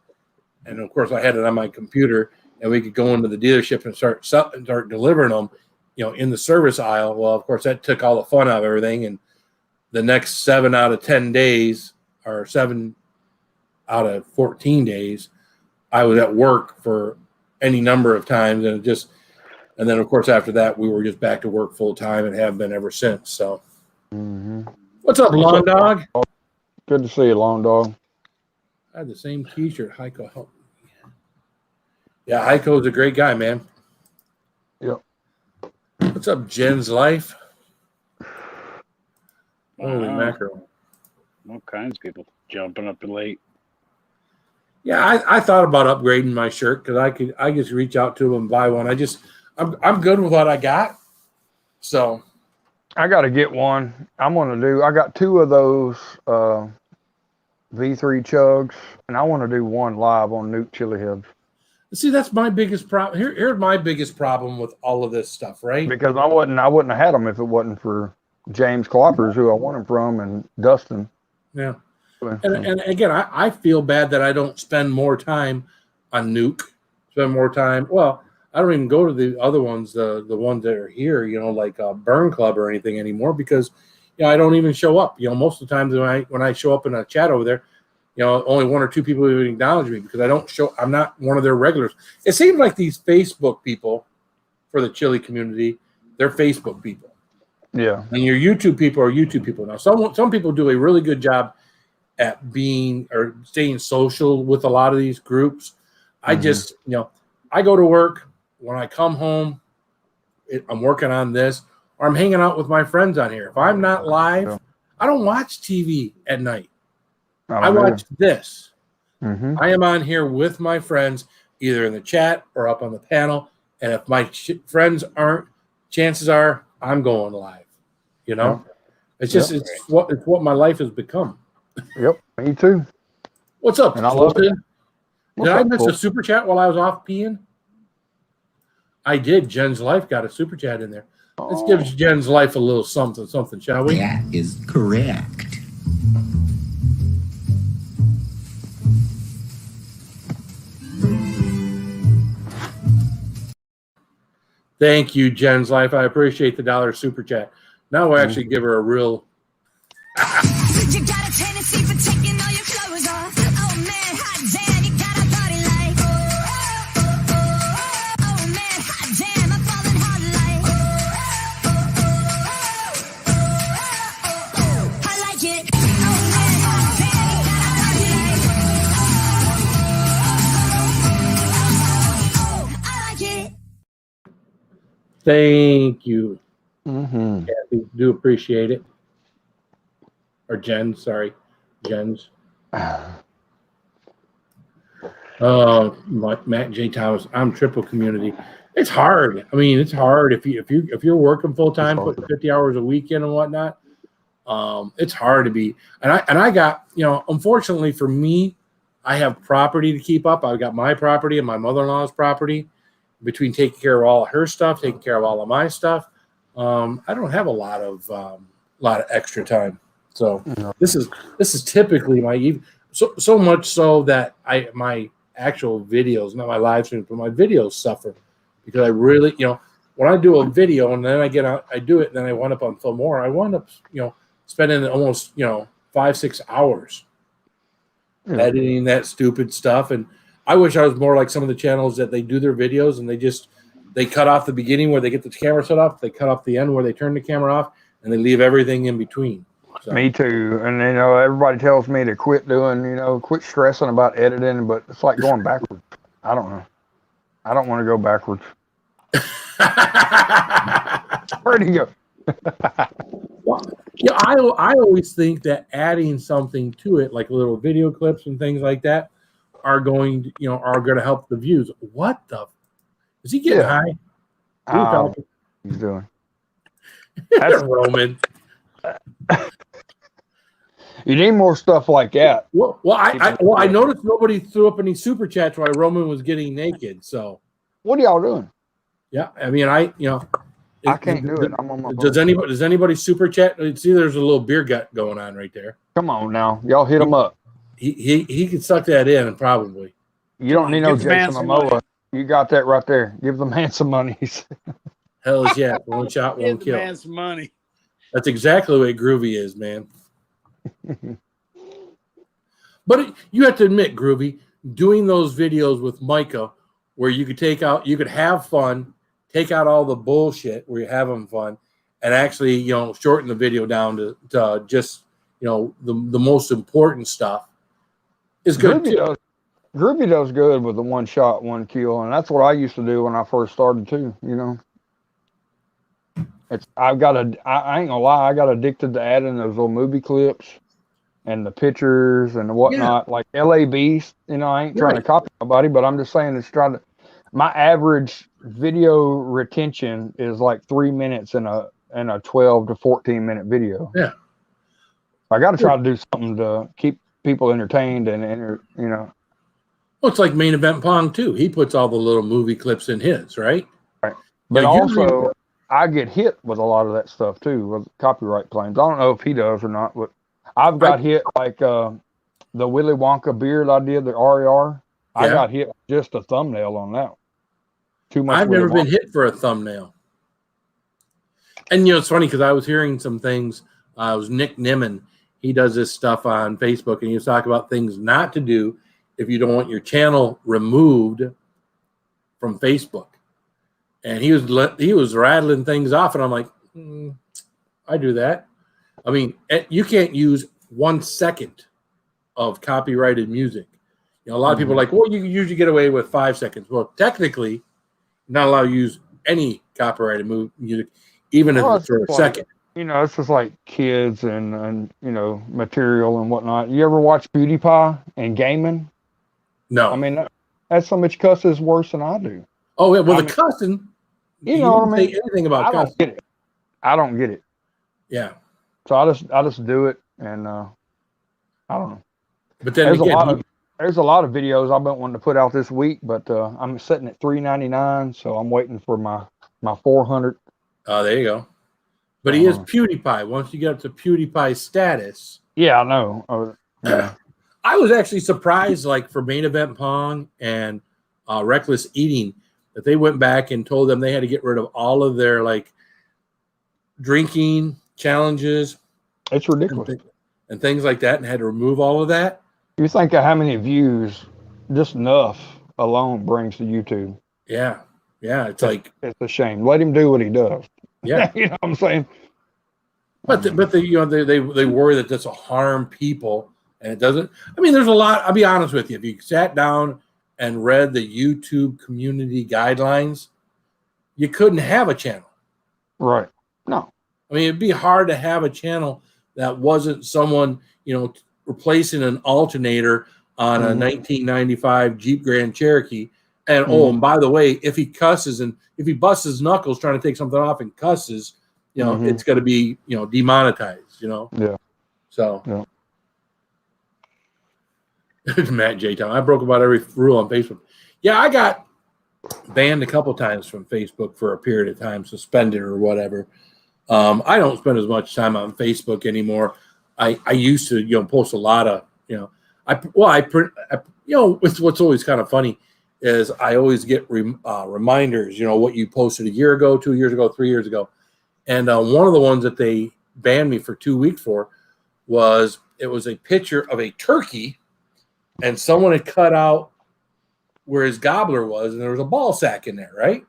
and of course, I had it on my computer, and we could go into the dealership and start delivering them, in the service aisle. Well, of course, that took all the fun out of everything, and the next 7 out of 10 days, or 7 out of 14 days, I was at work for any number of times, and then of course after that we were just back to work full time and have been ever since. So, what's up, Lawn Dog? Good to see you, Lawn Dog. I had the same T-shirt. Heiko helped me. Yeah, Heiko's a great guy, man. Yep. What's up, Jen's Life? Holy Wow. mackerel! All kinds of people jumping up late. Yeah, I thought about upgrading my shirt because I just reach out to them and buy one. I'm good with what I got. So I got to get one. I got 2 of those V3 chugs, and I want to do one live on Nuke Chili Heads. see, that's my biggest problem. Here's my biggest problem with all of this stuff, right? Because I wouldn't have had them if it wasn't for James Cloppers, who I want them from, and Dustin. Yeah. And again, I feel bad that I don't spend more time on Nuke, spend more time. Well, I don't even go to the other ones, the ones that are here, like Burn Club or anything anymore because, I don't even show up. Most of the times when I show up in a chat over there, only 1 or 2 people even acknowledge me because I'm not one of their regulars. It seems like these Facebook people for the chili community, they're Facebook people. Yeah. And your YouTube people are YouTube people. Now, some people do a really good job at being or staying social with a lot of these groups. I just, I go to work. When I come home, I'm working on this, or I'm hanging out with my friends on here. If I'm not live, I don't watch TV at night. I watch this. I am on here with my friends, either in the chat or up on the panel. And if my friends aren't, chances are I'm going live. It's just it's what my life has become. Yep, me too. What's up, and I love it. Did I miss a super chat while I was off peeing? I did. Jen's Life got a super chat in there. Let's give Jen's Life a little something, shall we? That is correct. Thank you, Jen's Life. I appreciate the $1 super chat. Now we'll actually give her a real. You got a tendency for taking all your clothes off. Oh man, hot damn, you got a body like. Oh man, hot damn, I'm falling hard like. I like it. Oh man, hot damn, you got a body like. I like it. Thank you. Kathy, do appreciate it. Or Jen, sorry. Jen's. Matt J. Thomas. I'm triple community. It's hard. I mean, it's hard if you're working full time, putting 50 hours a week in and whatnot. It's hard to be. And I got, unfortunately for me, I have property to keep up. I've got my property and my mother-in-law's property. Between taking care of all of her stuff, taking care of all of my stuff, I don't have a lot of extra time. So this is typically my evening. So much so that my actual videos, not my live streams, but my videos suffer because I really, when I do a video and then I do it and then I wind up on Filmora, I wind up, spending almost, 5-6 hours editing that stupid stuff. And I wish I was more like some of the channels that they do their videos and they cut off the beginning where they get the camera set up, they cut off the end where they turn the camera off, and they leave everything in between. So. Me too. And everybody tells me to quit quit stressing about editing, but it's like going backwards. I don't know. I don't want to go backwards. Where'd he go? I always think that adding something to it, like little video clips and things like that, are going to help the views. What the? Is he getting high? He's doing. That's Roman. You need more stuff like that. Well, I noticed nobody threw up any super chats while Roman was getting naked. So, what are y'all doing? Yeah, I mean, I can't do it. I'm on my phone. Does anybody super chat? See, there's a little beer gut going on right there. Come on now, y'all hit him up. He can suck that in probably. You don't need no Jason Momoa. You got that right there. Give them man some monies. Hells yeah, one shot, one kill. Man some money. That's exactly the way Groovy is, man. But you have to admit, Groovy, doing those videos with Micah where you could have fun, take out all the bullshit where you're having fun, and actually, shorten the video down to just, the most important stuff is good. Groovy does good with the one shot, one kill, and that's what I used to do when I first started too. I ain't gonna lie, I got addicted to adding those little movie clips and the pictures and whatnot, like LA Beast. I ain't trying to copy nobody, but I'm just saying my average video retention is like 3 minutes in a 12 to 14 minute video. Yeah. I got to try to do something to keep people entertained and Well, it's like Main Event Pong too. He puts all the little movie clips in his, right? Right. But also, I get hit with a lot of that stuff too, with copyright claims. I don't know if he does or not, but I've got hit like the Willy Wonka beard I did, the RER. I got hit with just a thumbnail on that. Too much. I've never been hit for a thumbnail. And it's funny because I was hearing some things. It was Nick Nimmin. He does this stuff on Facebook, and he was talking about things not to do if you don't want your channel removed from Facebook. And he was rattling things off, and I'm like, I do that. I mean, you can't use 1 second of copyrighted music. A lot of people are like, well, you can usually get away with 5 seconds. Well, technically, you're not allowed to use any copyrighted music, even if it's for a second. It's just like kids and material and whatnot. You ever watch PewDiePie and gaming? No. I mean, that's so much cusses worse than I do. Oh, yeah. Well, the cussing, you know what I mean? Say anything about cussing. I don't get it. Yeah. So I just do it, and I don't know. But then there's a lot of videos I've been wanting to put out this week, but I'm sitting at $3.99, so I'm waiting for my 400. Oh, there you go. But he is PewDiePie. Once you get up to PewDiePie status. Yeah, I know. I was actually surprised, like for Main Event Pong and Reckless Eating, that they went back and told them they had to get rid of all of their like drinking challenges. It's ridiculous. And things like that, and had to remove all of that. You think of how many views just enough alone brings to YouTube. Yeah. Yeah. It's a shame. Let him do what he does. Yeah. You know what I'm saying? But they worry that this will harm people, and it doesn't. I mean, there's a lot. I'll be honest with you. If you sat down and read the YouTube community guidelines, you couldn't have a channel. Right. No. I mean, it'd be hard to have a channel that wasn't someone, replacing an alternator on a 1995 Jeep Grand Cherokee. And and by the way, if he cusses and if he busts his knuckles trying to take something off and cusses, it's going to be, demonetized, Yeah. So. Yeah. Matt J. Town. I broke about every rule on Facebook. Yeah, I got banned a couple times from Facebook for a period of time, suspended or whatever. I don't spend as much time on Facebook anymore. I used to, post a lot of, what's always kind of funny is I always get reminders, what you posted a year ago, 2 years ago, 3 years ago. And one of the ones that they banned me for 2 weeks for was a picture of a turkey, and someone had cut out where his gobbler was, and there was a ball sack in there, right?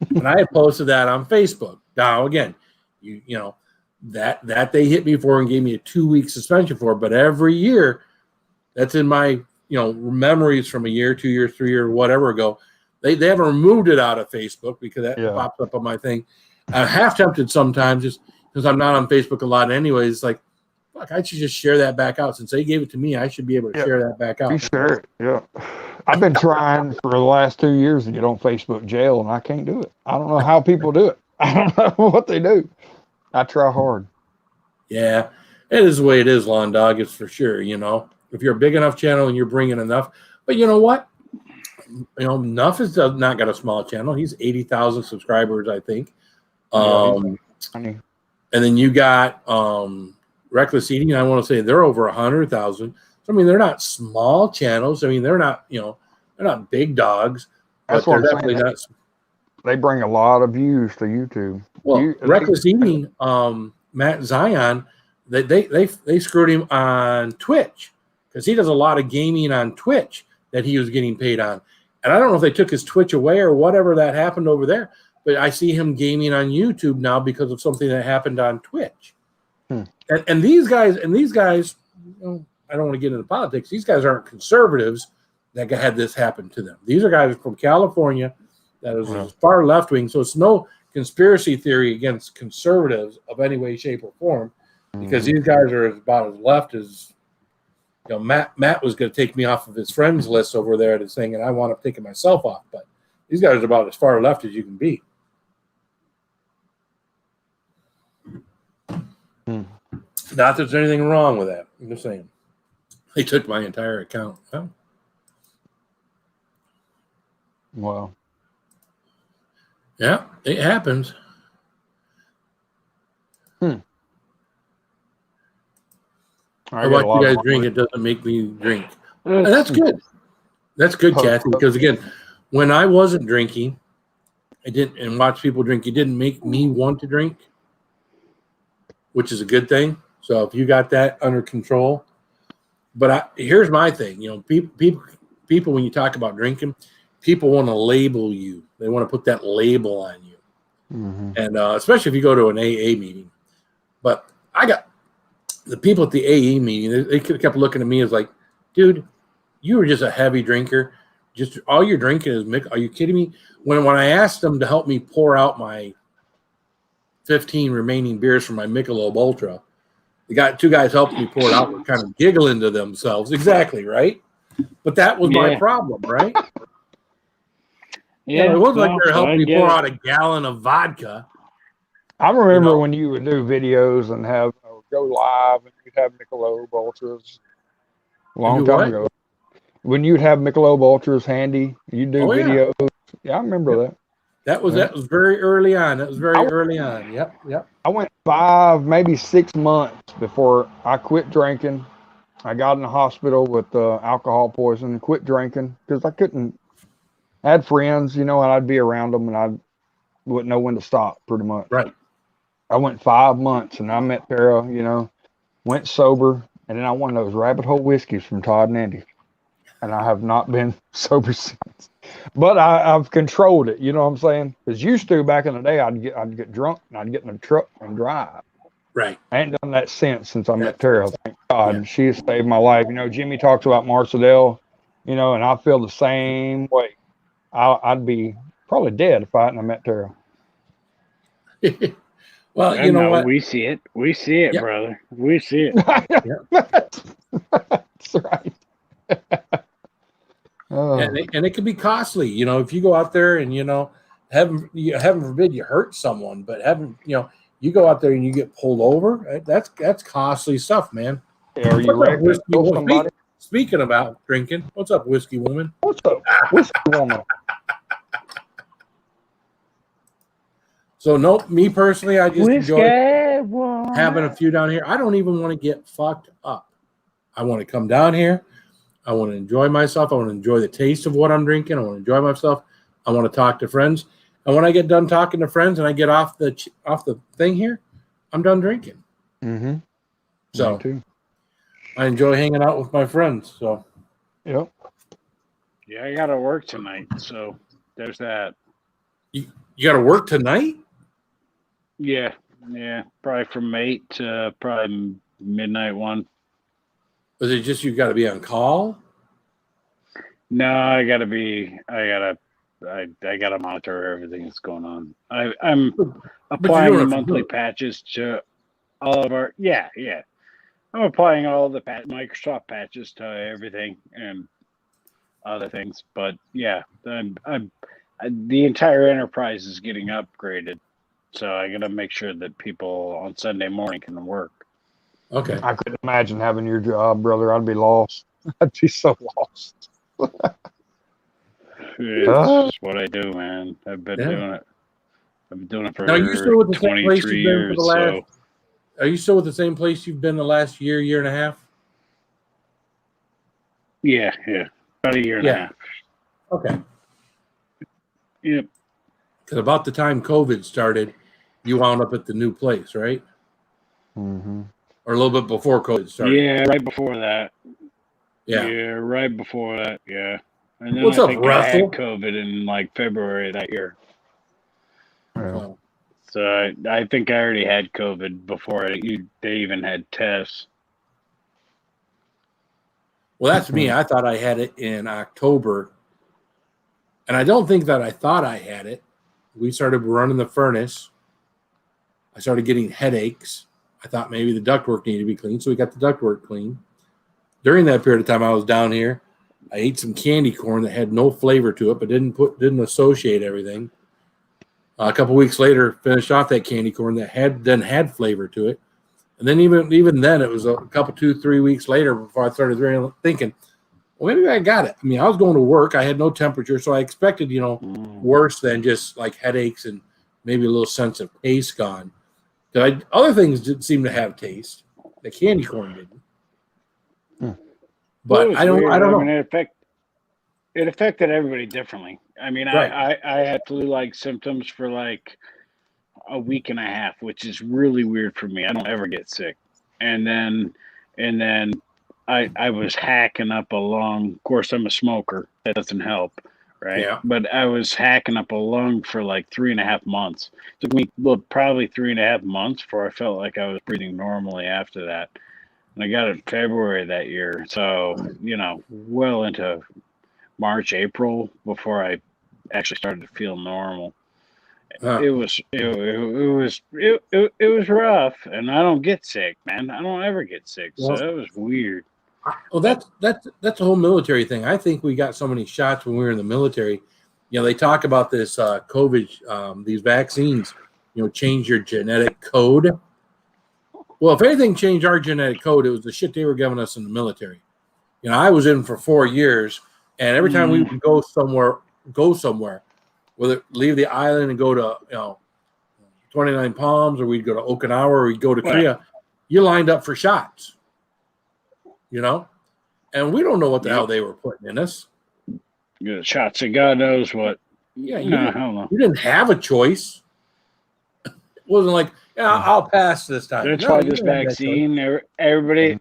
And I had posted that on Facebook. Now, again, that they hit me for and gave me a 2-week suspension for, but every year, that's in my memories from a year, 2 years, 3 years, whatever ago. They haven't removed it out of Facebook because that pops up on my thing. I'm half tempted sometimes just because I'm not on Facebook a lot anyways. It's like, fuck, I should just share that back out. Since they gave it to me, I should be able to share that back out. You share it, yeah. I've been trying for the last 2 years to get on Facebook jail, and I can't do it. I don't know how people do it. I don't know what they do. I try hard. Yeah, it is the way it is, Lawn Dog. It's for sure, If you're a big enough channel and you're bringing enough. But you know what? Nuff has not got a small channel. He's 80,000 subscribers, I think. And then you got Reckless Eating. I want to say they're over 100,000. So, I mean, they're not small channels. I mean, they're not, they're not big dogs. That's what I'm saying. They bring a lot of views to YouTube. Well, Reckless Eating, Matt Zion, they screwed him on Twitch. because he does a lot of gaming on Twitch that he was getting paid on. And I don't know if they took his Twitch away or whatever that happened over there, but I see him gaming on YouTube now because of something that happened on Twitch. And these guys, I don't want to get into politics. These guys aren't conservatives that had this happen to them. These are guys from California that is as far left wing. So it's no conspiracy theory against conservatives of any way, shape, or form, because these guys are about as left as Matt was going to take me off of his friends list over there at his thing, and I wound up taking myself off. But these guys are about as far left as you can be. Not that there's anything wrong with that. I'm just saying. They took my entire account. Oh. Wow. Yeah, it happens. I watch you guys drink. It doesn't make me drink. And that's good. That's good, Kathy, because again, when I wasn't drinking, I didn't and watch people drink, it didn't make me want to drink, which is a good thing. So if you got that under control, but here's my thing, people when you talk about drinking, people want to label you. They want to put that label on you, and especially if you go to an AA meeting. But I got the people at the AA meeting. They kept looking at me as like, dude, you were just a heavy drinker. Just all you're drinking is Mick. Are you kidding me? When I asked them to help me pour out my 15 remaining beers from my Michelob Ultra, two guys helped me pour it out. Were kind of giggling to themselves. Exactly right. But that was my problem, right? Yeah, it wasn't like they were helping me pour out a gallon of vodka. I remember when you would do videos and have go live and you'd have Michelob Ultras a long time ago. When you'd have Michelob Ultras handy, you'd do videos. Yeah, I remember that. That was very early on. That was very early on. Yep. I went 5, maybe 6 months before I quit drinking. I got in the hospital with alcohol poisoning, quit drinking because I couldn't. I had friends, and I'd be around them and I wouldn't know when to stop pretty much. Right. I went 5 months and I met Tara, went sober, and then I won those rabbit hole whiskeys from Todd and Andy. And I have not been sober since. But I've controlled it, you know what I'm saying? Because used to back in the day, I'd get drunk and I'd get in a truck and drive. Right. I ain't done that since I met Tara. Thank God. And she has saved my life. Jimmy talks about Marcedel, and I feel the same way. I'd be probably dead if I hadn't met Tara. Well, you know what? We see it. We see it, brother. We see it. That's right. And it can be costly, if you go out there and heaven forbid you hurt someone, but you go out there and you get pulled over, that's costly stuff, man. Yeah, are you ready? Speaking about drinking, what's up, whiskey woman? What's up, whiskey woman? So no, me personally, I just enjoy having a few down here. I don't even want to get fucked up. I want to come down here. I want to enjoy myself. I want to enjoy the taste of what I'm drinking. I want to enjoy myself. I want to talk to friends. And when I get done talking to friends and I get off the thing here, I'm done drinking. Mm-hmm. So I enjoy hanging out with my friends. So yep. Yeah, I got to work tonight. So there's that. You got to work tonight? Yeah. Probably from 8 to probably midnight 1. Was it just you got to be on call? No, I gotta monitor everything that's going on. I'm applying the monthly patches to all of our. Yeah. I'm applying all the Microsoft patches to everything and other things. But yeah, the entire enterprise is getting upgraded, so I gotta make sure that people on Sunday morning can work. Okay. I couldn't imagine having your job, brother. I'd be lost. I'd be so lost. It's what I do, man. I've been doing it. I've been doing it for now, are you still with the same place you've been for the last? So. Are you still with the same place you've been the last year and a half? Yeah, about a year and a half. Okay. Yep. Because about the time COVID started, you wound up at the new place, right? Mm-hmm. Or a little bit before COVID started. Yeah, right before that. Yeah. right before that. Yeah. And then What's I up, think I had Russell? COVID in like February of that year. So, So I think I already had COVID before they even had tests. well, that's me. I thought I had it in October, and I don't think that I thought I had it. We started running the furnace. I started getting headaches. I thought maybe the ductwork needed to be cleaned, so we got the ductwork clean. During that period of time I was down here, I ate some candy corn that had no flavor to it, but didn't associate everything. A couple weeks later, finished off that candy corn that had flavor to it, and then even then, it was a couple 2-3 weeks later before I started really thinking, well, maybe I got it. I mean, I was going to work, I had no temperature, so I expected worse than just like headaches and maybe a little sense of taste gone. Other things didn't seem to have taste. The candy corn didn't. But Well, I don't I know. mean, it affected everybody differently. I mean, Right. I had flu-like symptoms for like a week and a half, which is really weird for me. I don't ever get sick. And then I was hacking up a lung. Of course, I'm a smoker. That doesn't help, right? Yeah. But I was hacking up a lung for like 3.5 months. It took me probably 3.5 months before I felt like I was breathing normally after that. And I got it in February that year. So, well into March, April before I actually started to feel normal. Huh. It was rough, and I don't get sick, man. I don't ever get sick, so Well, it was weird. Well, that's a whole military thing. I think we got so many shots when we were in the military. They talk about this COVID, these vaccines, change your genetic code. Well, if anything changed our genetic code, it was the shit they were giving us in the military. I was in for 4 years, and every time we would go somewhere, whether leave the island and go to 29 Palms, or we'd go to Okinawa, or we'd go to Korea, you lined up for shots. And we don't know what the hell they were putting in us. Good shots of God knows what. Yeah, hell no. you didn't have a choice. It wasn't like, I'll pass this time. That's No, why you this didn't have that choice. vaccine, everybody.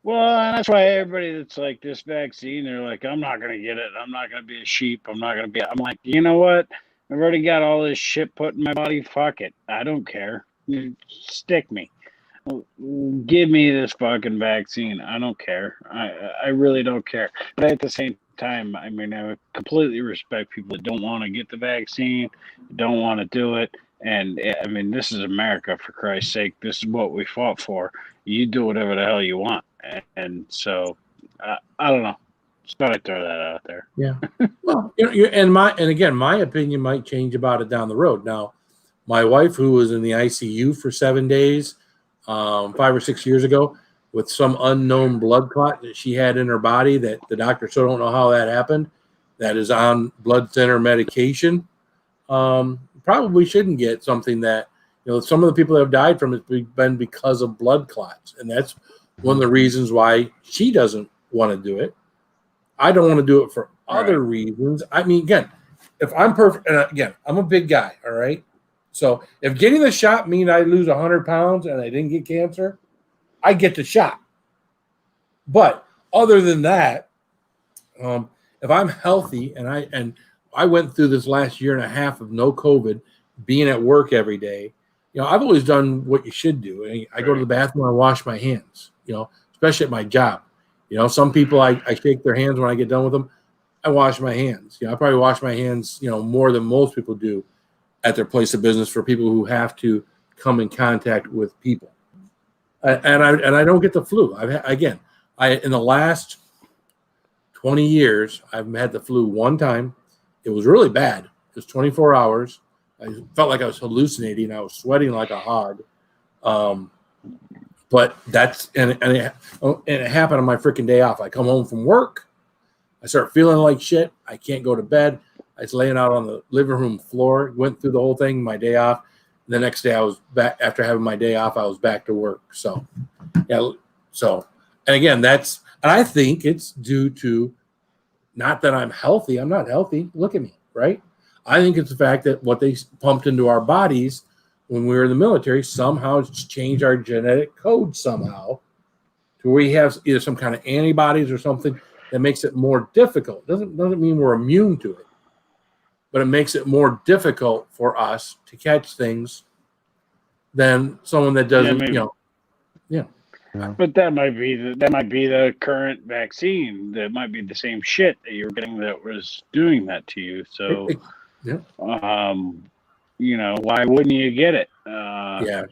Well, and that's why everybody that's like this vaccine, they're like, I'm not gonna get it. I'm not gonna be a sheep. I'm like, you know what? I've already got all this shit put in my body. Fuck it. I don't care. Stick me. Give me this fucking vaccine. I don't care. I really don't care. But at the same time, I mean, I completely respect people that don't want to get the vaccine, don't want to do it. And I mean, this is America, for Christ's sake. This is what we fought for. You do whatever the hell you want. And so, I don't know. Just thought I'd throw that out there. Yeah. Well, and again, my opinion might change about it down the road. Now, my wife, who was in the ICU for 7 days, 5 or 6 years ago, with some unknown blood clot that she had in her body that the doctor still don't know how that happened, that is on blood thinner medication, probably shouldn't get something that, some of the people that have died from it have been because of blood clots. And that's one of the reasons why she doesn't want to do it. I don't want to do it for other reasons. I mean, again, if I'm perfect, and again, I'm a big guy, all right? So if getting the shot means I lose 100 pounds and I didn't get cancer, I get the shot. But other than that, if I'm healthy and I went through this last year and a half of no COVID, being at work every day, I've always done what you should do. I go to the bathroom and I wash my hands, especially at my job. Some people I shake their hands when I get done with them. I wash my hands. I probably wash my hands, more than most people do at their place of business for people who have to come in contact with people. And I don't get the flu. In the last 20 years, I've had the flu one time. It was really bad. It was 24 hours. I felt like I was hallucinating. I was sweating like a hog. But it happened on my freaking day off. I come home from work. I start feeling like shit. I can't go to bed. I was laying out on the living room floor, went through the whole thing, my day off. The next day I was back. After having my day off, I was back to work. So, yeah. So, and again, and I think it's due to not that I'm healthy. I'm not healthy. Look at me, right? I think it's the fact that what they pumped into our bodies when we were in the military somehow changed our genetic code somehow. to where you have either some kind of antibodies or something that makes it more difficult. Doesn't mean we're immune to it, but it makes it more difficult for us to catch things than someone that doesn't, yeah. But that might be the current vaccine. That might be the same shit that you're getting that was doing that to you. So, why wouldn't you get it? Yeah.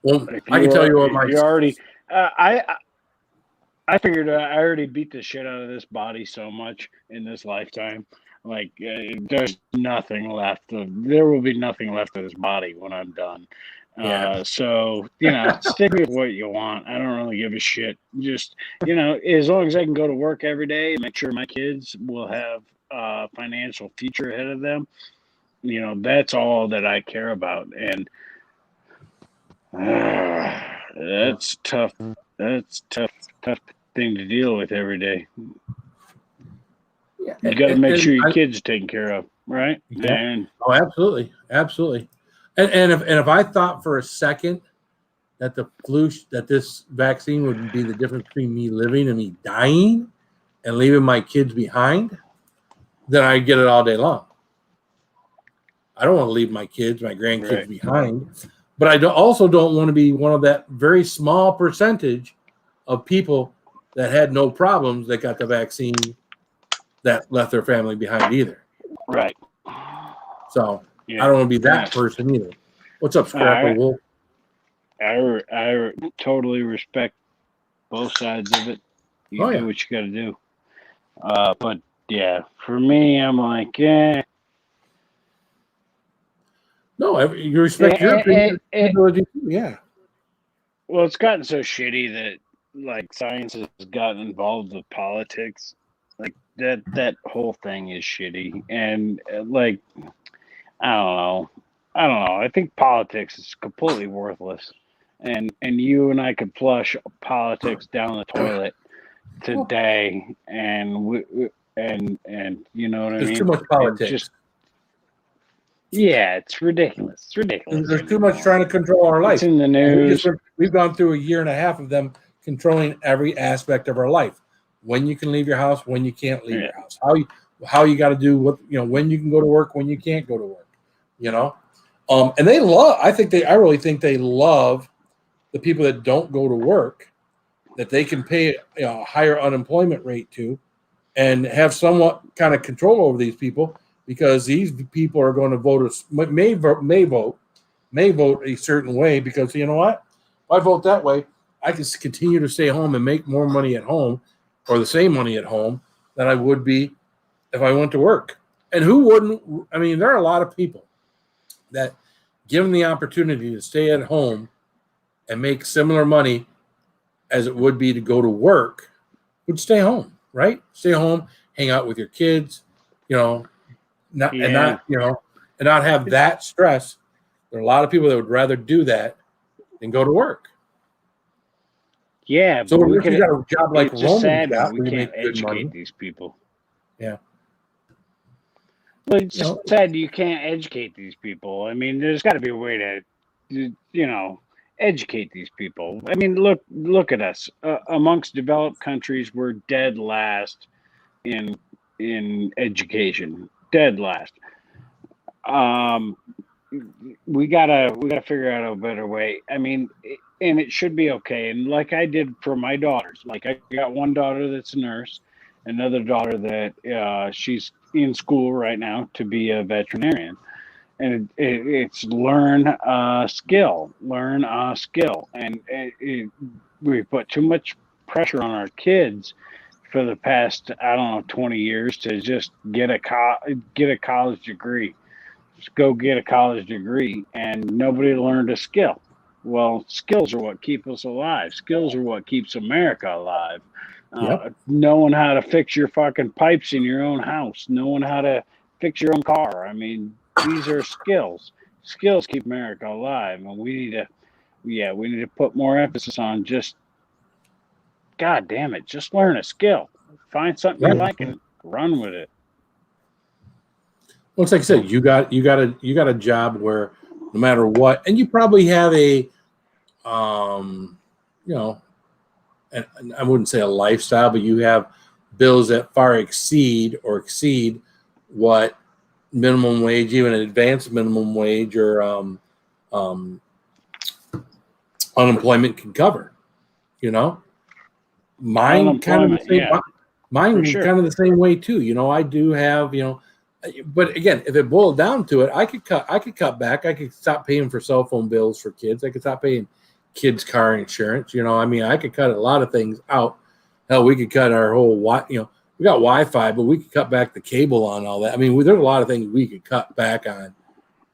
Well, if I can tell you what you already. I figured I already beat the shit out of this body so much in this lifetime. Like, there's nothing left. There will be nothing left of this body when I'm done. So, stick with what you want. I don't really give a shit. Just, as long as I can go to work every day and make sure my kids will have a financial future ahead of them, that's all that I care about. And that's tough. That's tough thing to deal with every day. Yeah, you got to make sure your kids are taken care of, right? Yeah. And oh, absolutely. And if I thought for a second that that this vaccine would be the difference between me living and me dying and leaving my kids behind, then I'd get it all day long. I don't want to leave my kids, my grandkids behind, but I also don't want to be one of that very small percentage of people that had no problems that got the vaccine that left their family behind either. Right. So I don't want to be that person either. What's up, Scrapper Wolf? I totally respect both sides of it. You do what you got to do. But yeah, for me, I'm like, No, you respect your opinion. Yeah. Well, it's gotten so shitty that like science has gotten involved with politics. Like that whole thing is shitty, and like I don't know. I think politics is completely worthless, and you and I could flush politics down the toilet today, and and you know what I mean. There's too much politics. It's ridiculous. It's ridiculous. There's too much trying to control our life. It's in the news. We've gone through a year and a half of them controlling every aspect of our life. When you can leave your house, when you can't leave your house, how you got to do what, when you can go to work, when you can't go to work, and they love. I really think they love the people that don't go to work, that they can pay a higher unemployment rate to, and have somewhat kind of control over these people, because these people are going to may vote a certain way, because you know what? If I vote that way, I can continue to stay home and make more money at home, or the same money at home than I would be if I went to work. And who wouldn't? I mean, there are a lot of people that, given the opportunity to stay at home and make similar money as it would be to go to work, would stay home, right? Stay home, hang out with your kids, and not have that stress. There are a lot of people that would rather do that than go to work. Yeah, so if you got a job like it's just Roman sad got, we can't make good money. educate these people. Yeah. Well, it's just sad you can't educate these people. I mean, there's got to be a way to, educate these people. I mean, look at us. Amongst developed countries, we're dead last in education. Dead last. We gotta figure out a better way. I mean, and it should be okay. And like I did for my daughters, like I got one daughter that's a nurse, another daughter that she's in school right now to be a veterinarian, and it's learn a skill, and we put too much pressure on our kids for the past 20 years to just get a college degree. Just go get a college degree, and nobody learned a skill. Well, skills are what keep us alive. Skills are what keeps America alive. Knowing how to fix your fucking pipes in your own house, knowing how to fix your own car. I mean, these are skills. Skills keep America alive, and we need to put more emphasis on just, God damn it, just learn a skill. Find something you like and run with it. Well, it's like I said, you got a job where no matter what, and you probably have a and I wouldn't say a lifestyle, but you have bills that far exceed what minimum wage, even an advanced minimum wage or unemployment can cover. You know, mine kind of the same. Yeah, mine sure. kind of the same way too. You know, I do have, but again, if it boiled down to it, I could cut back. I could stop paying for cell phone bills for kids. I could stop paying kids' car insurance. You know, I mean, I could cut a lot of things out. Hell, we could cut our whole, we got Wi-Fi, but we could cut back the cable on all that. I mean, there's a lot of things we could cut back on.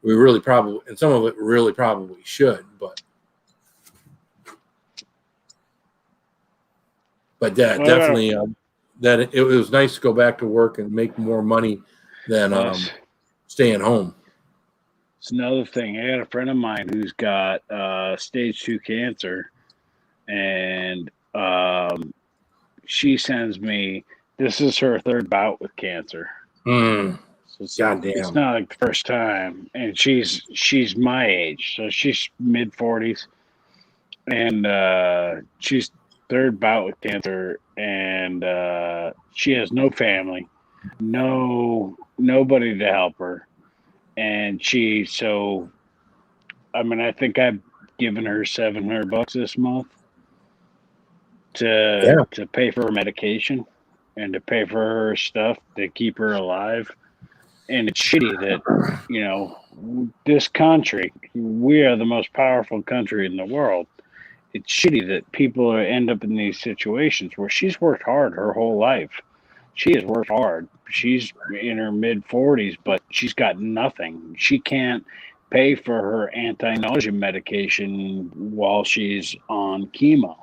We really probably, and some of it really probably should, but definitely that it was nice to go back to work and make more money than staying home. It's another thing. I got a friend of mine who's got stage 2 cancer, and she sends me. This is her 3rd bout with cancer. So it's not like the first time, and she's my age, so she's mid 40s, and she's 3rd bout with cancer, and she has no family, nobody to help her, and I think I've given her $700 this month to pay for her medication and to pay for her stuff to keep her alive. And it's shitty that, this country, we are the most powerful country in the world. It's shitty that people end up in these situations where she's worked hard her whole life. She has worked hard. She's in her mid 40s, but she's got nothing. She can't pay for her anti-nausea medication while she's on chemo.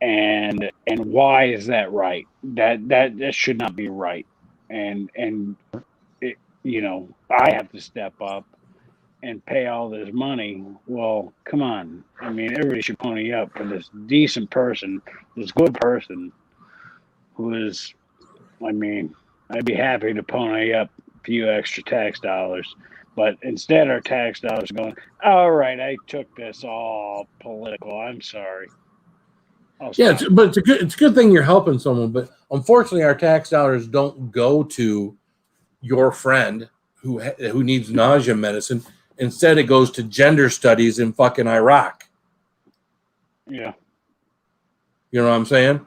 And why is that right? That should not be right. And it, I have to step up and pay all this money. Well, come on. I mean, everybody should pony up for this decent person, this good person who is, I'd be happy to pony up a few extra tax dollars. But instead, our tax dollars are going, all right, I took this all political. I'm sorry. Yeah, but it's a good thing you're helping someone. But unfortunately, our tax dollars don't go to your friend who needs nausea medicine. Instead, it goes to gender studies in fucking Iraq. Yeah, you know what I'm saying?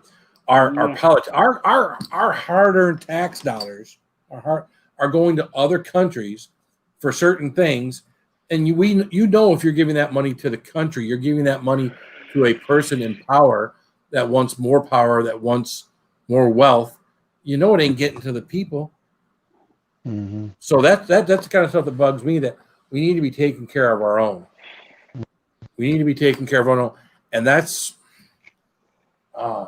Our hard-earned tax dollars are going to other countries for certain things, and if you're giving that money to the country, you're giving that money to a person in power that wants more power, that wants more wealth. It ain't getting to the people. Mm-hmm. So that's the kind of stuff that bugs me, that we need to be taking care of our own. We need to be taking care of our own. And that's I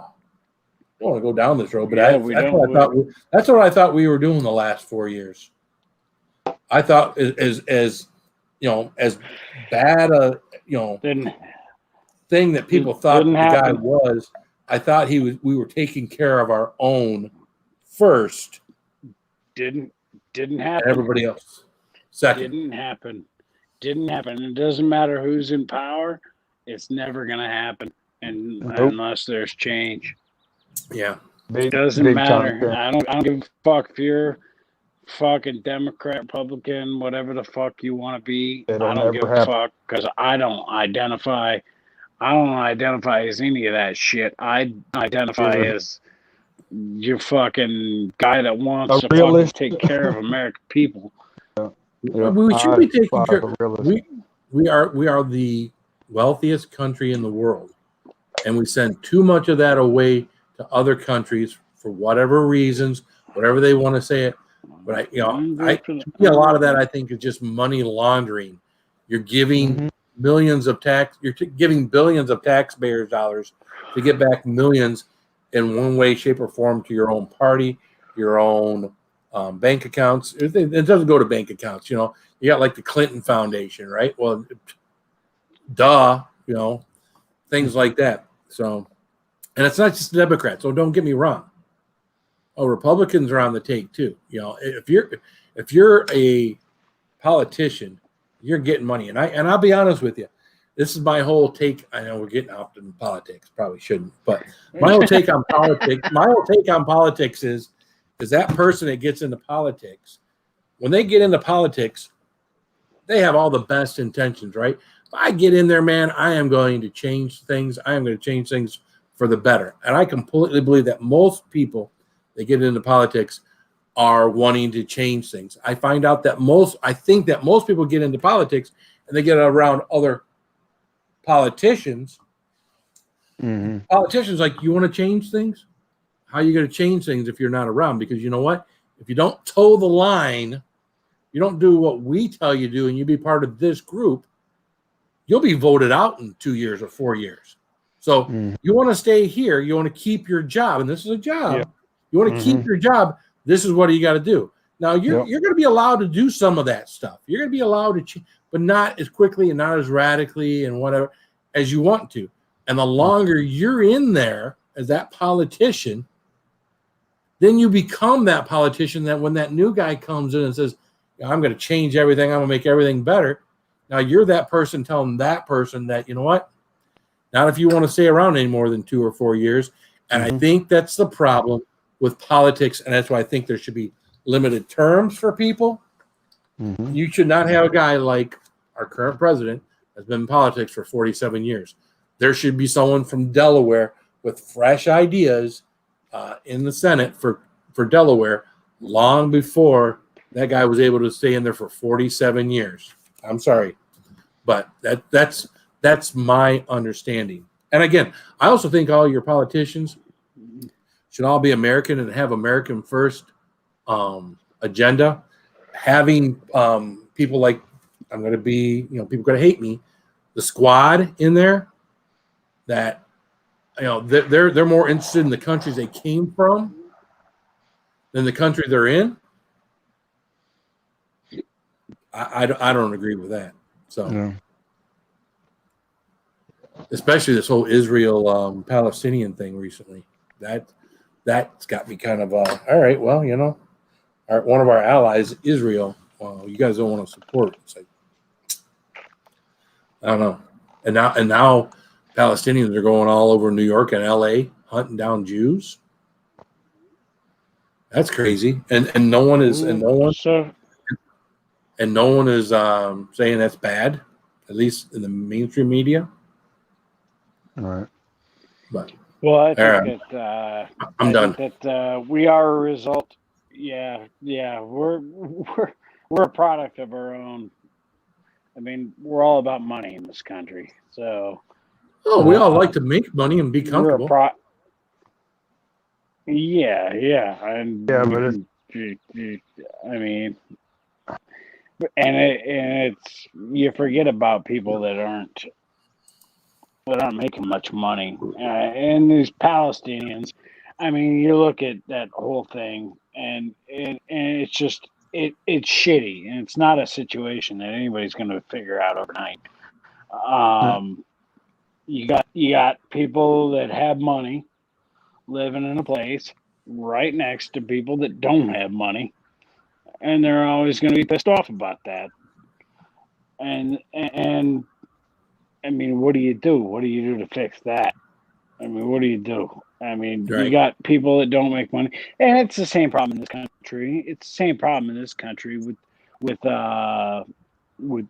don't want to go down this road, but that's what I thought we were doing the last 4 years. I thought as bad a thing that people thought the guy was, I thought we were taking care of our own first. Didn't happen. Everybody else second. Didn't happen. It doesn't matter who's in power. It's never going to happen unless there's change. Yeah. It doesn't matter. I don't give a fuck if you're fucking Democrat, Republican, whatever the fuck you want to be. I don't give a fuck, because I don't identify as any of that shit. I identify as your fucking guy that wants to fucking take care of American people. We should be taking care. We are the wealthiest country in the world, and we send too much of that away to other countries for whatever reasons, whatever they want to say it. But a lot of that I think is just money laundering. You're giving you're giving billions of taxpayers' dollars to get back millions in one way, shape, or form to your own party, your own bank accounts. It doesn't go to bank accounts. You got like the Clinton Foundation, right? Well, things like that. So, and it's not just Democrats. So don't get me wrong. Republicans are on the take too. If you're a politician, you're getting money. And I'll be honest with you, this is my whole take. I know we're getting off in politics, probably shouldn't, but my whole take on politics is that person that gets into politics, when they get into politics, they have all the best intentions, right? If I get in there, man, I am going to change things. I am going to change things for the better. And I completely believe that most people that get into politics are wanting to change things. I think that most people get into politics and they get around other politicians. Politicians like, you want to change things? How are you going to change things if you're not around? Because you know what? If you don't toe the line, you don't do what we tell you to do, and you be part of this group, you'll be voted out in 2 years or 4 years. So you want to stay here. You want to keep your job, and this is a job. Yeah. You want to keep your job. This is what you got to do. Now, you're going to be allowed to do some of that stuff. You're going to be allowed to, but not as quickly and not as radically and whatever as you want to. And the longer you're in there as that politician, then you become that politician that when that new guy comes in and says, I'm going to change everything, I'm going to make everything better. Now you're that person telling that person that, you know what? Not if you want to stay around any more than 2 or 4 years. And I think that's the problem with politics. And that's why I think there should be limited terms for people. You should not have a guy like our current president has been in politics for 47 years. There should be someone from Delaware with fresh ideas in the Senate for Delaware long before that guy was able to stay in there for 47 years. I'm sorry, but that's my understanding. And again, I also think all your politicians should all be American and have American first agenda. Having people like, I'm going to be, people are going to hate me, the squad in there that, they're more interested in the countries they came from than the country they're in. I don't agree with that. So, especially this whole Israel Palestinian thing recently, that's got me kind of all right. Well, one of our allies, Israel. Well, you guys don't want to support. It's like, I don't know. And now Palestinians are going all over New York and LA hunting down Jews. That's crazy. And no one is saying that's bad, at least in the mainstream media. All right. But I think I'm done. That we are a result. Yeah, we're a product of our own. I mean, we're all about money in this country. So, we all like to make money and be comfortable. It's you forget about people that aren't making much money, and these Palestinians. I mean, you look at that whole thing, and it's just it's shitty, and it's not a situation that anybody's going to figure out overnight. You got people that have money living in a place right next to people that don't have money, and they're always going to be pissed off about that. And I mean, what do you do? What do you do to fix that? I mean, what do you do? I mean, you got people that don't make money, and it's the same problem in this country. It's the same problem in this country with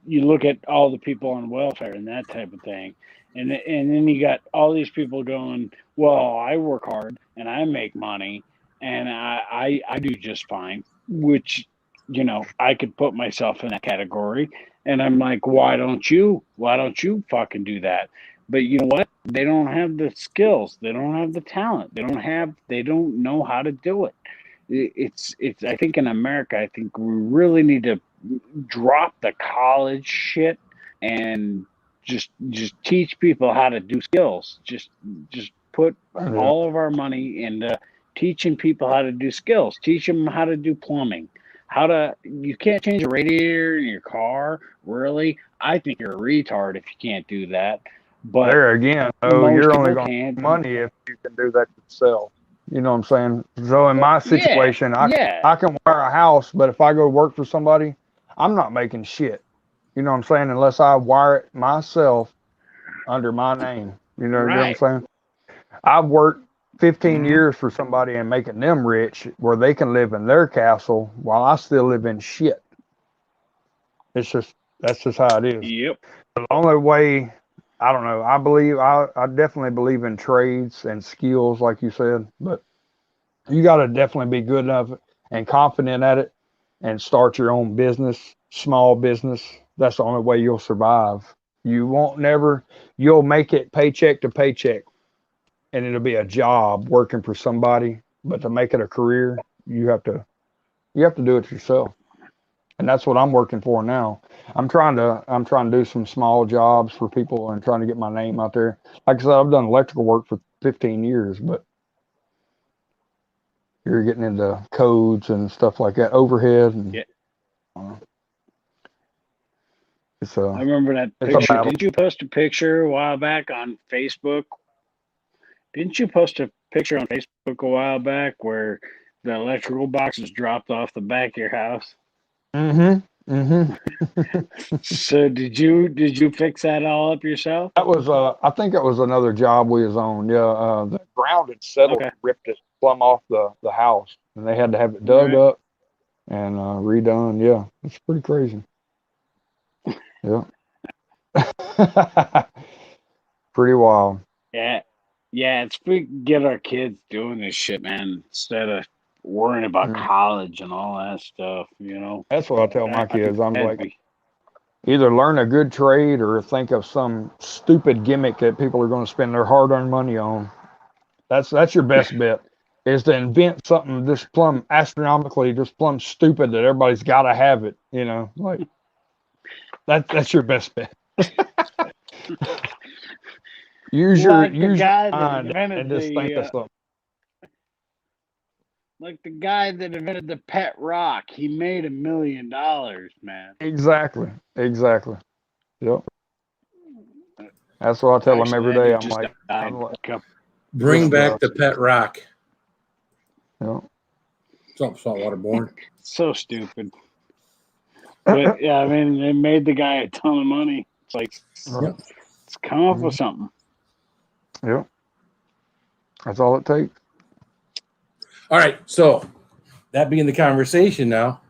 you look at all the people on welfare and that type of thing, and then you got all these people going, well, I work hard and I make money and I do just fine, which I could put myself in that category, and I'm like, why don't you fucking do that? But you know what? They don't have the skills. They don't have the talent. They don't know how to do it. It's I think in America, I think we really need to drop the college shit and just teach people how to do skills. Just put all of our money into teaching people how to do skills. Teach them how to do plumbing. You can't change a radiator in your car, really? I think you're a retard if you can't do that. But there again, you're only going to make money if you can do that yourself. You know what I'm saying? So in my situation, I can wire a house, but if I go work for somebody, I'm not making shit. You know what I'm saying? Unless I wire it myself under my name. You know what I'm Right. saying? I've worked 15 years for somebody and making them rich where they can live in their castle while I still live in shit. That's just how it is. Yep. The only way, I don't know. I definitely believe in trades and skills, like you said, but you got to definitely be good enough and confident at it and start your own business, small business. That's the only way you'll survive. You'll make it paycheck to paycheck and it'll be a job working for somebody, but to make it a career, you have to do it yourself. And that's what I'm working for now. I'm trying to do some small jobs for people and trying to get my name out there. Like I said, I've done electrical work for 15 years, but you're getting into codes and stuff like that, overhead. And, Yeah. It's I remember that it's a picture. battle. Did you post a picture a while back on Facebook? Didn't you post a picture on Facebook a while back where the electrical box was dropped off the back of your house? Mm-hmm. Mm-hmm. So did you fix that all up yourself? That was I think it was another job we was on. Yeah, the ground had settled and ripped it plumb off the house, and they had to have it dug up and redone. Yeah, it's pretty crazy. Yeah, pretty wild. Yeah. Yeah, it's we get our kids doing this shit, man, instead of worrying about college and all that stuff, you know. That's what I tell my kids. I'm That'd like, be- either learn a good trade or think of some stupid gimmick that people are going to spend their hard-earned money on. That's your best bet, is to invent something just plumb astronomically, just plumb stupid that everybody's got to have it. You know, like that's your best bet. use your Like the use your guy that mind invented and just think of the something. like the guy that invented the pet rock. He made $1 million, man. Exactly. Yep. That's what I tell them every day. I'm like, Bring just, back the pet rock. Yeah. Saltwater born. So stupid. But yeah, I mean, it made the guy a ton of money. It's like, let's come up with something. Yep. That's all it takes. All right. So that being the conversation now,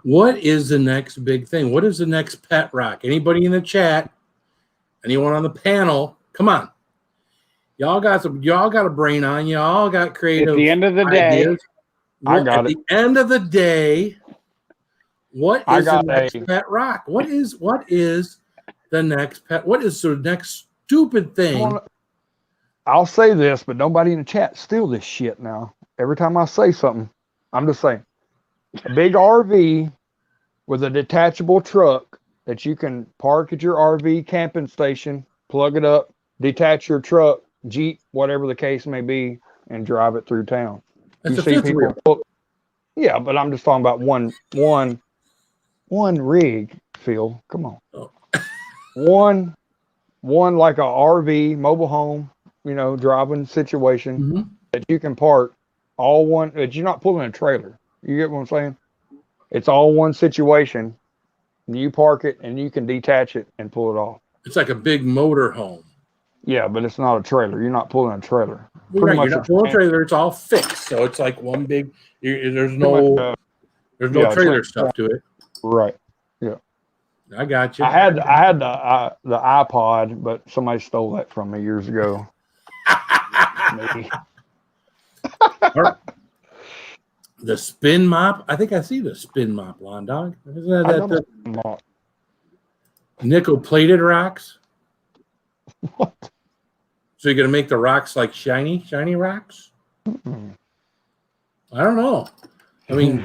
what is the next big thing? What is the next pet rock? Anybody in the chat? Anyone on the panel? Come on. Y'all got a brain on you. Y'all got creative At the end of the day, ideas. I got At it. the end of the day, what I is the got next a- pet rock? What is the next pet? What is the next stupid thing? I'll say this, but nobody in the chat steal this shit now. Every time I say something, I'm just saying, a big RV with a detachable truck that you can park at your RV camping station, plug it up, detach your truck, Jeep, whatever the case may be, and drive it through town. That's you a see fifth people wheel. Yeah, but I'm just talking about one rig, Phil. Come on. Oh. One like a RV mobile home, driving situation that you can park all one, that you're not pulling a trailer. You get what I'm saying? It's all one situation. You park it and you can detach it and pull it off. It's like a big motor home. Yeah, but it's not a trailer. You're not pulling a trailer. You're not pulling a trailer. It's all fixed, so it's like one big. There's no trailer stuff to it. Right. Yeah. I got you. I had the iPod, but somebody stole that from me years ago. Maybe. The spin mop. I think I see the spin mop, Lawn Dog. Isn't that the mop. Nickel plated rocks? What? So you're gonna make the rocks like shiny rocks? Mm-mm. I don't know. I mean,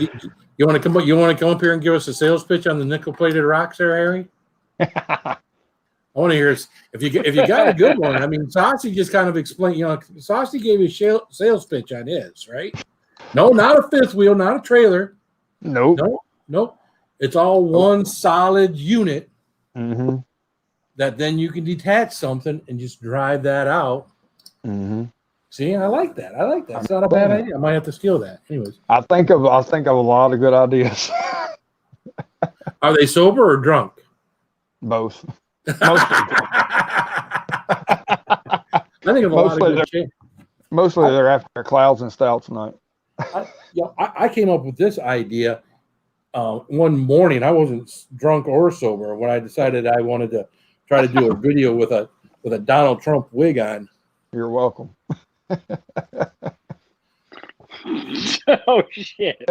you want to come up? You want to come up here and give us a sales pitch on the nickel plated rocks, there, Harry? I want to hear if you got a good one. I mean, Saucy just kind of explained. Saucy gave a sales pitch on his, right? No, not a fifth wheel, not a trailer. Nope. Nope. It's all one solid unit Mm-hmm. that then you can detach something and just drive that out. Mm-hmm. See, I like that. It's not a bad idea. I might have to steal that. Anyways, I think of a lot of good ideas. Are they sober or drunk? Both. Mostly drunk. I think of a lot of good shit. Mostly they're after clouds and stouts tonight. I came up with this idea one morning. I wasn't drunk or sober when I decided I wanted to try to do a video with a Donald Trump wig on. You're welcome. Oh shit.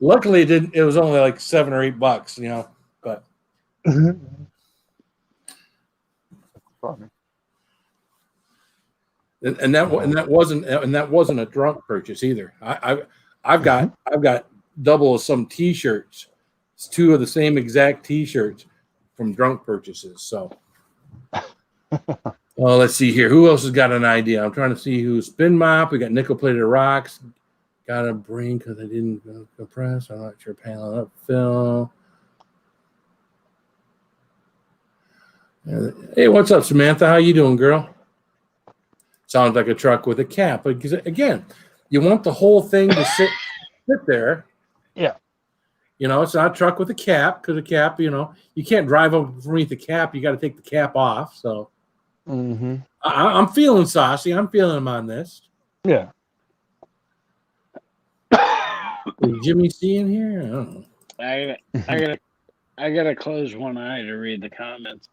Luckily, it didn't. It was only like $7 or $8, you know. But and that wasn't a drunk purchase either. I've got double of some T-shirts. It's 2 of the same exact T-shirts from drunk purchases. So, let's see here. Who else has got an idea? I'm trying to see who. Spin Mop. We got Nickel Plated Rocks. Got a brain because I didn't compress. I'm not sure. Panel up, Phil. Hey, what's up, Samantha? How you doing, girl? Sounds like a truck with a cap. But again, you want the whole thing to sit there. Yeah. You know, it's not a truck with a cap because a cap, you know, you can't drive underneath the cap. You got to take the cap off. So I'm feeling saucy. I'm feeling him on this. Yeah. Is Jimmy C in here? I don't know. I gotta close one eye to read the comments.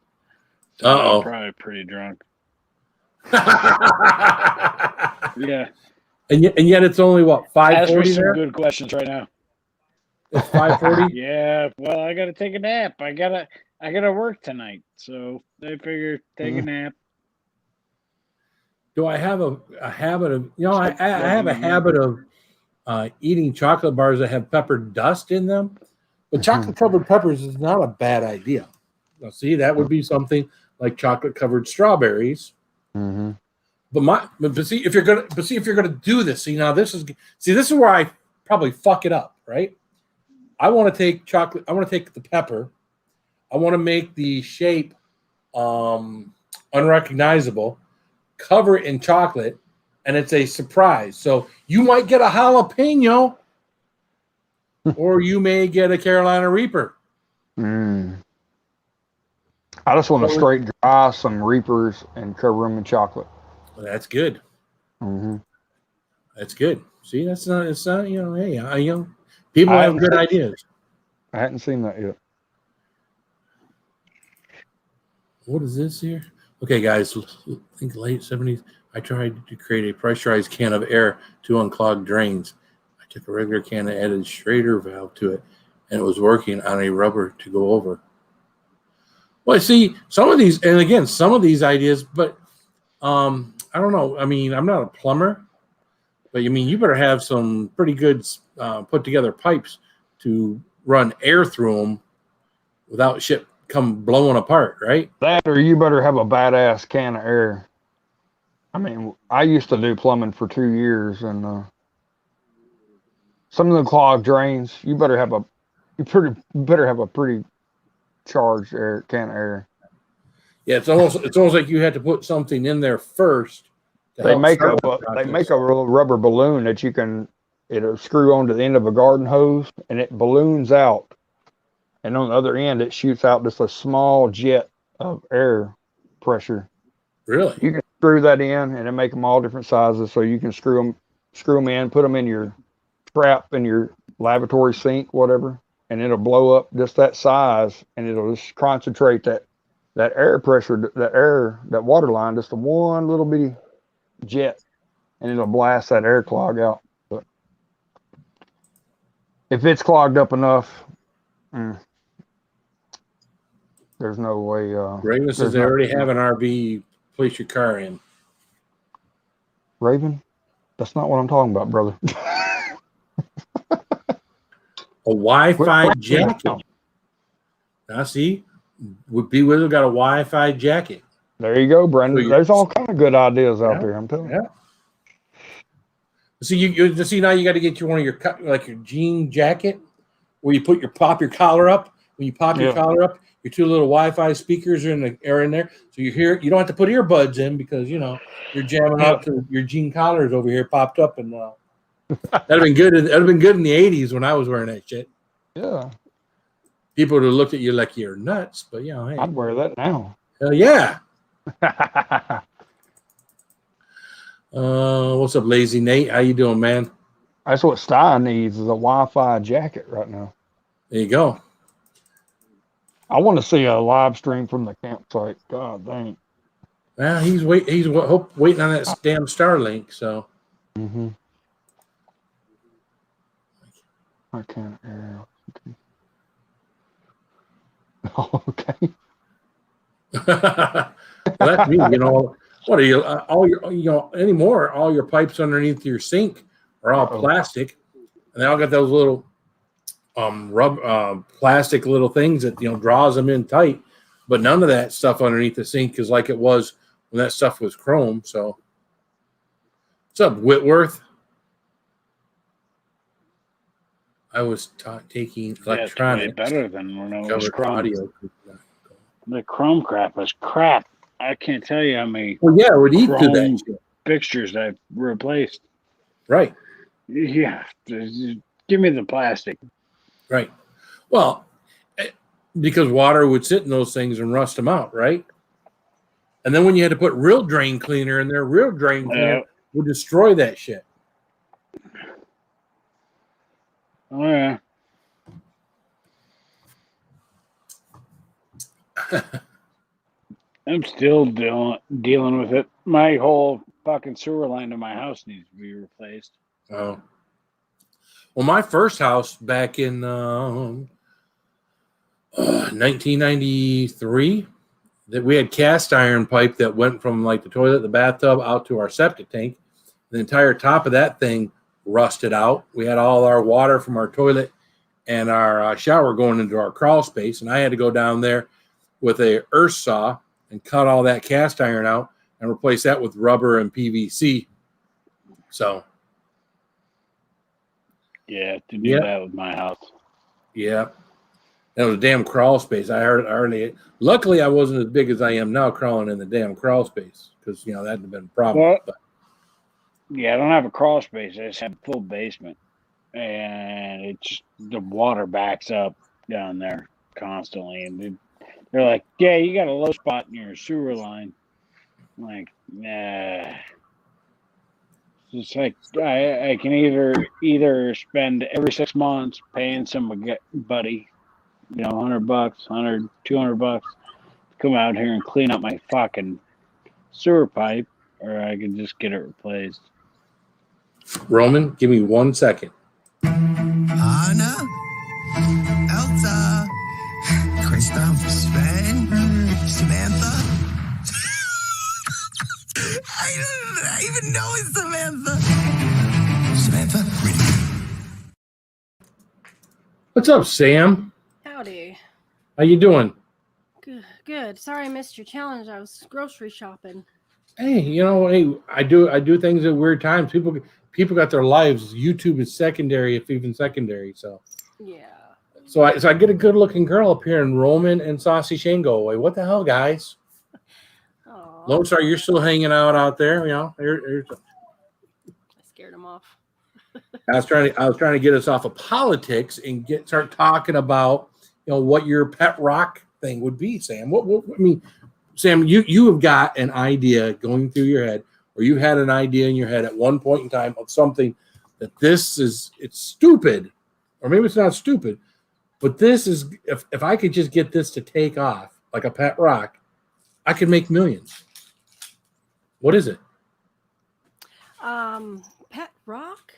So Uh-oh. I'm probably pretty drunk. Yeah. And yet it's only what, 5:40 Ask me some there? good questions right now. It's 5:40. Yeah. Well, I gotta take a nap. I gotta work tonight, so I figure take a nap. Do I have a habit of, you know, I have a habit of eating chocolate bars that have pepper dust in them, but chocolate covered peppers is not a bad idea. Now, see, that would be something like chocolate covered strawberries. But see if you're gonna do this. See, now this is where I probably fuck it up, right? I want to take chocolate. I want to take the pepper. I want to make the shape unrecognizable. Cover it in chocolate, and it's a surprise. So you might get a jalapeno, or you may get a Carolina Reaper. I just want to straight dry some Reapers and cover them in chocolate. Well, that's good. That's good. See, it's not, you know, hey, people have good ideas. I hadn't seen that yet. What is this here? Okay, guys, I think late 70s, I tried to create a pressurized can of air to unclog drains. I took a regular can and added a Schrader valve to it, and it was working on a rubber to go over. Well, see, some of these ideas, but I don't know. I mean, I'm not a plumber, but I mean, you better have some pretty good put together pipes to run air through them without shit come blowing apart, right? That, or you better have a badass can of air. I mean, I used to do plumbing for 2 years, and some of the clogged drains, you better have a pretty charged can of air. Yeah, it's almost like you had to put something in there first. They make a little rubber balloon that it'll screw onto the end of a garden hose, and it balloons out. And on the other end, it shoots out just a small jet of air pressure. Really? You can screw that in, and it make them all different sizes, so you can screw them in, put them in your trap in your lavatory sink, whatever, and it'll blow up just that size, and it'll just concentrate that air pressure, that water line, just a one little bitty jet, and it'll blast that air clog out. But if it's clogged up enough, there's no way. Raven says they already have an RV you place your car in. Raven? That's not what I'm talking about, brother. A Wi-Fi jacket. Now, see, B Wizard got a Wi-Fi jacket. There you go, Brendan. There's all kind of good ideas out there. I'm telling you. See, you see now you got to get you one of your your jean jacket where you pop your collar up. When you pop your collar up, your 2 little Wi-Fi speakers are in there, so you hear. You don't have to put earbuds in because you know you're jamming out to your jean collars over here popped up, and that'd have been good. That'd have been good in the '80s when I was wearing that shit. Yeah. People would have looked at you like you're nuts, but yeah, hey, I'd wear that now. hell yeah. What's up, Lazy Nate? How you doing, man? That's what Stein needs, is a Wi-Fi jacket right now. There you go. I want to see a live stream from the campsite. God dang. Well, he's waiting on that damn Starlink. So. Mm-hmm. I can't. Okay. Well, that's me. You know, what are you? All your anymore? All your pipes underneath your sink are all plastic, and they all got those little plastic little things that draws them in tight. But none of that stuff underneath the sink is like it was when that stuff was chrome. So, what's up, Whitworth? I was taking electronics. It's way better than when it was covered chrome. audio. The chrome crap was crap. I can't tell you how many Well, yeah, it would eat through that chrome shit. fixtures I've replaced. Right. Yeah, give me the plastic. Right. Well, because water would sit in those things and rust them out, right? And then when you had to put real drain cleaner in there, real drain cleaner would destroy that shit. Oh yeah. I'm still dealing with it. My whole fucking sewer line to my house needs to be replaced. Oh. Well, my first house back in 1993, that we had cast iron pipe that went from like the toilet, the bathtub, out to our septic tank. The entire top of that thing rusted out. We had all our water from our toilet and our shower going into our crawl space, and I had to go down there with a earth saw and cut all that cast iron out and replace that with rubber and PVC. So, yeah, to do that with my house. Yeah, that was a damn crawl space. Luckily, I wasn't as big as I am now crawling in the damn crawl space because that'd have been a problem. Well, but. Yeah, I don't have a crawl space. I just have a full basement, and the water backs up down there constantly. And they're like, "Yeah, you got a low spot in your sewer line." I'm like, nah. It's like I can either spend every 6 months paying somebody, $100, $200, $200 to come out here and clean up my fucking sewer pipe, or I can just get it replaced. Roman, give me 1 second. Anna, Elsa, Christoph, Sven, Samantha. I don't even know it's Samantha. Samantha, ready. What's up, Sam? Howdy. How you doing? Good. Sorry I missed your challenge. I was grocery shopping. Hey, I do things at weird times. People got their lives. YouTube is secondary, if even secondary. So yeah. So I get a good looking girl up here, and Roman and Saucy Shane go away. What the hell, guys? Lone Star, you're still hanging out there. I scared him off. I was trying to get us off of politics and start talking about what your pet rock thing would be, Sam. Sam, you have got an idea going through your head, or you had an idea in your head at one point in time of something that it's stupid, or maybe it's not stupid, but this is, if I could just get this to take off like a pet rock, I could make millions. What is it? Pet rock?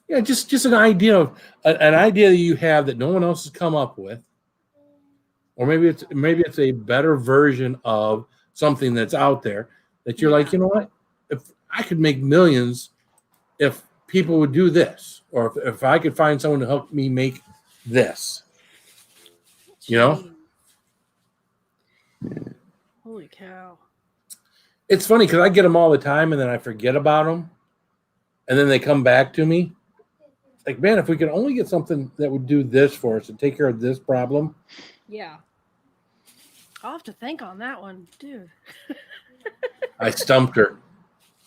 Yeah, just an idea that you have that no one else has come up with. Or maybe it's a better version of something that's out there that you're like, you know what? If I could make millions, if people would do this, or if I could find someone to help me make this, Holy cow! It's funny because I get them all the time, and then I forget about them, and then they come back to me. Like, man, if we could only get something that would do this for us and take care of this problem. Yeah. I'll have to think on that one, dude. I stumped her.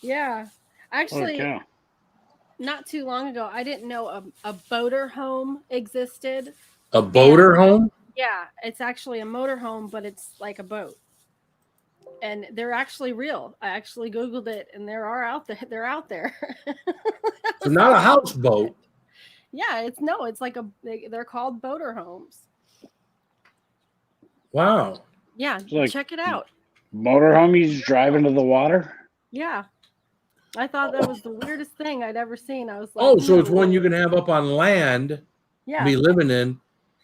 Yeah. Actually, not too long ago, I didn't know a boater home existed. A boater home? Yeah, it's actually a motorhome, but it's like a boat. And they're actually real. I actually Googled it, and they're out there. They're out there. So not a houseboat. Yeah, it's like they're called boater homes. Wow. Yeah, like check it out. Motorhome you just drive into the water? Yeah. I thought that was the weirdest thing I'd ever seen. I was like, Oh, so no it's one you way. can have up on land, Yeah. be living in,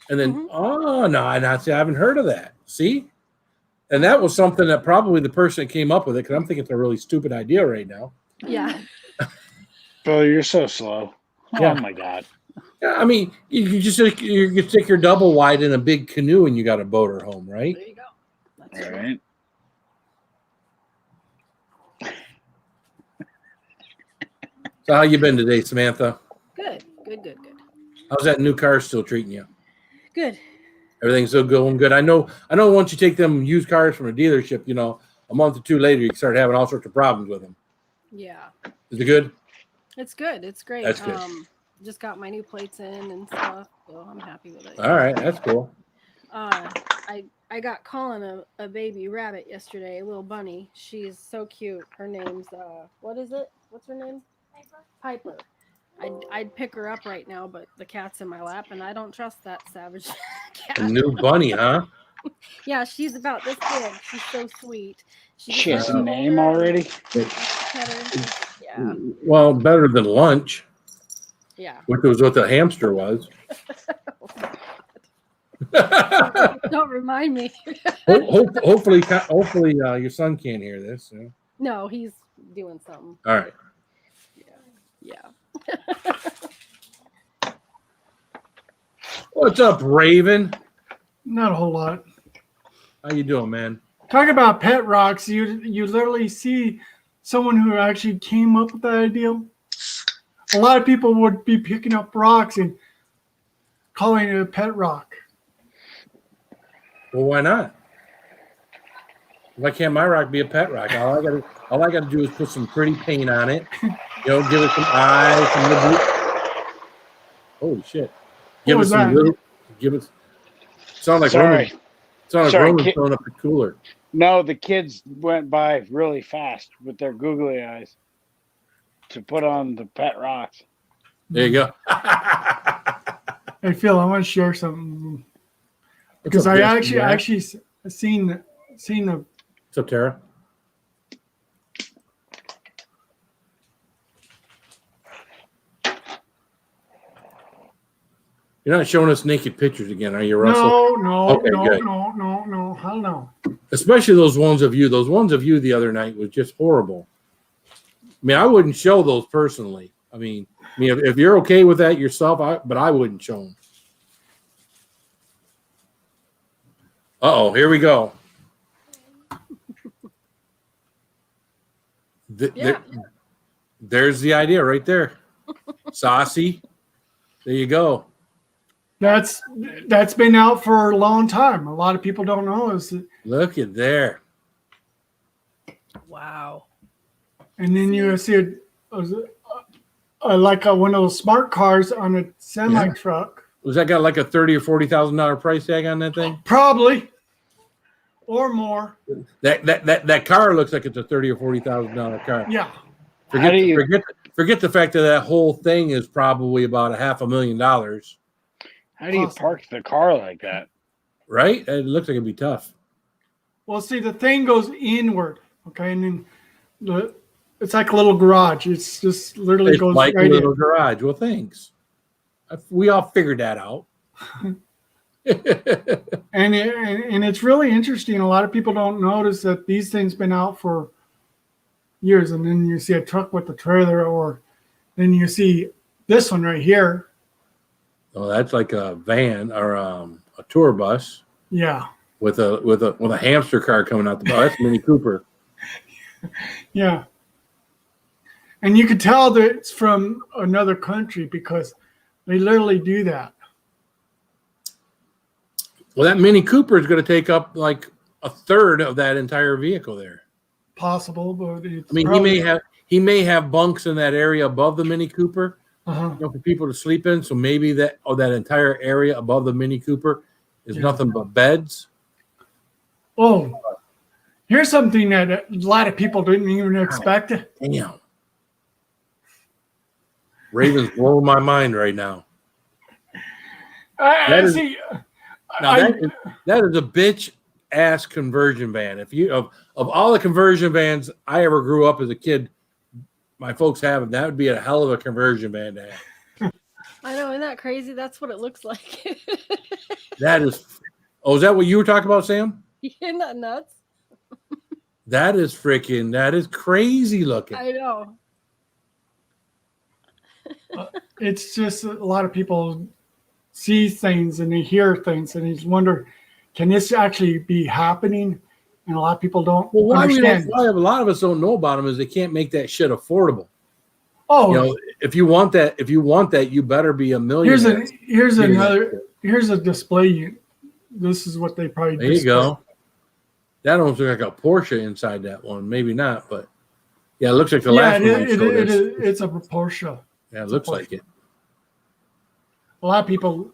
and then oh no, I haven't heard of that. See, and that was something that probably the person that came up with it, because I'm thinking it's a really stupid idea right now. Yeah. Bill, you're so slow. Yeah. Oh my God. Yeah, I mean, you stick your double wide in a big canoe, and you got a boater home, right? There you go. All right. So how you been today, Samantha? Good. How's that new car still treating you? Good. Everything's still going good. I know. Once you take them used cars from a dealership, a month or two later, you start having all sorts of problems with them. Yeah. Is it good? It's good. It's great. That's good. Just got my new plates in and stuff, so I'm happy with it. All right, that's cool. I got Colin a baby rabbit yesterday, a little bunny. She's so cute. Her name's what is it? What's her name? Piper. I'd pick her up right now, but the cat's in my lap, and I don't trust that savage cat. A new bunny, huh? Yeah, she's about this big. She's so sweet. She has a name already? Yeah. Well, better than lunch. Yeah. Which was what the hamster was. Don't remind me. Hopefully, your son can't hear this. Yeah. No, he's doing something. All right. Yeah. What's up, Raven? Not a whole lot. How you doing, man? Talk about pet rocks. You literally see someone who actually came up with that idea. A lot of people would be picking up rocks and calling it a pet rock. Well, why not? Why can't my rock be a pet rock? All I gotta do is put some pretty paint on it. Give it some eyes, some little. Holy shit! Give it some root. Give it. Sound like Roman. Sound like Roman throwing up the cooler. No, the kids went by really fast with their googly eyes to put on the pet rocks. There you go. Hey Phil, I want to share something because I actually seen the. What's up, Tara? You're not showing us naked pictures again, are you, Russell? No, okay, good. no. Hell no. Especially those ones of you. Those ones of you the other night was just horrible. I mean, I wouldn't show those personally. I mean, if you're okay with that yourself, but I wouldn't show them. Uh-oh, here we go. There's the idea right there. Saucy. There you go. That's been out for a long time. A lot of people don't know this. Look at there. Wow. And then you see like one of those smart cars on a semi truck. Was that got like a $30,000 or $40,000 price tag on that thing? Probably, or more. That car looks like it's a $30,000 or $40,000 car. Yeah. Forget the fact that whole thing is probably about $500,000. How do you park the car like that? Right? It looks like it'd be tough. Well, see, the thing goes inward, okay, and then it's like a little garage. It's just literally goes like right a little in. garage. Well, thanks. We all figured that out. and it's really interesting. A lot of people don't notice that these things been out for years, and then you see a truck with a trailer, or then you see this one right here. Oh, that's like a van or a tour bus. Yeah. With a hamster car coming out the bottom. That's Mini Cooper. Yeah. And you could tell that it's from another country because they literally do that. Well, that Mini Cooper is going to take up like a third of that entire vehicle there. Possible, but it's he may have bunks in that area above the Mini Cooper, for people to sleep in. So maybe that entire area above the Mini Cooper is nothing but beds. Oh, here's something that a lot of people didn't even expect. Damn. Raven's blowing my mind right now. That is a bitch ass conversion van. If you of all the conversion vans I ever grew up as a kid, my folks have them. That would be a hell of a conversion van to have. I know, isn't that crazy? That's what it looks like. That is. Oh, is that what you were talking about, Sam? Isn't that nuts? That is crazy looking. I know. It's just a lot of people see things and they hear things and they just wonder, can this actually be happening? And a lot of people don't understand. Why a lot of us don't know about them is they can't make that shit affordable. Oh, if you want that, you better be a millionaire. Here's a display unit. This is what they probably. There you go. That almost looks like a Porsche inside that one. Maybe not, but yeah, it looks like the last one. It's a Porsche. Yeah, it looks like it. A lot of people.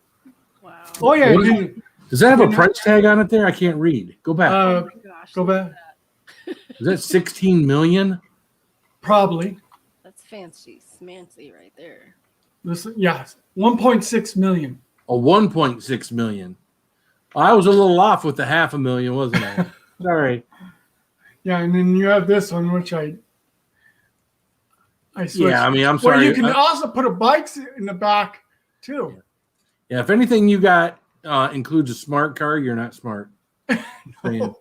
Wow. Oh yeah. Does that have a price tag on it there? I can't read. Go back. Oh my gosh, go back. Is that 16 million? Probably. That's fancy, smancy right there. This, 1.6 million. Oh, 1.6 million. I was a little off with the $500,000, wasn't I? Sorry. Yeah, and then you have this one, which I switched. Yeah, I mean, I'm sorry. Well, you can also put a bike in the back too. Yeah, if anything you got includes a smart car, you're not smart. No.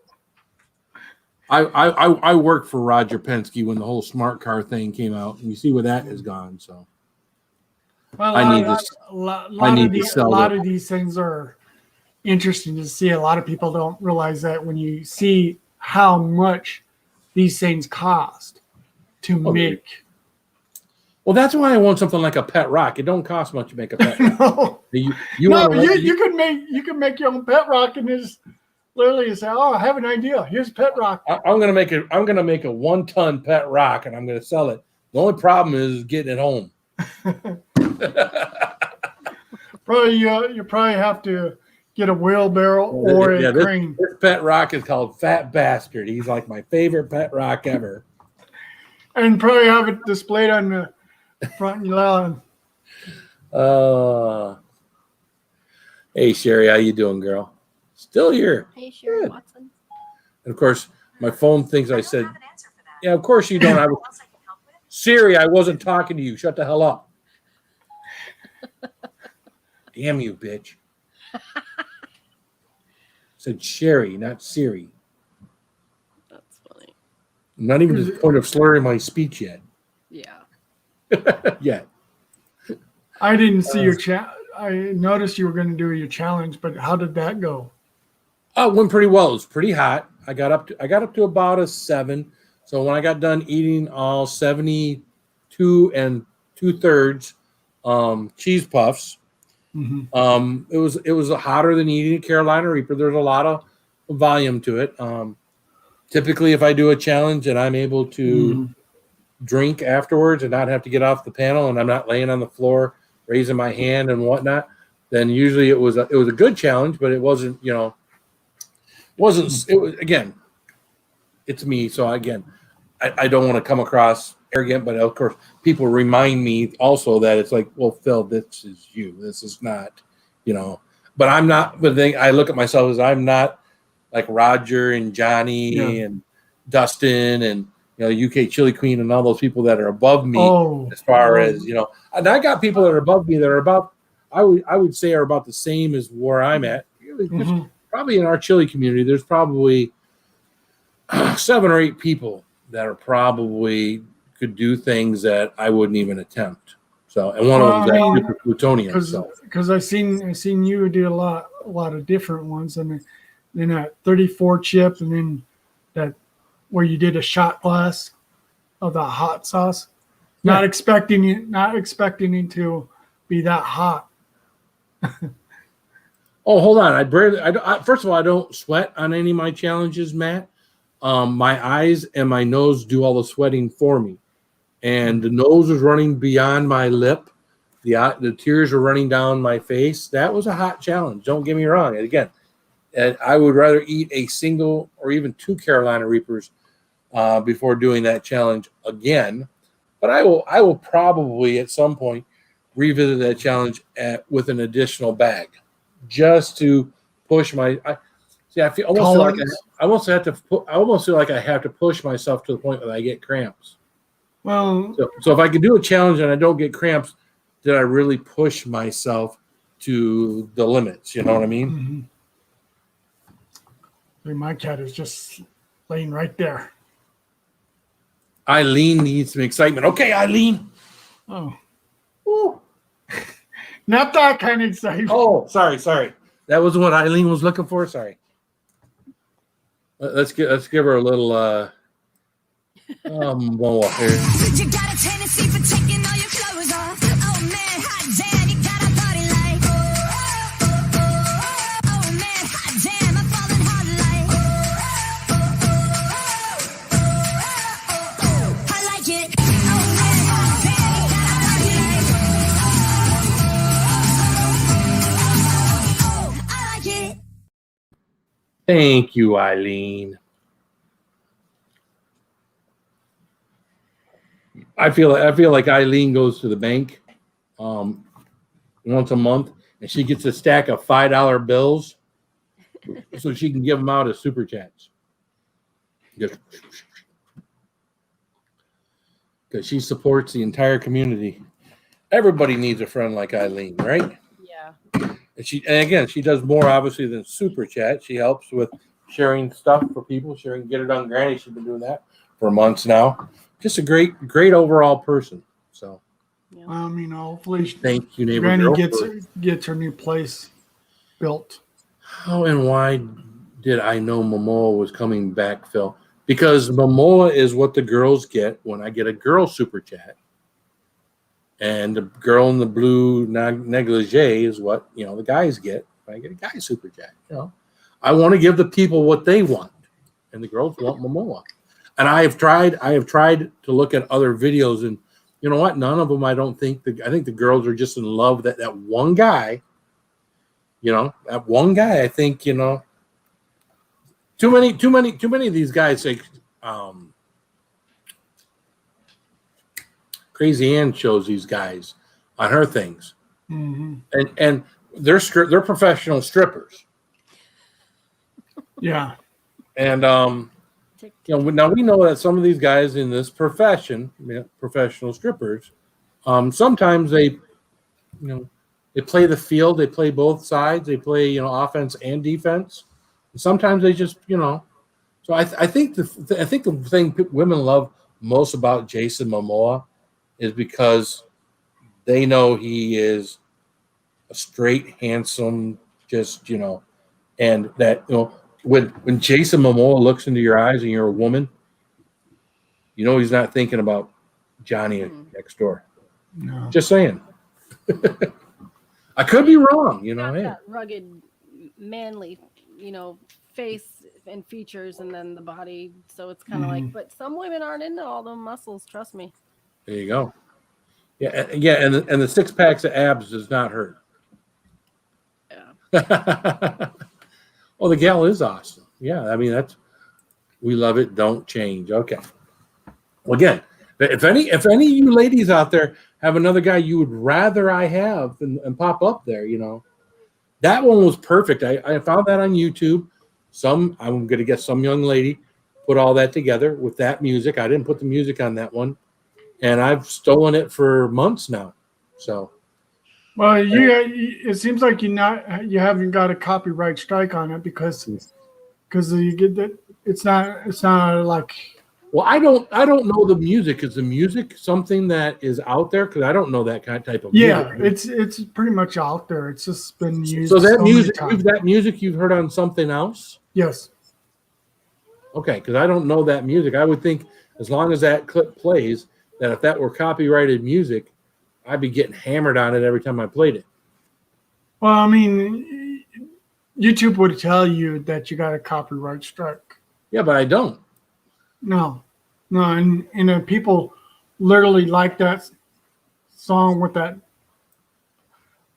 I worked for Roger Penske when the whole smart car thing came out, and you see where that has gone. So well, a lot of these things are interesting to see. A lot of people don't realize that when you see how much these things cost to make. Well, that's why I want something like a pet rock. It don't cost much to make a pet rock. No, you can make your own pet rock and just literally say, "Oh, I have an idea. Here's a pet rock." I'm gonna make a 1-ton pet rock, and I'm gonna sell it. The only problem is getting it home. Probably you probably have to get a wheelbarrow or a crane. This pet rock is called Fat Bastard. He's like my favorite pet rock ever. And probably have it displayed on the front lawn. Hey Sherry, how you doing, girl? Still here. Hey Sherry Watson. And of course, my phone thinks I said, "Yeah, of course you don't." Siri, I wasn't talking to you. Shut the hell up. Damn you, bitch. Said Sherry, not Siri. That's funny. I'm not even to the point of slurring my speech yet. Yeah. Yet. I didn't see your chat. I noticed you were going to do your challenge, but how did that go? Oh, it went pretty well. It was pretty hot. I got up to about a 7. So when I got done eating all 72 2/3 cheese puffs, it was hotter than eating a Carolina Reaper. There's a lot of volume to it. Typically, if I do a challenge and I'm able to drink afterwards and not have to get off the panel, and I'm not laying on the floor raising my hand and whatnot, then usually it was a good challenge, but it wasn't. It was again. It's me, so again, I don't want to come across arrogant, but of course, people remind me also that it's like, well, Phil, this is you. This is not, But I'm not. But then I look at myself as I'm not like Roger and Johnny and Dustin and UK Chili Queen and all those people that are above me as far as And I got people that are above me that are about. I would say are about the same as where I'm at. Probably in our chili community, there's probably 7 or 8 people that are probably could do things that I wouldn't even attempt. So, and one of them is plutonium. Because I've seen you do a lot of different ones, and then a 34 chip, and then that where you did a shot glass of the hot sauce. Not expecting it to be that hot. Oh, hold on! First of all, I don't sweat on any of my challenges, Matt. My eyes and my nose do all the sweating for me, and the nose was running beyond my lip, The tears were running down my face. That was a hot challenge. Don't get me wrong. And again, and I would rather eat a single or even 2 Carolina Reapers before doing that challenge again. But I will probably at some point revisit that challenge with an additional bag, just to push my. I feel almost feel like I almost feel like I have to push myself to the point that I get cramps. Well, so if I can do a challenge and I don't get cramps, did I really push myself to the limits? You know what I mean? My cat is just laying right there. Eileen needs some excitement. Okay, Eileen. Oh. Ooh. Not that kind of excitement. Oh, sorry. That was what Eileen was looking for. Sorry. Let's give her a little more here. You got a tendency for taking all your clothes off. Oh man, hot damn, you got a body like. Oh man, hot damn, I'm falling hard like. I like it. Oh man, hot damn, you got a body like. Oh, I like it. Thank you, Eileen. I feel like Eileen goes to the bank once a month, and she gets a stack of $5 bills so she can give them out as super chats. Because she supports the entire community. Everybody needs a friend like Eileen, right? Yeah. And again, she does more obviously than super chat. She helps with sharing stuff for people, Get It On Granny. She's been doing that for months now. Just a great overall person. So, I mean, hopefully, thank you, neighbor. Granny girl, gets her new place built. How and why did I know Momoa was coming back, Phil? Because Momoa is what the girls get when I get a girl super chat, and the girl in the blue negligee is what the guys get when I get a guy super chat. I want to give the people what they want, and the girls want Momoa. And I have tried to look at other videos, and you know what? None of them. I think the girls are just in love that one guy. That one guy. I think too many of these guys say. Crazy Ann shows these guys on her things, and they're professional strippers. Yeah, and now we know that some of these guys in this profession, professional strippers, sometimes they play the field, they play both sides, they play offense and defense. And sometimes they just So I think the thing women love most about Jason Momoa is because they know he is a straight, handsome, and that when Jason Momoa looks into your eyes and you're a woman, he's not thinking about Johnny next door. No. Just saying. I could be wrong, That rugged, manly, face and features, and then the body. So it's kind of like, but some women aren't into all the muscles. Trust me. There you go. Yeah, and the 6 packs of abs does not hurt. Yeah. Well, the gal is awesome. Yeah, I mean we love it. Don't change. Okay. Well, again, if any of you ladies out there have another guy you would rather I have and pop up there, that one was perfect. I found that on YouTube. I'm gonna get some young lady put all that together with that music. I didn't put the music on that one, and I've stolen it for months now. So. Well, it seems like you haven't got a copyright strike on it because you get that it's not like. Well, I don't know the music. Is the music something that is out there? Because I don't know that type of music. It's pretty much out there. It's just been used. So that music you've heard on something else? Yes. Okay, because I don't know that music. I would think as long as that clip plays, that if that were copyrighted music, I'd be getting hammered on it every time I played it. Well, I mean, YouTube would tell you that you got a copyright strike. Yeah, but I don't. No, and people literally like that song with that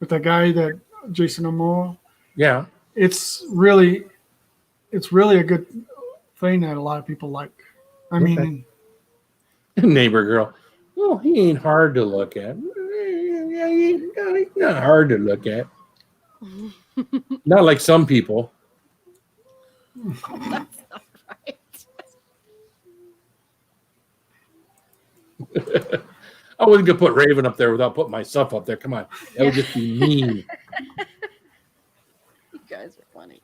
with the guy that Jason Momoa. Yeah. It's really a good thing that a lot of people like. I mean, Neighbor girl. Well, he ain't hard to look at. Yeah, he's not hard to look at. Not like some people. That's not right. I wasn't gonna put Raven up there without putting myself up there. Come on, that would just be mean. You guys are funny.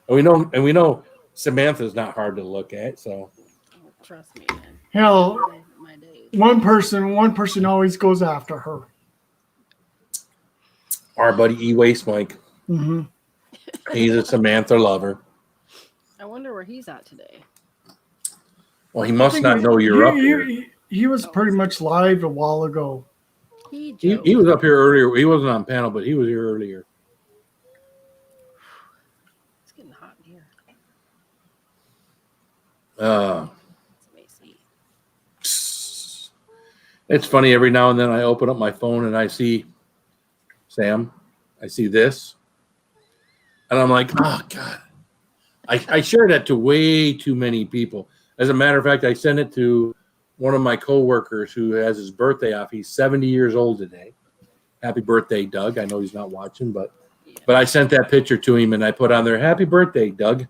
And we know Samantha's not hard to look at. So Trust me, man. hell, one person always goes after her. our buddy E-Waste Mike, Mm-hmm. he's a Samantha lover. I wonder where he's at today. Well, he must not know you're up here. He was pretty much live a while ago. He was up here earlier. He wasn't on panel, but he was here earlier. It's getting hot in here. It's funny, every now and then I open up my phone and I see Sam. I see this. And I'm like, oh, God. I share that to way too many people. As a matter of fact, I sent it to one of my coworkers who has his birthday off. He's 70 years old today. Happy birthday, Doug. I know he's not watching, but I sent that picture to him and I put on there, happy birthday, Doug.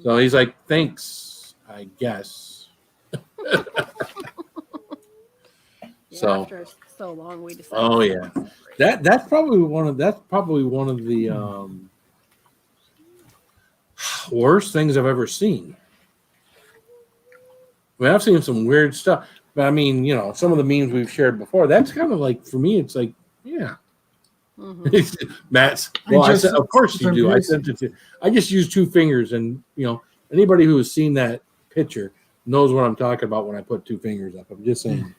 So he's like, thanks, I guess. So After so long, we decided. oh yeah, that's probably one of the worst things I've ever seen. I mean, I've seen some weird stuff, but I mean, you know, some of the memes we've shared before. That's kind of like, for me, it's like, yeah. Matt's. Well, I said, of course you do. I sent it to. I just used two fingers, and you know, anybody who has seen that picture knows what I'm talking about when I put two fingers up. I'm just saying.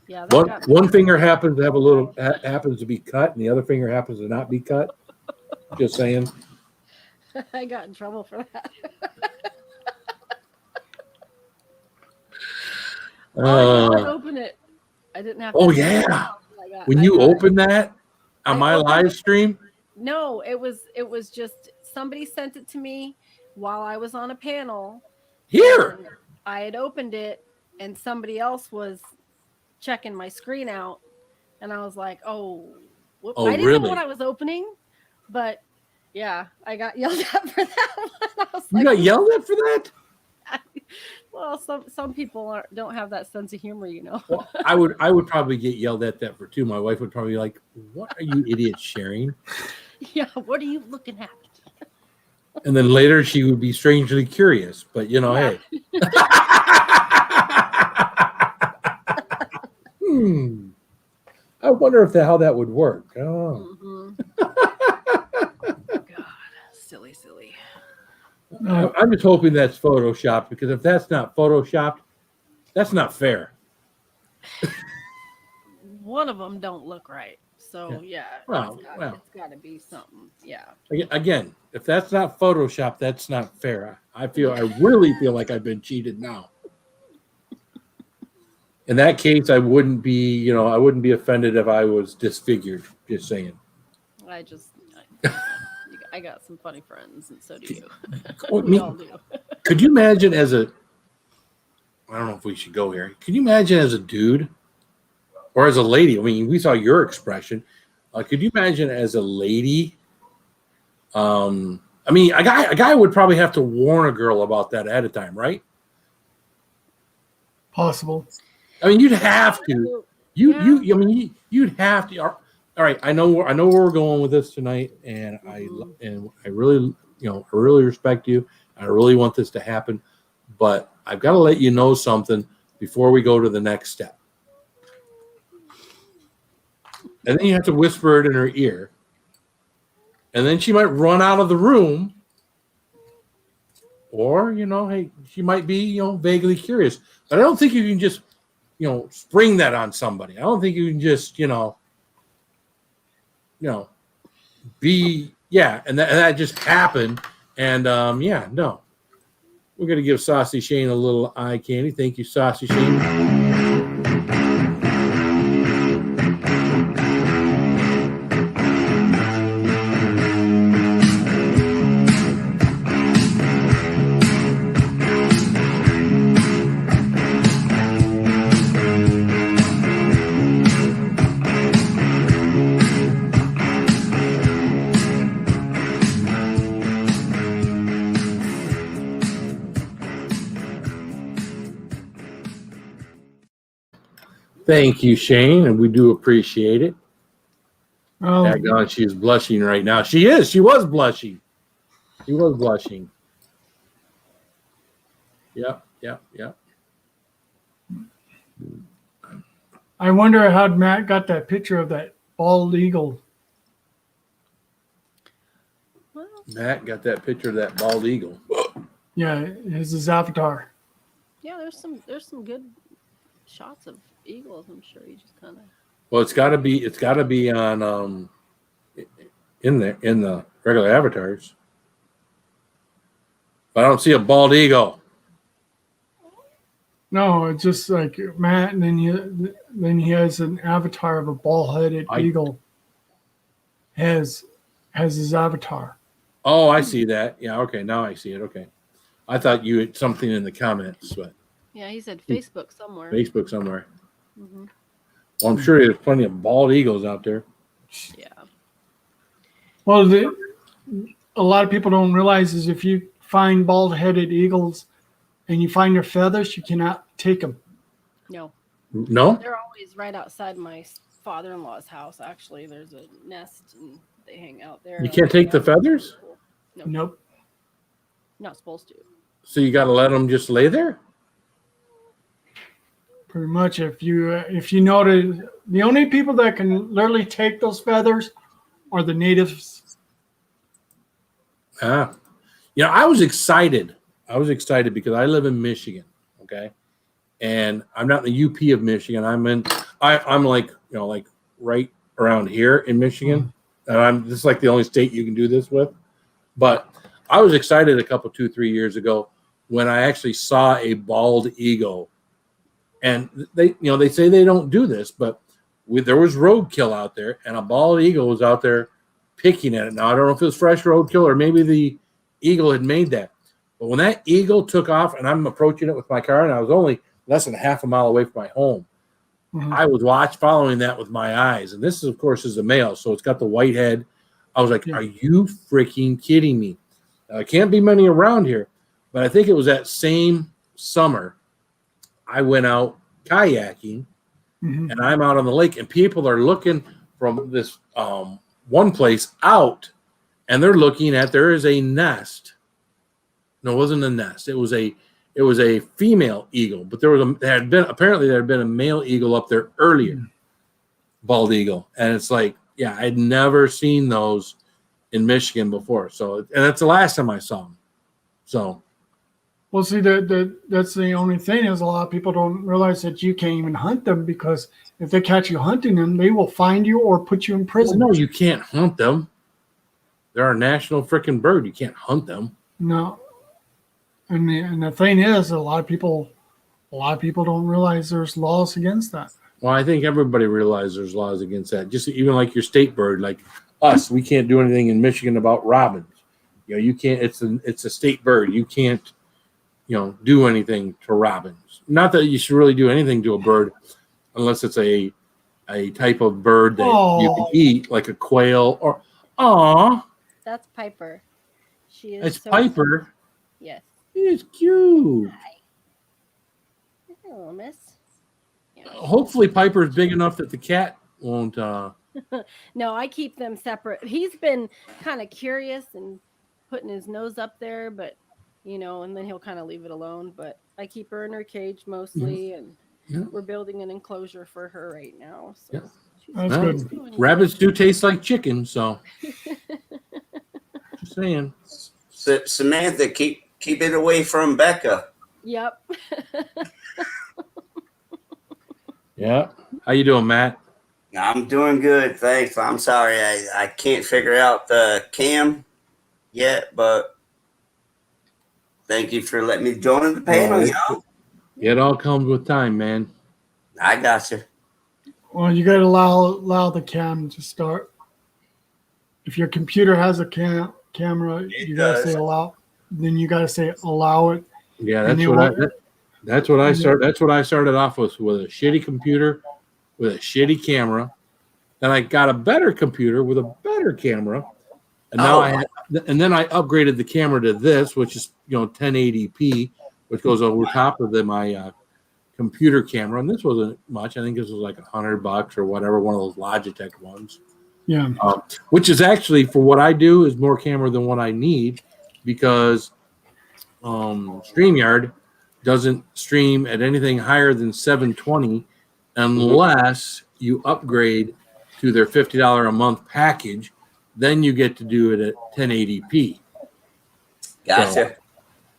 Yeah, One finger happens to have happens to be cut, and the other finger happens to not be cut. Just saying. I got in trouble for that. I didn't open it. I didn't have. Oh to yeah! When you open that on my live stream. No, it was just somebody sent it to me while I was on a panel. Here. I had opened it, and somebody else was checking my screen out, and I was like, "Oh, whoops. I didn't know what I was opening," but yeah, I got yelled at for that one. You got yelled at for that? Well, some people don't have that sense of humor, you know. Well, I would probably get yelled at that for too. My wife would probably be like, "What are you idiots sharing?" Yeah, what are you looking at? And then later she would be strangely curious, but you know, hey. I wonder how that would work. Oh. God, silly. I'm just hoping that's Photoshopped, because if that's not Photoshopped, that's not fair. One of them don't look right. So yeah, Well, it's got to be something. Yeah. Again, if that's not Photoshop, that's not fair. I really feel like I've been cheated now. In that case, I wouldn't be offended if I was disfigured. Just saying. I got some funny friends, and so do you. We all do. Could you imagine I don't know if we should go here. Could you imagine as a dude or as a lady? I mean, we saw your expression. Could you imagine as a lady? I mean, a guy would probably have to warn a girl about that ahead of time, right? Possible. I mean, you'd have to. You'd have to. All right, I know where we're going with this tonight, and I really, I really respect you. I really want this to happen, but I've got to let you know something before we go to the next step. And then you have to whisper it in her ear, and then she might run out of the room, or hey, she might be vaguely curious. But I don't think you can just spring that on somebody. I don't think you can just and that just happened, and no, we're gonna give Saucy Shane a little eye candy. Thank you, Saucy Shane. Thank you, Shane, and we do appreciate it. Oh, Daggone, she is blushing right now. She is. She was blushing. She was blushing. Yep. I wonder how Matt got that picture of that bald eagle. Matt got that picture of that bald eagle. Yeah, it's his avatar. Yeah, there's some good shots of eagles. I'm sure he just kind of. Well, it's got to be on in the regular avatars. But I don't see a bald eagle. No, it's just like Matt, and then he has an avatar of a bald-headed eagle. Has his avatar. Oh, I see that. Yeah, okay, now I see it. Okay, I thought you had something in the comments, but Yeah, he said Facebook somewhere. Facebook somewhere. Mm-hmm. Well, I'm sure there's plenty of bald eagles out there. Yeah. Well, a lot of people don't realize is if you find bald-headed eagles and you find their feathers, you cannot take them. No. No? They're always right outside my father-in-law's house. Actually, there's a nest and they hang out there. You can't take the feathers? No. Nope. Not supposed to. So you got to let them just lay there? Pretty much, if you notice, the only people that can literally take those feathers are the natives. Ah. You know, I was excited because I live in Michigan, okay? And I'm not in the UP of Michigan. I'm like, like right around here in Michigan. And this is like the only state you can do this with. But I was excited 2-3 years ago when I actually saw a bald eagle. And they say they don't do this, but there was roadkill out there, and a bald eagle was out there picking at it. Now, I don't know if it was fresh roadkill or maybe the eagle had made that. But when that eagle took off, and I'm approaching it with my car, and I was only less than half a mile away from my home, I was following that with my eyes. And this, of course, is a male, so it's got the white head. I was like, Are you freaking kidding me? Now, there can't be many around here, but I think it was that same summer I went out kayaking, and I'm out on the lake, and people are looking from this one place out, and they're looking at, there is a nest. No, it wasn't a nest. It was a female eagle, but there had been a male eagle up there earlier, bald eagle, and it's like, yeah, I'd never seen those in Michigan before. So, and that's the last time I saw them. So. Well, see, that's the only thing is a lot of people don't realize that you can't even hunt them, because if they catch you hunting them, they will find you or put you in prison. Well, no, you can't hunt them. They're a national freaking bird. You can't hunt them. No. And the thing is, a lot of people don't realize there's laws against that. Well, I think everybody realizes there's laws against that. Just even like your state bird, like us, we can't do anything in Michigan about robins. You can't. It's a state bird. You can't. Do anything to robins. Not that you should really do anything to a bird unless it's a type of bird that you can eat, like a quail or. Aw. That's Piper. She is. It's Piper. Yes. It's cute. Hi. Hello, miss. Hopefully Piper's big enough that the cat won't. No, I keep them separate. He's been kind of curious and putting his nose up there, but and then he'll kind of leave it alone. But I keep her in her cage mostly, and we're building an enclosure for her right now. So That's good. Rabbits do taste like chicken, so just saying. Samantha, keep it away from Becca. Yep. Yeah. How you doing, Matt? I'm doing good, thanks. I'm sorry I can't figure out the cam yet, but thank you for letting me join the panel, y'all. It all comes with time, man. I got you. Well, you got to allow the cam to start. If your computer has a camera, you got to say allow. Then you got to say allow it. Yeah, that's what I started off with a shitty computer, with a shitty camera. Then I got a better computer with a better camera, and now and then I upgraded the camera to this, which is 1080p, which goes over top of my computer camera, and this wasn't much. I think this was like $100 or whatever, one of those Logitech ones. Yeah. Which is actually, for what I do, is more camera than what I need, because StreamYard doesn't stream at anything higher than 720 unless you upgrade to their $50 a month package. Then you get to do it at 1080p. Gotcha.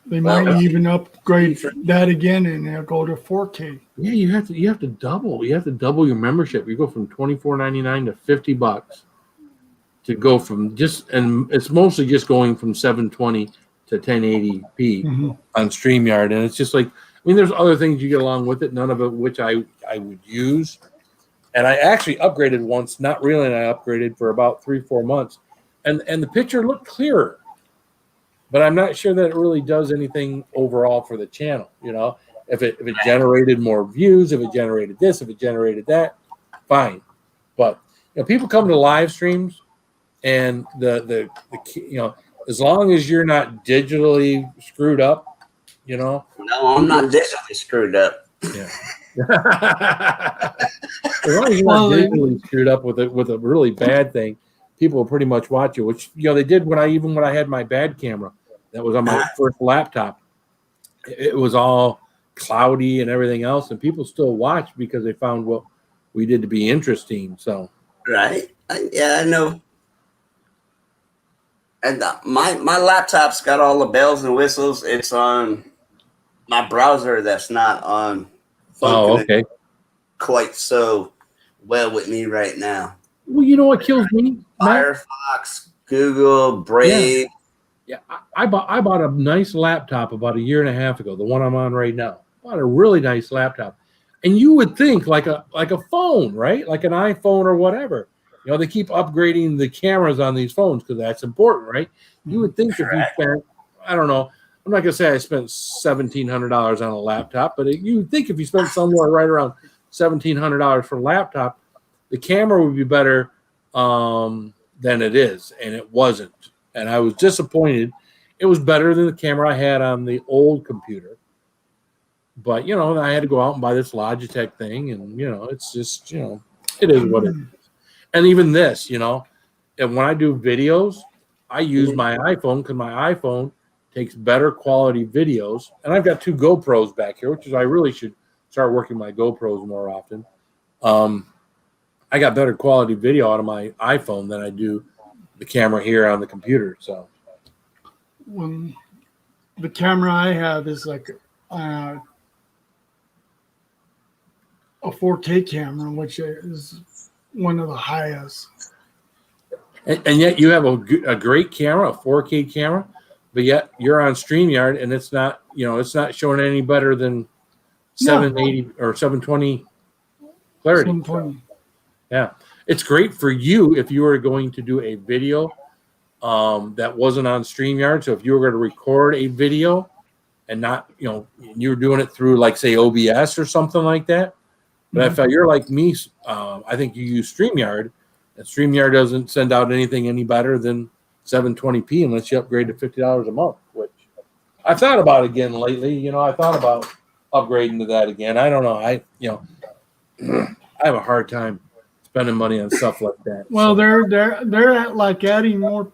They might even upgrade that again and they'll go to 4K. Yeah, you have to double. You have to double your membership. You go from $24.99 to $50 to go from and it's mostly just going from 720 to 1080p on StreamYard. And it's just like, I mean, there's other things you get along with it, none of it which I would use. And I actually upgraded once, not realizing I upgraded for about 3-4 months, and the picture looked clearer. But I'm not sure that it really does anything overall for the channel. You know, if it generated more views, if it generated this, if it generated that, fine. But people come to live streams, and the as long as you're not digitally screwed up, No, I'm not digitally screwed up. Yeah. As long as you're not digitally screwed up with a really bad thing, people will pretty much watch you. Which they did when I had my bad camera that was on my first laptop. It was all cloudy and everything else, and people still watched because they found what we did to be interesting. So right, I know. And my laptop's got all the bells and whistles. It's on my browser that's not on. Okay. Quite so well with me right now. Well, you know what kills me? Firefox, Google, Brave. Yeah, I bought a nice laptop about a year and a half ago. The one I'm on right now. Bought a really nice laptop, and you would think like a phone, right? Like an iPhone or whatever. They keep upgrading the cameras on these phones because that's important, right? You would think if you spent, I don't know, I'm not gonna say I spent $1,700 on a laptop, but you would think if you spent somewhere right around $1,700 for a laptop, the camera would be better than it is, and it wasn't. And I was disappointed. It was better than the camera I had on the old computer. But, I had to go out and buy this Logitech thing, and, it's just, it is what it is. And even this, and when I do videos, I use my iPhone because my iPhone takes better quality videos. And I've got 2 GoPros back here, which is I really should start working my GoPros more often. I got better quality video out of my iPhone than I do the camera here on the computer. So the camera I have is like a 4K camera, which is one of the highest. And yet you have a great camera, a 4K camera, but yet you're on StreamYard and it's not, it's not showing any better than 780 or 720 clarity. 720. Yeah. It's great for you if you were going to do a video that wasn't on StreamYard. So if you were going to record a video and not, you were doing it through like say OBS or something like that. But I felt you're like me. I think you use StreamYard, and StreamYard doesn't send out anything any better than 720p unless you upgrade to $50 a month, which I've thought about again lately. I thought about upgrading to that again. I don't know. I have a hard time spending money on stuff like that. Well, they're at like adding more,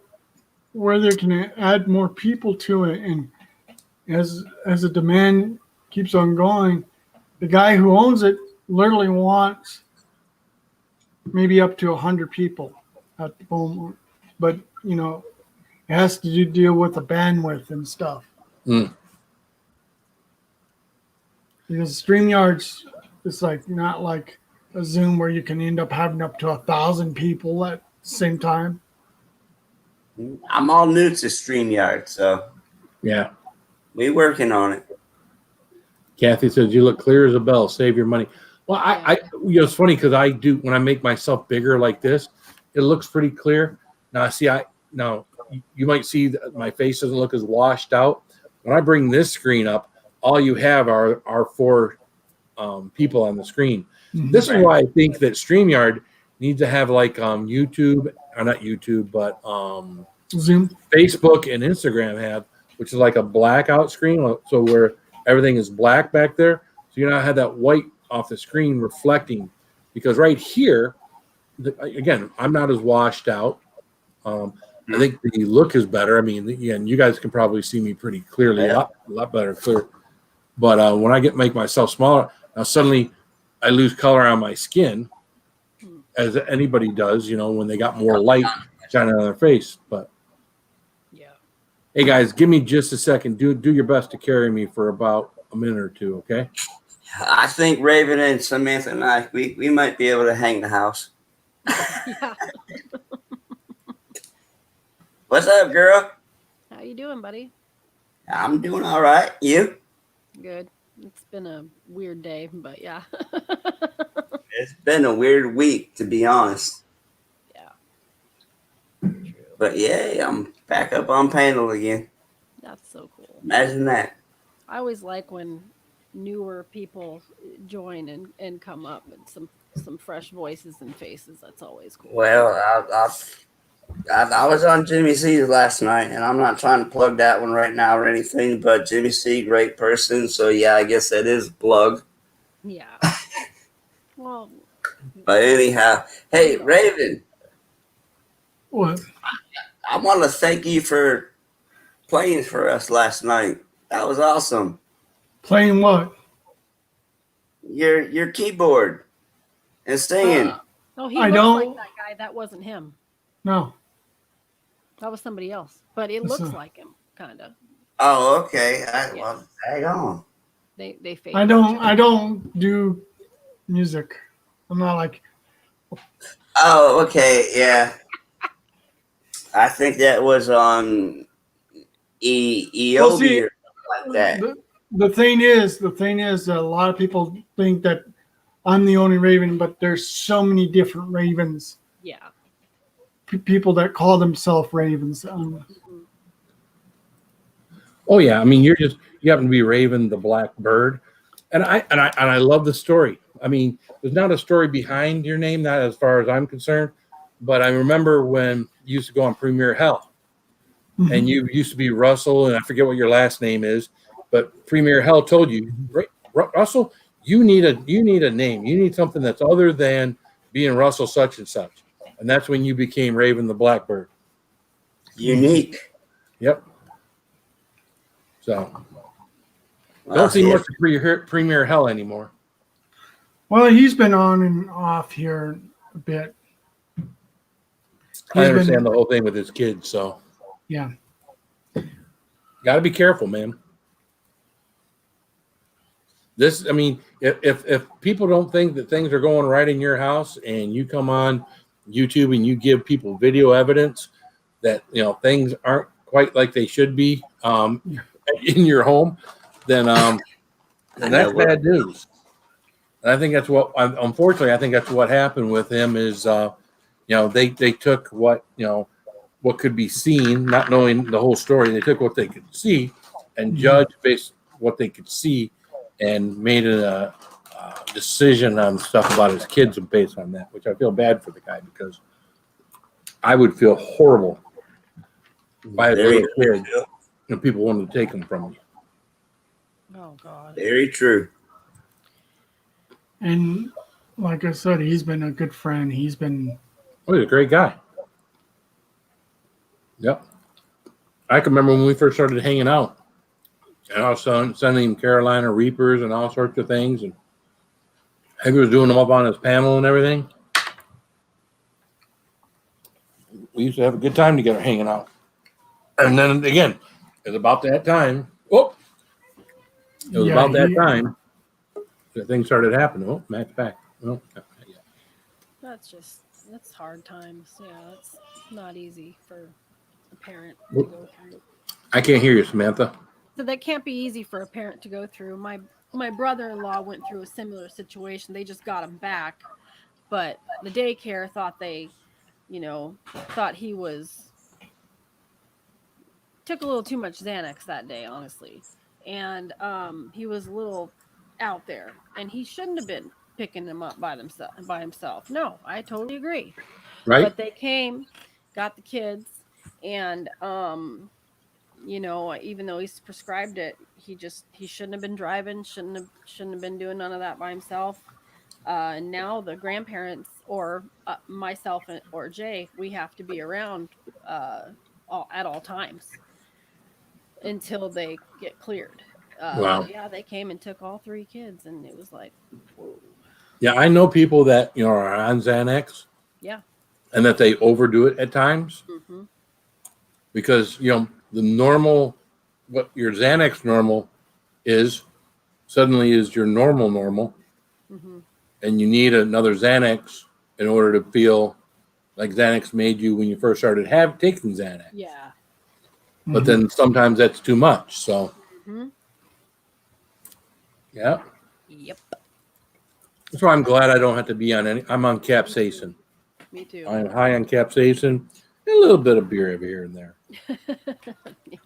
where they can add more people to it, and as the demand keeps on going, the guy who owns it literally wants maybe up to 100 people at the moment, but it has to deal with the bandwidth and stuff. Because StreamYard's, it's like not like a Zoom where you can end up having up to 1,000 people at the same time. I'm all new to StreamYard, so yeah, we working on it. Kathy says you look clear as a bell. Save your money. Well, it's funny because I do when I make myself bigger like this, it looks pretty clear. Now, see, you might see that my face doesn't look as washed out. When I bring this screen up, all you have are 4 people on the screen. This is why I think that StreamYard needs to have like YouTube, or not YouTube, but Zoom, Facebook, and Instagram have, which is like a blackout screen, so where everything is black back there. So you're not have that white off the screen reflecting, because right here, again, I'm not as washed out. I think the look is better. I mean, again, you guys can probably see me pretty clearly, a lot better, clear. But when I make myself smaller, now suddenly I lose color on my skin, as anybody does, when they got more light shining on their face. But hey, guys, give me just a second. Do your best to carry me for about a minute or two, okay? I think Raven and Samantha and I, we might be able to hang the house. Yeah. What's up, girl? How you doing, buddy? I'm doing all right. You? Good. It's been a weird day, but yeah. It's been a weird week, to be honest. Yeah. But yeah, I'm back up on panel again. That's so cool. Imagine that. I always like when newer people join and come up, and some fresh voices and faces. That's always cool. Well, I was on Jimmy C's last night, and I'm not trying to plug that one right now or anything, but Jimmy C, great person. So yeah, I guess that is a plug. Yeah. Well. But anyhow, hey, Raven. What? I want to thank you for playing for us last night. That was awesome. Playing what? Your keyboard and singing. No, he looks like that guy. That wasn't him. No. That was somebody else. But it looks like him, kind of. Oh, okay. Well, hang on. They fake. I don't do music. I'm not like. Oh, okay. Yeah. I think that was on EOB or something like that. The thing is that a lot of people think that I'm the only Raven, but there's so many different Ravens. Yeah. People that call themselves Ravens. Oh yeah, I mean you happen to be Raven the Black Bird, and I love the story. I mean, there's not a story behind your name, not as far as I'm concerned, but I remember when you used to go on Premier Hell, and you used to be Russell, and I forget what your last name is, but Premier Hell told you, Russell, you need a name, you need something that's other than being Russell such and such, and that's when you became Raven the Blackbird. Unique. Yep. So don't see much of Premier Hell anymore. Well, he's been on and off here a bit. I understand the whole thing with his kids, so yeah. Got to be careful, man. I mean, if people don't think that things are going right in your house, and you come on YouTube and you give people video evidence that things aren't quite like they should be in your home, then that's bad news. And I think that's what, unfortunately, I think that's what happened with him is, they took what could be seen, not knowing the whole story. They took what they could see and judged based on what they could see, and made a decision on stuff about his kids based on that, which I feel bad for the guy, because I would feel horrible if I had a little kid and people wanted to take him from me. Oh God. Very true. And like I said, he's been a good friend. He's a great guy. Yep. I can remember when we first started hanging out, and I was sending him Carolina Reapers and all sorts of things, and he was doing them up on his panel and everything. We used to have a good time together hanging out. And then again, it was about that time. That time that things started happening. Oh, Matt's back. Oh, yeah. That's hard times. Yeah, it's not easy for a parent to go through. I can't hear you, Samantha. So that can't be easy for a parent to go through. My brother-in-law went through a similar situation. They just got him back, but the daycare thought he took a little too much Xanax that day, honestly, and he was a little out there, and he shouldn't have been picking them up by himself. No, I totally agree. Right. But they came, got the kids, and you know, even though he's prescribed it, he shouldn't have been driving, shouldn't have been doing none of that by himself. And now the grandparents or myself or Jay, we have to be around at all times until they get cleared. Wow. But yeah, they came and took all 3 kids, and it was like, whoa. Yeah, I know people that are on Xanax. Yeah. And that they overdo it at times. Mm-hmm. Because the normal, what your Xanax normal is, suddenly is your normal, Mm-hmm. and you need another Xanax in order to feel like Xanax made you when you first started taking Xanax. Yeah. But then sometimes that's too much. So Mm-hmm. yeah. Yep. That's why I'm glad I don't have to be on any. I'm on capsaicin. Me too. I'm high on capsaicin, and a little bit of beer over here and there. Yeah.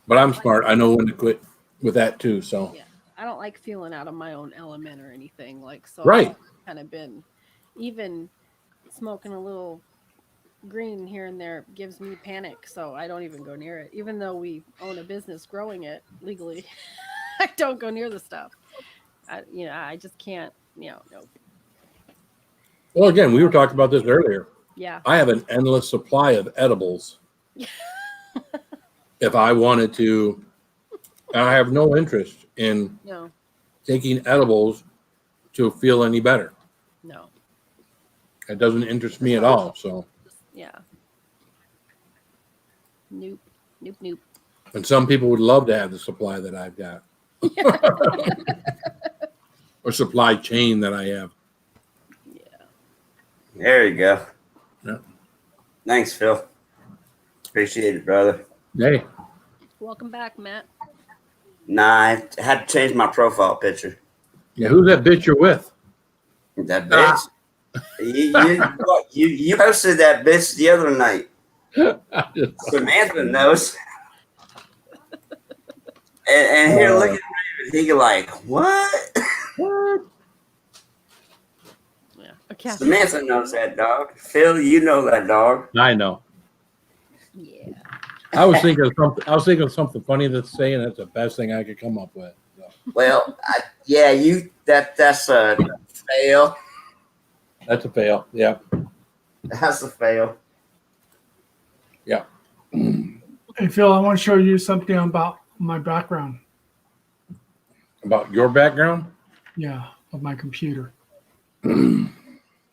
But I'm smart. I know when to quit with that too. So Yeah. I don't like feeling out of my own element or anything. Like, so right. I've kind of been, even smoking a little green here and there gives me panic. So I don't even go near it. Even though we own a business growing it legally, I don't go near the stuff. I just can't, no. Well, again, we were talking about this earlier. Yeah. I have an endless supply of edibles. If I wanted to, I have no interest in taking edibles to feel any better. No. It doesn't interest me at all. So yeah. Nope. and some people would love to have the supply that I've got. Or supply chain that I have. There you go. Yeah. Thanks, Phil. Appreciate it, brother. Hey. Welcome back, Matt. Nah, I had to change my profile picture. Yeah, who's that bitch you're with? That bitch. You posted that bitch the other night. Samantha knows. And here, look at Raven. He like, what? What? Yeah. Okay. Samantha knows that dog. Phil, you know that dog. I know. Yeah. I was thinking of something funny to say, and that's the best thing I could come up with. So. Well, that's a fail. That's a fail. Yeah. That's a fail. Yeah. Hey, Phil, I want to show you something about my background. About your background? Yeah, of my computer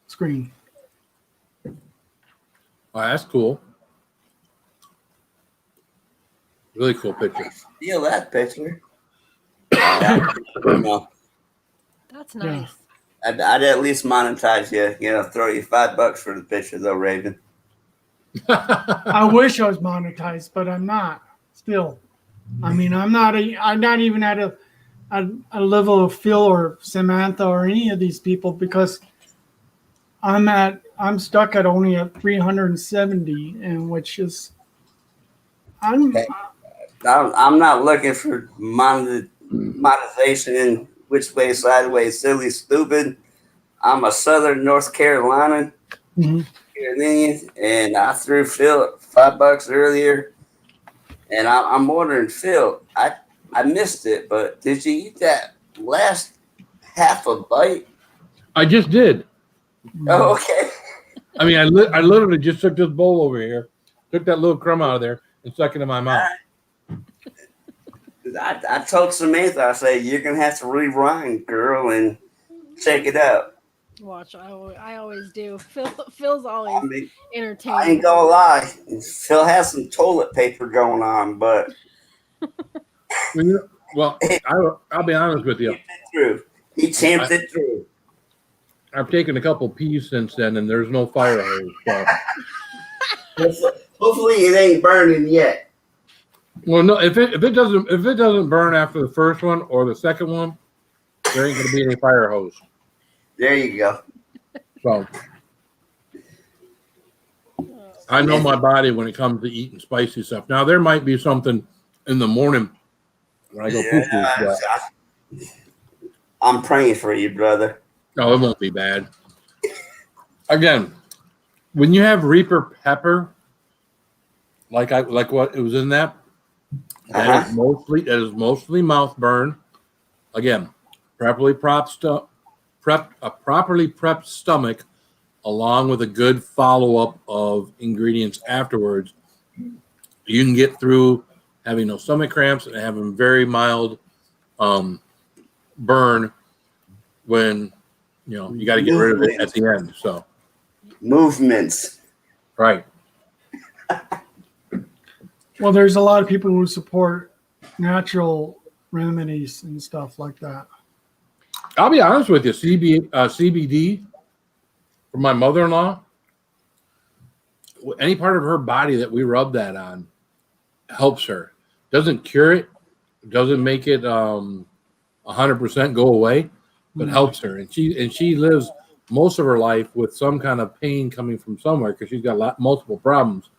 screen. Oh, that's cool. Really cool picture. Steal that picture. No. That's nice. I'd at least monetize you. Throw you $5 for the picture, though, Raven. I wish I was monetized, but I'm not. Still, I mean, I'm not even at a level of Phil or Samantha or any of these people, because I'm stuck at only at 370, and which is I'm not looking for monetization in which way, sideways, silly, stupid. I'm a Southern North Carolinian, and I threw Phil $5 earlier, and I'm wondering, Phil, I missed it, but did you eat that last half a bite? I just did. Oh, okay. I mean, I literally just took this bowl over here, took that little crumb out of there, and stuck it in my mouth. I told Samantha, I said, you're going to have to rewind, girl, and check it out. Watch, I always do. Phil's always entertaining. I ain't going to lie. Phil has some toilet paper going on, but... Well, I'll be honest with you. He champed it through. I've taken a couple peas since then, and there's no fire hose. So. Hopefully it ain't burning yet. Well, no. If it doesn't burn after the first one or the second one, there ain't gonna be any fire hose. There you go. So I know my body when it comes to eating spicy stuff. Now there might be something in the morning when I go poo-poo. I'm praying for you, brother. No, it won't be bad. Again, when you have Reaper pepper, like what it was in that. That is mostly mouth burn. Again, properly prepped stomach, along with a good follow up of ingredients afterwards. You can get through having no stomach cramps and having very mild burn when you got to get rid of it at the end. So movements, right? Well, there's a lot of people who support natural remedies and stuff like that. I'll be honest with you, CBD for my mother-in-law, any part of her body that we rub that on helps her. Doesn't cure it, doesn't make it 100% go away, but helps her. And she lives most of her life with some kind of pain coming from somewhere because she's got multiple problems.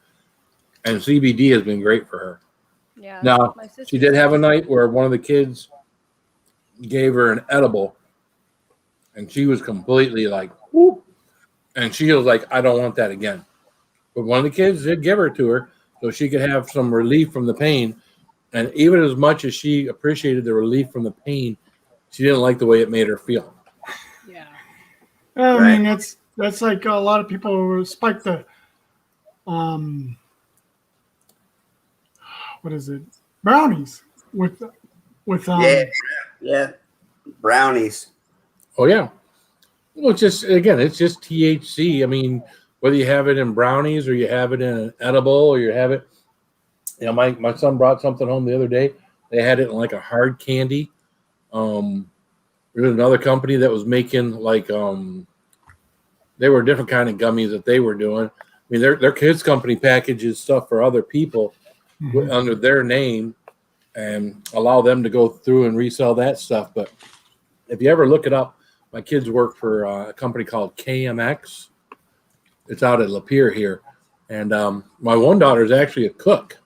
And CBD has been great for her. Yeah. Now, she did have a night where one of the kids gave her an edible, and she was completely like, whoop. And she was like, I don't want that again. But one of the kids did give her to her so she could have some relief from the pain. And even as much as she appreciated the relief from the pain, she didn't like the way it made her feel. Yeah. I mean, that's like a lot of people spike the what is it? Brownies with yeah, brownies. Oh yeah. Well, it's just THC. I mean, whether you have it in brownies or you have it in an edible or you have it, my son brought something home the other day. They had it in like a hard candy. There was another company that was making like they were a different kind of gummies that they were doing. I mean, their kids company packages stuff for other people under their name and allow them to go through and resell that stuff. But if you ever look it up, my kids work for a company called KMX. It's out at Lapeer here. And my one daughter is actually a cook.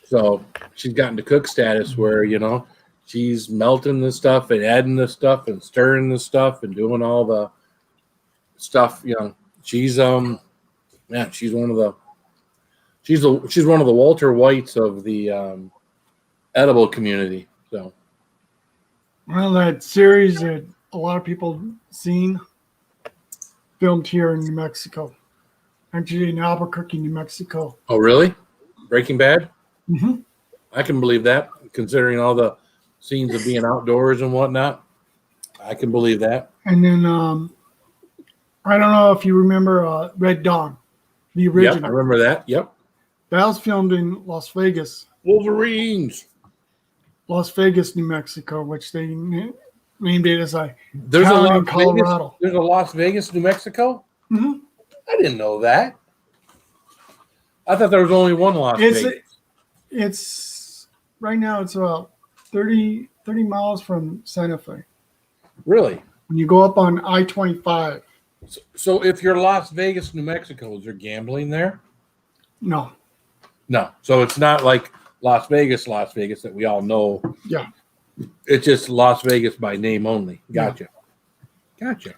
So she's gotten to cook status where, she's melting the stuff and adding the stuff and stirring the stuff and doing all the stuff. She's one of the Walter Whites of the edible community. So, well, that series that a lot of people seen filmed here in New Mexico, actually in Albuquerque, New Mexico. Oh, really? Breaking Bad? Mm-hmm. I can believe that, considering all the scenes of being outdoors and whatnot. I can believe that. And then I don't know if you remember Red Dawn, the original. Yep, I remember that. Yep. That was filmed in Las Vegas. Wolverines. Las Vegas, New Mexico, which they named it as a There's town in Colorado. There's a Las Vegas, New Mexico? Mm-hmm. I didn't know that. I thought there was only one Las Vegas. It's right now it's about 30 miles from Santa Fe. Really? When you go up on I-25. So if you're Las Vegas, New Mexico, is there gambling there? No. No. So it's not like Las Vegas that we all know. Yeah. It's just Las Vegas by name only. Gotcha. Yeah. Gotcha.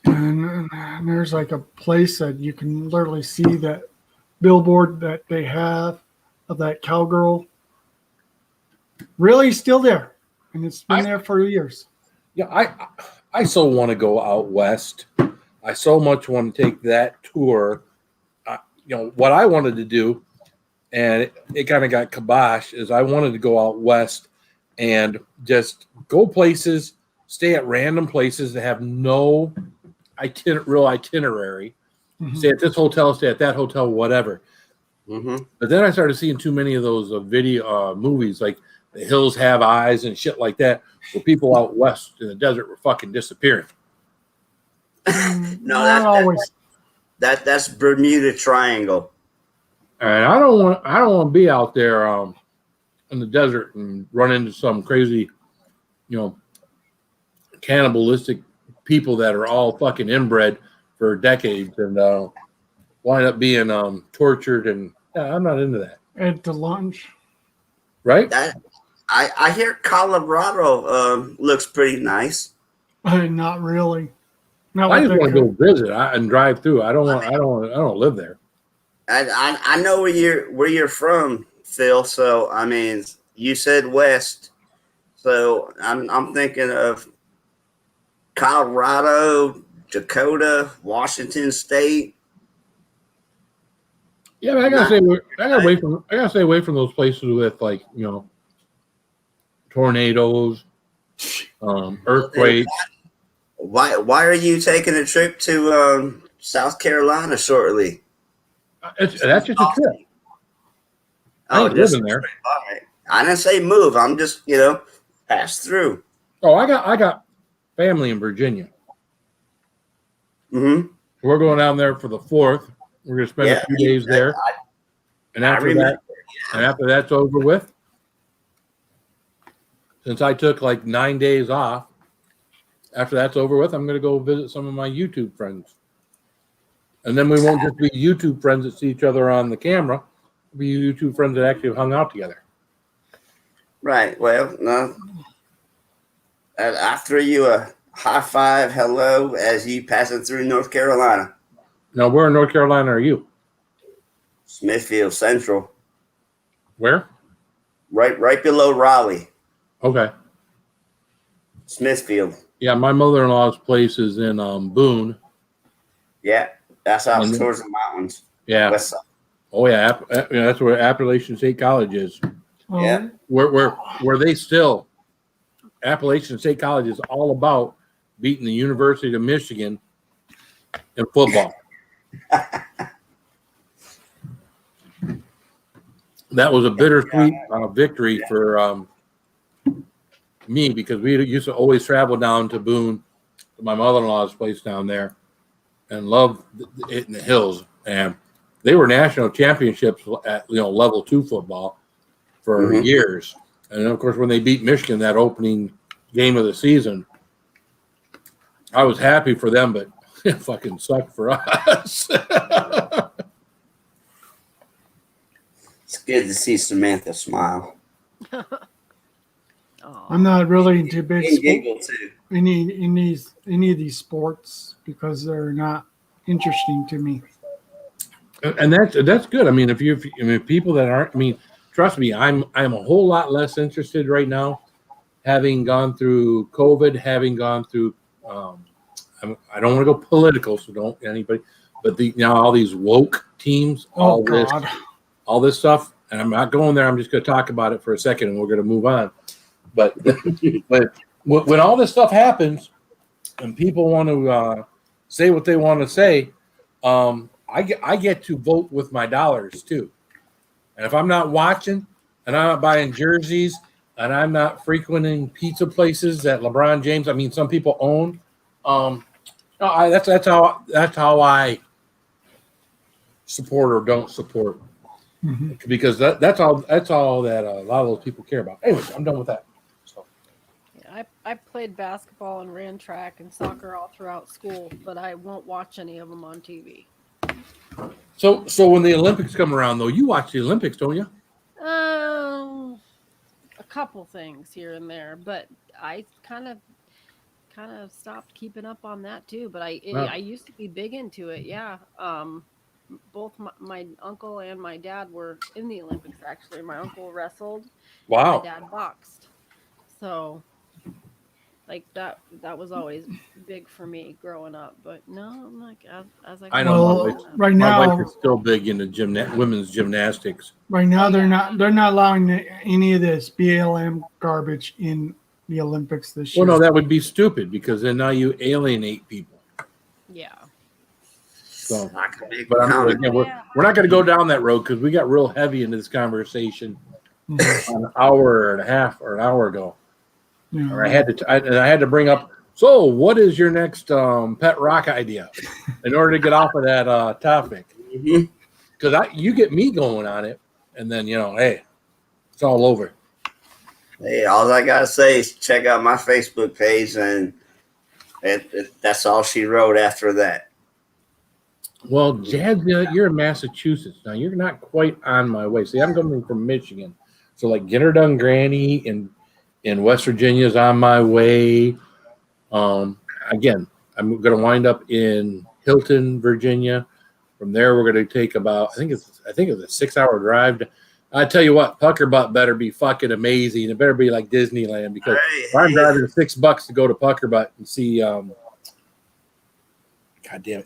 And there's like a place that you can literally see that billboard that they have of that cowgirl. Really still there. And it's been there for years. Yeah, I so want to go out west. I so much want to take that tour. What I wanted to do, and it kind of got kibosh, is I wanted to go out west and just go places, stay at random places that have no real itinerary. Mm-hmm. Stay at this hotel, stay at that hotel, whatever. Mm-hmm. But then I started seeing too many of those video movies, like The Hills Have Eyes and shit like that, where people out west in the desert were fucking disappearing. No, that's Bermuda Triangle. And I don't want to be out there in the desert and run into some crazy, cannibalistic people that are all fucking inbred for decades and wind up being tortured. And I'm not into that. At the lunch, right? I hear Colorado looks pretty nice. Not really. I just want to go visit and drive through. I don't live there. I know where you're from, Phil. So I mean, you said West, so I'm thinking of Colorado, Dakota, Washington State. Yeah, but I gotta stay away from those places with like tornadoes, earthquakes. Why are you taking a trip to South Carolina shortly? That's just a trip. I ain't just living there. all right. I didn't say move. I'm just pass through. Oh, I got family in Virginia. Mm-hmm. We're going down there for the 4th. We're gonna spend a few days there, and after that's over with. Since I took like 9 days off, after that's over with, I'm gonna go visit some of my YouTube friends, and then we won't just be YouTube friends that see each other on the camera. We'll be YouTube friends that actually hung out together. Right. Well, no. I threw you a high five, hello, as you passing through North Carolina. Now, where in North Carolina are you? Smithfield Central. Where? Right below Raleigh. Okay. Smithfield. Yeah, my mother-in-law's place is in Boone. Yeah, that's out towards the mountains. Yeah. West side. Oh yeah, that's where Appalachian State College is. Yeah. Where they still Appalachian State College is all about beating the University of Michigan in football. That was a bittersweet victory for me because we used to always travel down to Boone, to my mother-in-law's place down there, and love it in the hills. And they were national championships at level 2 football for years. And of course, when they beat Michigan that opening game of the season, I was happy for them, but it fucking sucked for us. It's good to see Samantha smile. I'm not really into big giggle too. any of these sports because they're not interesting to me. And that's good. I mean, if people that aren't, I mean, trust me, I'm a whole lot less interested right now, having gone through COVID, having gone through. I don't want to go political, so don't anybody. But all these woke teams, all this stuff, and I'm not going there. I'm just going to talk about it for a second, and we're going to move on. But when all this stuff happens, and people want to say what they want to say, I get to vote with my dollars too. And if I'm not watching, and I'm not buying jerseys, and I'm not frequenting pizza places that LeBron James, I mean, some people own, that's how I support or don't support, because that's all that a lot of those people care about. Anyways, I'm done with that. So. Yeah, I played basketball and ran track and soccer all throughout school, but I won't watch any of them on TV. So when the Olympics come around, though, you watch the Olympics, don't you? A couple things here and there, but I kind of stopped keeping up on that too. But I used to be big into it. Yeah. Both my uncle and my dad were in the Olympics. Actually, my uncle wrestled. Wow. My dad boxed. So. Like that was always big for me growing up, but no, I'm like as I know right my now wife is still big into women's gymnastics. Right now, they're not allowing any of this BLM garbage in the Olympics this year. Well, no, that would be stupid because then now you alienate people. Yeah. So, but again, we're not going to go down that road because we got real heavy into this conversation an hour and a half or an hour ago. Yeah. Or I had to bring up. So, what is your next pet rock idea in order to get off of that topic? Because you get me going on it, and then hey, it's all over. Hey, all I gotta say is check out my Facebook page, and that's all she wrote after that. Well, Jad, you're in Massachusetts now. You're not quite on my way. See, I'm coming from Michigan, so like Get Her Done Granny in West Virginia is on my way. Again, I'm going to wind up in Hilton, Virginia, From there, we're going to take about I think it's a 6-hour drive. I tell you what, Pucker Butt better be fucking amazing. It better be like Disneyland because if I'm driving $6 to go to Pucker Butt and see, goddamn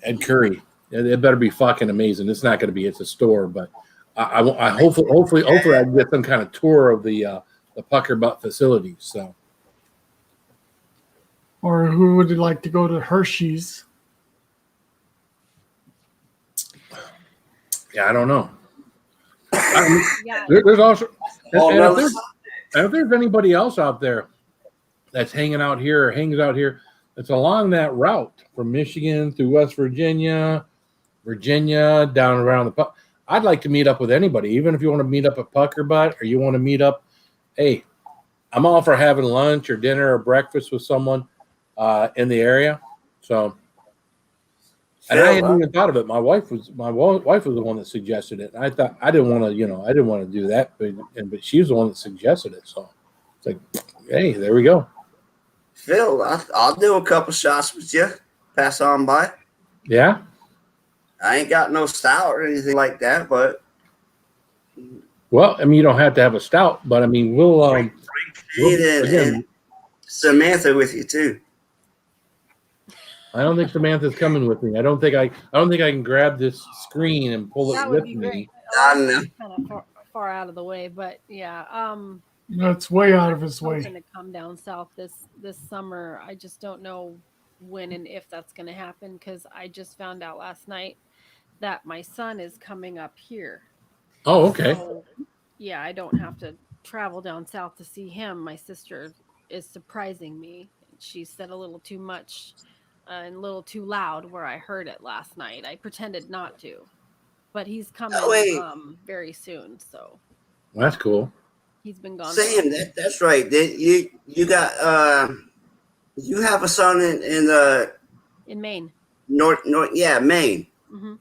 Ed Curry. It better be fucking amazing. It's not going to be. It's a store, but I hopefully I can get some kind of tour of the Pucker Butt facilities. So, Or who would like to go to Hershey's? yeah, I don't know. There's also, and if there's anybody else out there that's hanging out here or hangs out here that's along that route from Michigan through West Virginia, down around the I'd like to meet up with anybody, even if you want to meet up at Pucker Butt or you want to meet up. Hey, I'm all for having lunch or dinner or breakfast with someone in the area. So, and I hadn't even thought of it. My wife was the one that suggested it. And I thought I didn't want to do that, but she was the one that suggested it. So it's like, hey, there we go. Phil, I'll do a couple shots with you. Pass on by. Yeah. I ain't got no stout or anything like that, but. Well, I mean, you don't have to have a stout, but I mean, we'll and Samantha with you too. I don't think Samantha's coming with me. I don't think I can grab this screen and pull it with me. I don't know. Kind of far out of the way, but yeah. That's way out of his way. I'm going to come down south this summer. I just don't know when and if that's going to happen because I just found out last night that my son is coming up here. Oh, okay. So, yeah, I don't have to travel down south to see him. My sister is surprising me. She said a little too much and a little too loud where I heard it last night. I pretended not to, but he's coming very soon. So that's cool. He's been gone. Sam, that's right. You got you have a son in Maine. North, Maine. Mm-hmm.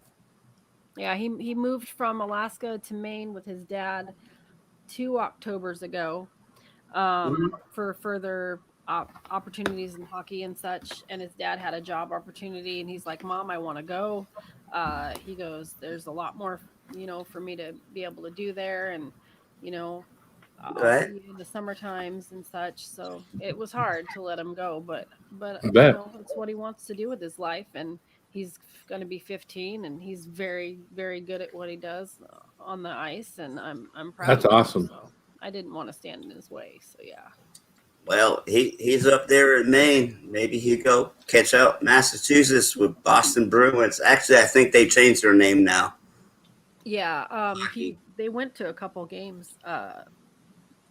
Yeah, he moved from Alaska to Maine with his dad 2 Octobers ago for further opportunities in hockey and such. And his dad had a job opportunity, and he's like, "Mom, I want to go." He goes, "There's a lot more, for me to be able to do there, and I'll see you in the summer times and such." So it was hard to let him go, but it's what he wants to do with his life, and he's going to be 15, and he's very, very good at what he does on the ice, and I'm proud. That's of him, awesome. So I didn't want to stand in his way, so yeah. Well, he's up there in Maine. Maybe he'll go catch out Massachusetts with Boston Bruins. Actually, I think they changed their name now. Yeah, they went to a couple games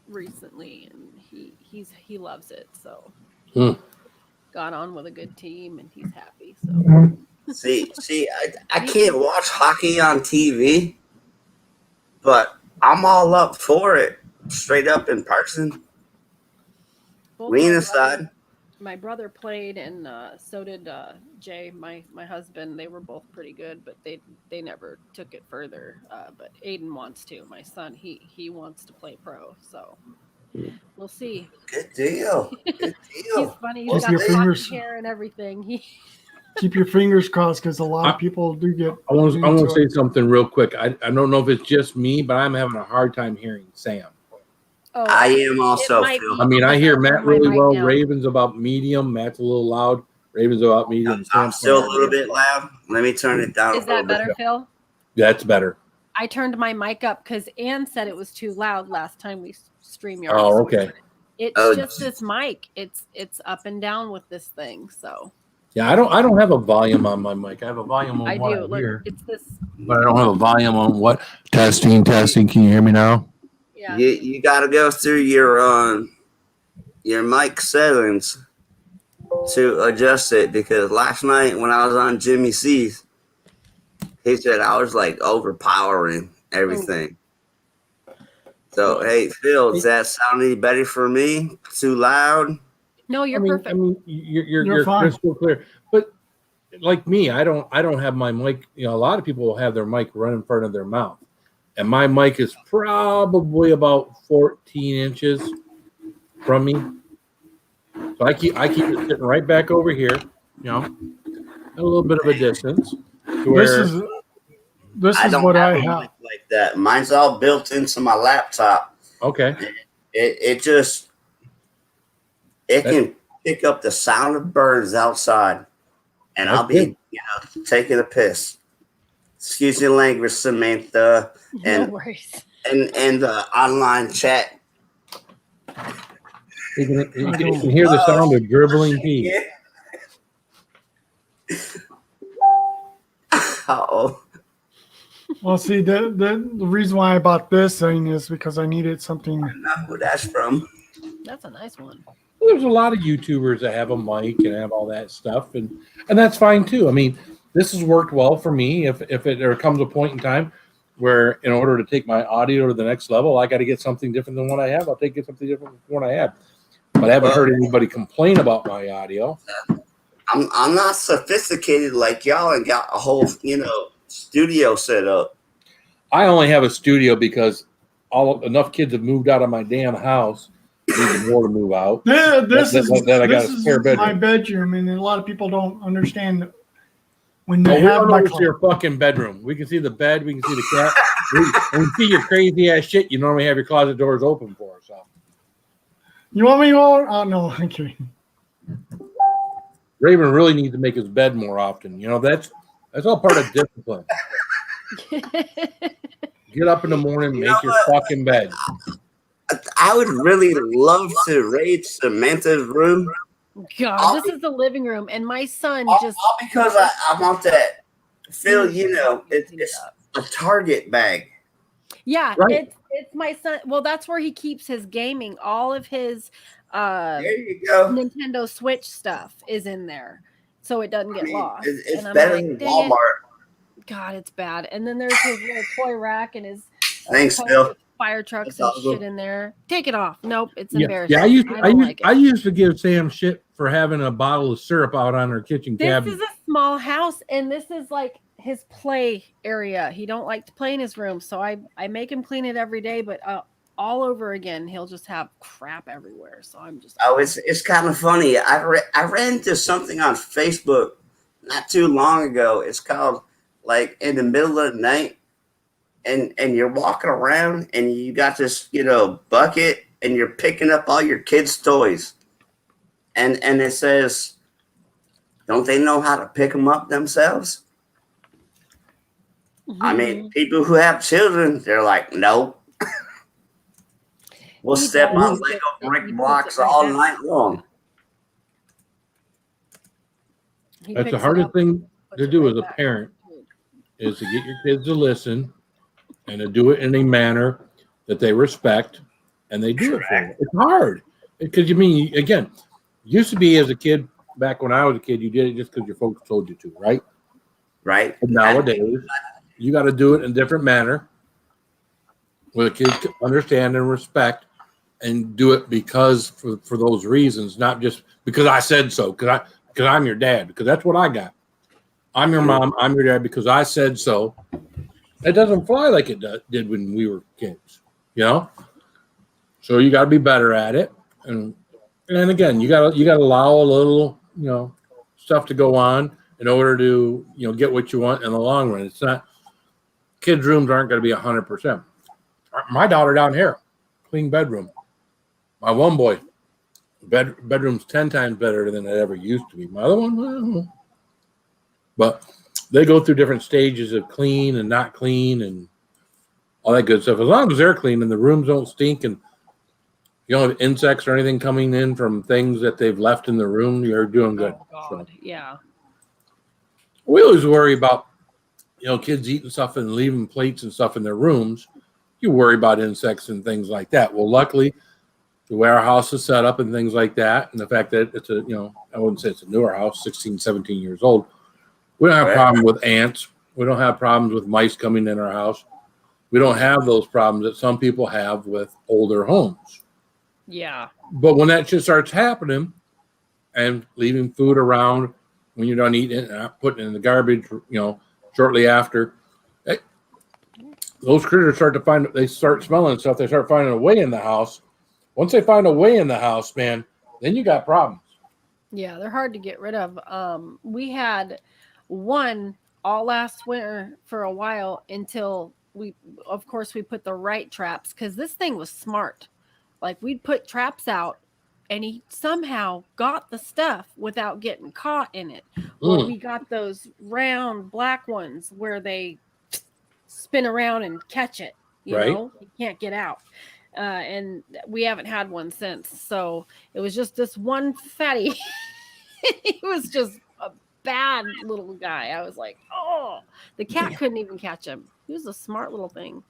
recently, and he loves it. So got on with a good team, and he's happy. So see, I can't watch hockey on TV, but I'm all up for it, straight up in person. My brother played, and so did Jay, my husband. They were both pretty good, but they never took it further. But Aiden wants to. My son, he wants to play pro. So we'll see. Good deal. Good deal. He's funny. He's got the hair and everything. Keep your fingers crossed because a lot of people do get. I want to say something real quick. I don't know if it's just me, but I'm having a hard time hearing Sam. Oh, I am also. I mean, I hear Matt really well. Raven's about medium. Matt's a little loud. Raven's about medium. I'm still a little bit loud. Let me turn it down. Is that better, Phil? That's better. I turned my mic up because Ann said it was too loud last time we StreamYard. Oh, okay. It's just this mic. It's up and down with this thing. So. Yeah, I don't have a volume on my mic. I have a volume on what I hear. It's this. But I don't have a volume on what. Testing. Can you hear me now? Yeah. You got to go through your mic settings to adjust it, because last night when I was on Jimmy C's, he said I was like overpowering everything. So hey, Phil, does that sound any better for me? Too loud? No, you're perfect. I mean, you're crystal clear. But like me, I don't have my mic. A lot of people will have their mic right in front of their mouth. And my mic is probably about 14 inches from me. So I keep it sitting right back over here, a little bit of a distance. This I is don't what have I a have. mic like that. Mine's all built into my laptop. Okay. It can pick up the sound of birds outside, and I'll be taking a piss. Excuse your language, Samantha, and No worries. and the online chat. You can hear the sound of dribbling pee. Oh. Well, see, the reason why I bought this thing is because I needed something. Not who that's from. That's a nice one. Well, there's a lot of YouTubers that have a mic and have all that stuff, and that's fine too. I mean, this has worked well for me. If there comes a point in time where, in order to take my audio to the next level, I got to get something different than what I have, I'll get something different than what I have. But I haven't heard anybody complain about my audio. I'm not sophisticated like y'all and got a whole studio set up. I only have a studio because enough kids have moved out of my damn house. Need more to move out. Yeah, this is my bedroom, and a lot of people don't understand that when we they have don't my know it's your fucking bedroom. We can see the bed, we can see the cat, we see your crazy ass shit. You normally have your closet doors open for. So you want me all? Oh no, I'm kidding. Raven really needs to make his bed more often. That's all part of discipline. Get up in the morning, make your fucking bed. I would really love to raid Samantha's room. God, this is the living room, and my son just all because I want that feel. It's a Target bag. Yeah, Right. it's my son. Well, that's where he keeps his gaming. All of his There you go. Nintendo Switch stuff is in there, so it doesn't get lost. It's and I'm better like, than dang Walmart. it. God, it's bad. And then there's his little toy rack and his Thanks, toys Bill. with fire trucks That's and awesome. shit in there. Take it off. Nope, it's Yeah, embarrassing. I used to give Sam shit for having a bottle of syrup out on her kitchen This cabinet. is a small house, and this is like his play area. He don't like to play in his room, so I make him clean it every day. But all over again, he'll just have crap everywhere. So I'm just It's kind of funny. I ran into something on Facebook not too long ago. It's called like in the middle of the night, and you're walking around and you got this bucket and you're picking up all your kids' toys, and it says, don't they know how to pick them up themselves? I mean, people who have children, they're like, no. We'll step on Lego brick blocks all night long. That's the hardest thing to do as a parent is to get your kids to listen and to do it in a manner that they respect and they do it for them. It's hard because used to be as a kid, back when I was a kid, you did it just because your folks told you to, right? Right. But nowadays, you got to do it in a different manner where the kids can understand and respect and do it because for those reasons, not just because I said so, because I'm your dad, because that's what I got. I'm your mom, I'm your dad because I said so. It doesn't fly like it did when we were kids, So you got to be better at it, and again, you got to allow a little, stuff to go on in order to get what you want in the long run. It's not kids' rooms aren't going to be 100%. My daughter down here, clean bedroom. My one boy, bedroom's 10 times better than it ever used to be. My other one, I don't know. But they go through different stages of clean and not clean and all that good stuff. As long as they're clean and the rooms don't stink and you don't have insects or anything coming in from things that they've left in the room, you're doing good. Oh God, yeah. We always worry about, kids eating stuff and leaving plates and stuff in their rooms. You worry about insects and things like that. Well, luckily, the way our house is set up and things like that, and the fact that it's I wouldn't say it's a newer house, 16, 17 years old. We don't have problems with ants. We don't have problems with mice coming in our house. We don't have those problems that some people have with older homes. Yeah. But when that shit starts happening and leaving food around when you're done eating it and not putting it in the garbage, shortly after, those critters they start smelling stuff. They start finding a way in the house. Once they find a way in the house, man, then you got problems. Yeah, they're hard to get rid of. We had one all last winter for a while until of course, we put the right traps because this thing was smart. Like we'd put traps out and he somehow got the stuff without getting caught in it. Or we got those round black ones where they spin around and catch it. You know, you can't get out. And we haven't had one since. So it was just this one fatty. He was just a bad little guy. I was like, oh, the cat couldn't even catch him. He was a smart little thing.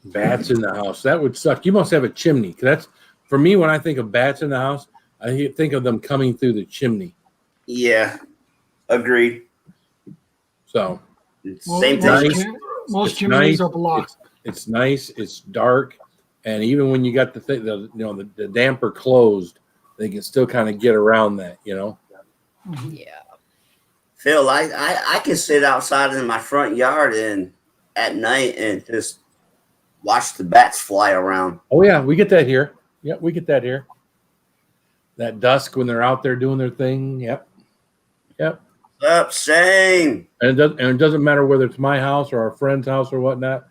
Bats in the house. That would suck. You must have a chimney. 'Cause that's, for me, when I think of bats in the house, I think of them coming through the chimney. Yeah, agreed. So, same thing. Most chimneys are blocked. It's nice. It's dark, and even when you got the damper closed, they can still kind of get around that. Yeah. Phil, I can sit outside in my front yard and at night and just watch the bats fly around. Oh yeah, we get that here. Yep, we get that here. That dusk when they're out there doing their thing. Yep. Same. And it doesn't matter whether it's my house or our friend's house or whatnot.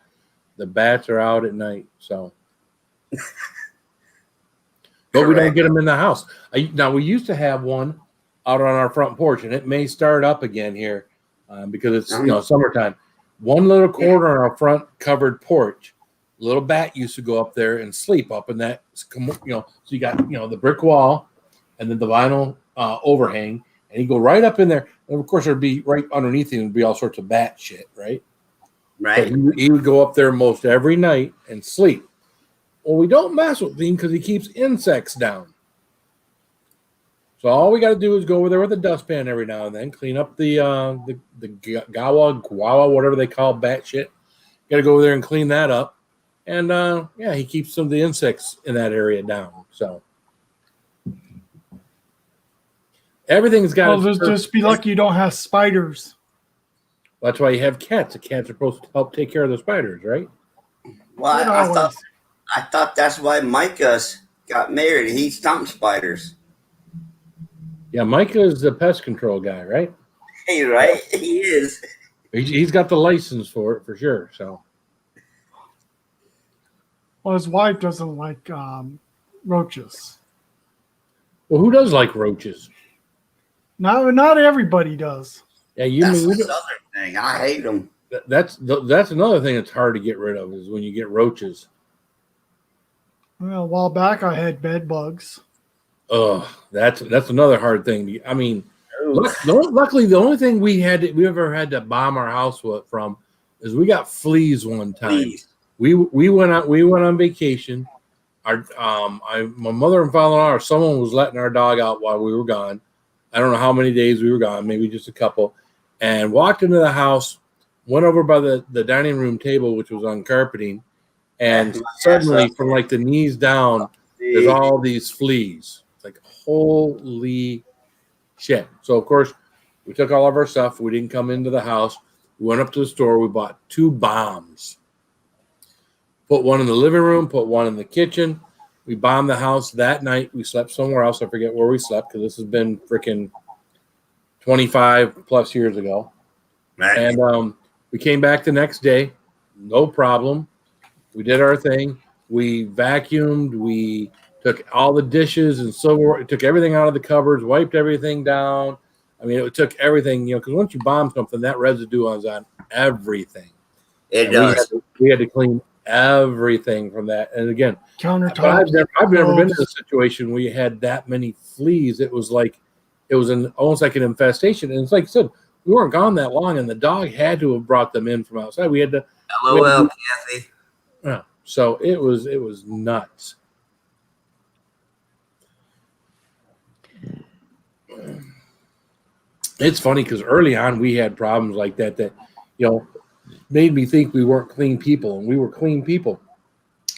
The bats are out at night. So, but we don't get them in the house. Now we used to have one out on our front porch, and it may start up again here because it's summertime. One little corner on our front covered porch. Little bat used to go up there and sleep up in that. So you got the brick wall, and then the vinyl overhang, and he'd go right up in there. And of course, there'd be right underneath him would be all sorts of bat shit, right? Right. But he would go up there most every night and sleep. Well, we don't mess with him because he keeps insects down. So all we got to do is go over there with a dustpan every now and then, clean up the guava, whatever they call bat shit. Got to go over there and clean that up, and he keeps some of the insects in that area down. So everything's got. Well, just be lucky you don't have spiders. That's why you have cats. The cats are supposed to help take care of the spiders, right? Well, I thought that's why Micah's got married. He stomped spiders. Yeah, Micah is the pest control guy, right? Hey, right? He is. He's got the license for it for sure. So, well, his wife doesn't like roaches. Well, who does like roaches? Not everybody does. Yeah, that's another thing. I hate them. That's another thing that's hard to get rid of is when you get roaches. Well, a while back I had bed bugs. Oh, that's another hard thing. I mean, luckily the only thing we ever had to bomb our house from is we got fleas one time. We went on vacation. My mother and father-in-law or someone was letting our dog out while we were gone. I don't know how many days we were gone, maybe just a couple, and walked into the house, went over by the dining room table, which was on carpeting, and suddenly from like the knees down, there's all these fleas. It's like, holy shit. So, of course, we took all of our stuff. We didn't come into the house. We went up to the store. We bought 2 bombs. Put one in the living room, put one in the kitchen. We bombed the house that night. We slept somewhere else. I forget where we slept because this has been freaking 25 plus years ago. Right. And we came back the next day. No problem. We did our thing. We vacuumed. We took all the dishes and silverware. Took everything out of the cupboards. Wiped everything down. I mean, it took everything, because once you bomb something, that residue is on everything. It does. We had to clean everything from that. And again, countertops. I've never been in a situation where you had that many fleas. It was almost like an infestation. And it's like I said, we weren't gone that long, and the dog had to have brought them in from outside. We had to. LOL, Kathy. Yeah. So it was nuts. It's funny because early on we had problems like that made me think we weren't clean people, and we were clean people.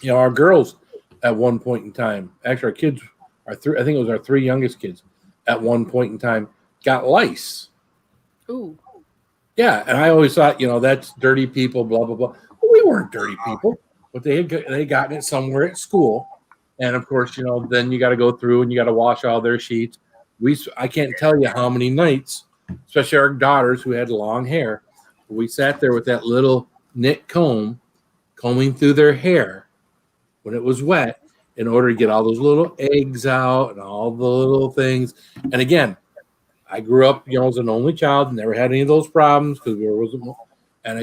Our girls at one point in time, actually our kids, I think it was our 3 youngest kids at one point in time got lice. Ooh. Yeah, and I always thought, that's dirty people, blah, blah, blah. But we weren't dirty people, but they had gotten it somewhere at school. And of course, then you got to go through and you got to wash all their sheets. I can't tell you how many nights, especially our daughters who had long hair, We sat there with that little knit comb, combing through their hair when it was wet in order to get all those little eggs out and all the little things. And again, I grew up, as an only child, never had any of those problems because there wasn't. And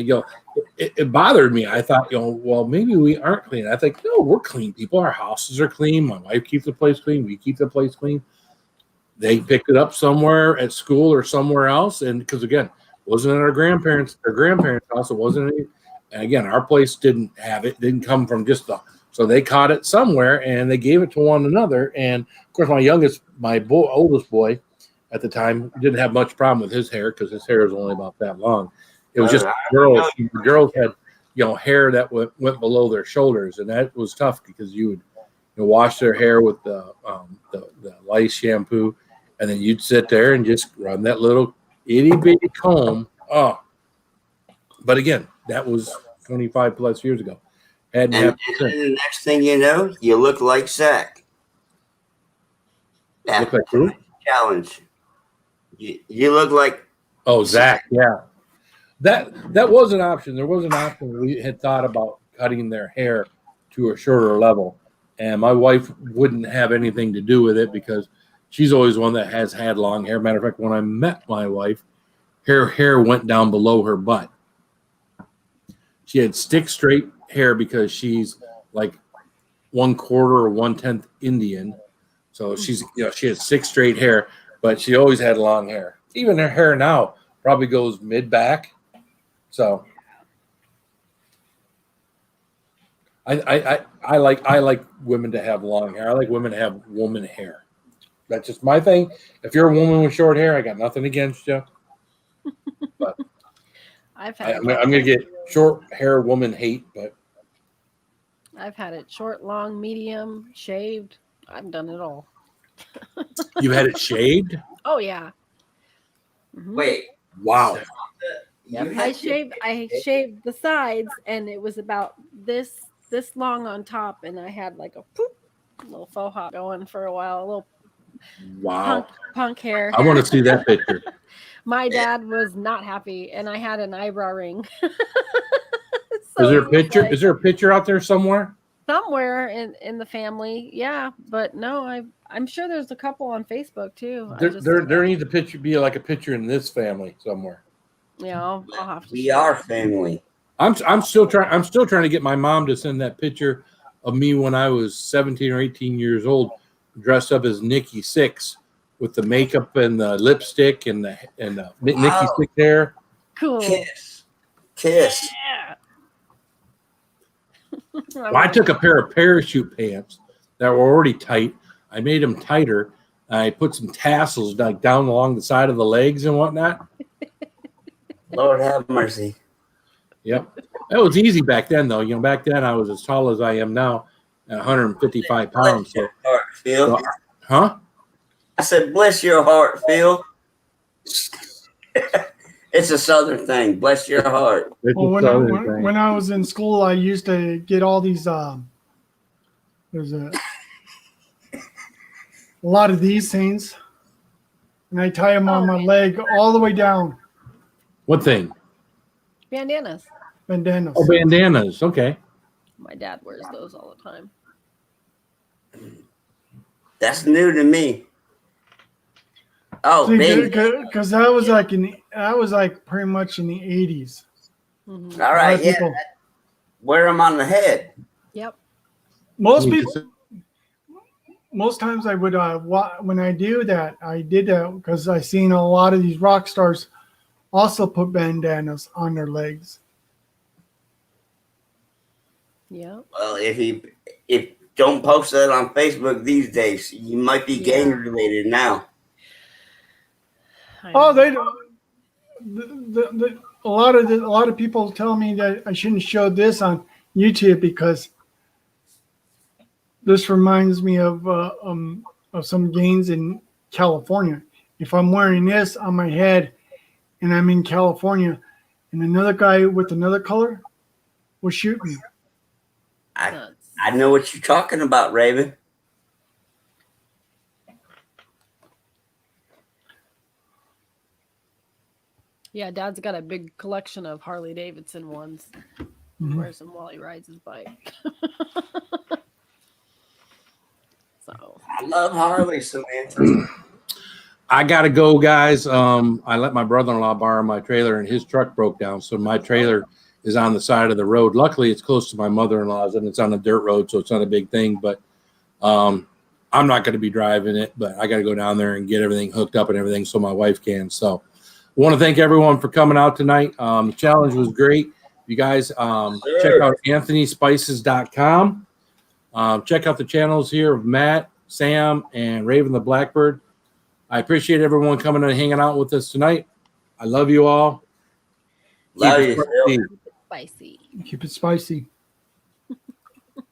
it bothered me. I thought, well, maybe we aren't clean. I think, no, we're clean people. Our houses are clean. My wife keeps the place clean. We keep the place clean. They picked it up somewhere at school or somewhere else, and because again, it wasn't at our grandparents' house. It wasn't any. And again, our place didn't have it. Didn't come from just the. So they caught it somewhere and they gave it to one another. And of course, my oldest boy, at the time, didn't have much problem with his hair because his hair was only about that long. It was just girls. Girls had, hair that went below their shoulders, and that was tough because you would wash their hair with the lice shampoo, and then you'd sit there and just run that little itty bitty comb. Oh, but again, that was 25 plus years ago. And the next thing you know, you look like Zach. Look like who? Challenge. You look like Zach. Yeah, that was an option. There was an option. We had thought about cutting their hair to a shorter level, and my wife wouldn't have anything to do with it because she's always one that has had long hair. Matter of fact, when I met my wife, her hair went down below her butt. She had stick straight hair because she's like 1/4 or 1/10 Indian. So she had stick straight hair, but she always had long hair. Even her hair now probably goes mid back. So I like women to have long hair. I like women to have woman hair. That's just my thing. If you're a woman with short hair, I got nothing against you. But I'm gonna get short hair woman hate, but I've had it short, long, medium, shaved. I've done it all. You had it shaved? Oh yeah. Mm-hmm. Wait. Wow. Yep. I shaved the sides, and it was about this long on top, and I had like a little faux hop going for a while, a little punk hair. I want to see that picture. My dad was not happy, and I had an eyebrow ring. Is there a picture? Is there a picture out there somewhere? Somewhere in the family, yeah, but no, I'm sure there's a couple on Facebook too. There needs a picture be like a picture in this family somewhere. Yeah, I'll have to. We are family. I'm still trying to get my mom to send that picture of me when I was 17 or 18 years old, dressed up as Nikki Sixx with the makeup and the lipstick and the Nikki Sixx hair. Cool. Kiss. Yeah. Well, I took a pair of parachute pants that were already tight. I made them tighter. I put some tassels like down along the side of the legs and whatnot. Lord have mercy. Yep. That was easy back then, though. Back then I was as tall as I am now, at 155 pounds. So, heart, Phil. Huh? I said, bless your heart, Phil. It's a Southern thing. Bless your heart. Well, when I was in school, I used to get all these. There's a lot of these things, and I tie them on my leg all the way down. What thing? Bandanas. Bandanas. Oh, bandanas. Okay. My dad wears those all the time. That's new to me. Oh, because I was like pretty much in the 80s. Mm-hmm. All right, yeah. Wear them on the head. Yep. Most times I would when I do that, I did that because I seen a lot of these rock stars also put bandanas on their legs. Yeah. Well, if don't post that on Facebook these days, you might be gang related now. Oh, they don't. A lot of people tell me that I shouldn't show this on YouTube because this reminds me of some gangs in California. If I'm wearing this on my head and I'm in California, and another guy with another color will shoot me. I know what you're talking about, Raven. Yeah, Dad's got a big collection of Harley Davidson ones. He Mhm. wears them while he rides his bike. So I love Harley, Samantha. I gotta go, guys. I let my brother-in-law borrow my trailer, and his truck broke down, so my trailer is on the side of the road. Luckily, it's close to my mother-in-law's, and it's on a dirt road, so it's not a big thing. But I'm not going to be driving it, but I got to go down there and get everything hooked up and everything so my wife can. So I want to thank everyone for coming out tonight. The challenge was great. You guys check out anthonyspices.com. Check out the channels here of Matt, Sam, and Raven the Blackbird. I appreciate everyone coming and hanging out with us tonight. I love you all. Love Keep it you, spicy. spicy. Keep it spicy.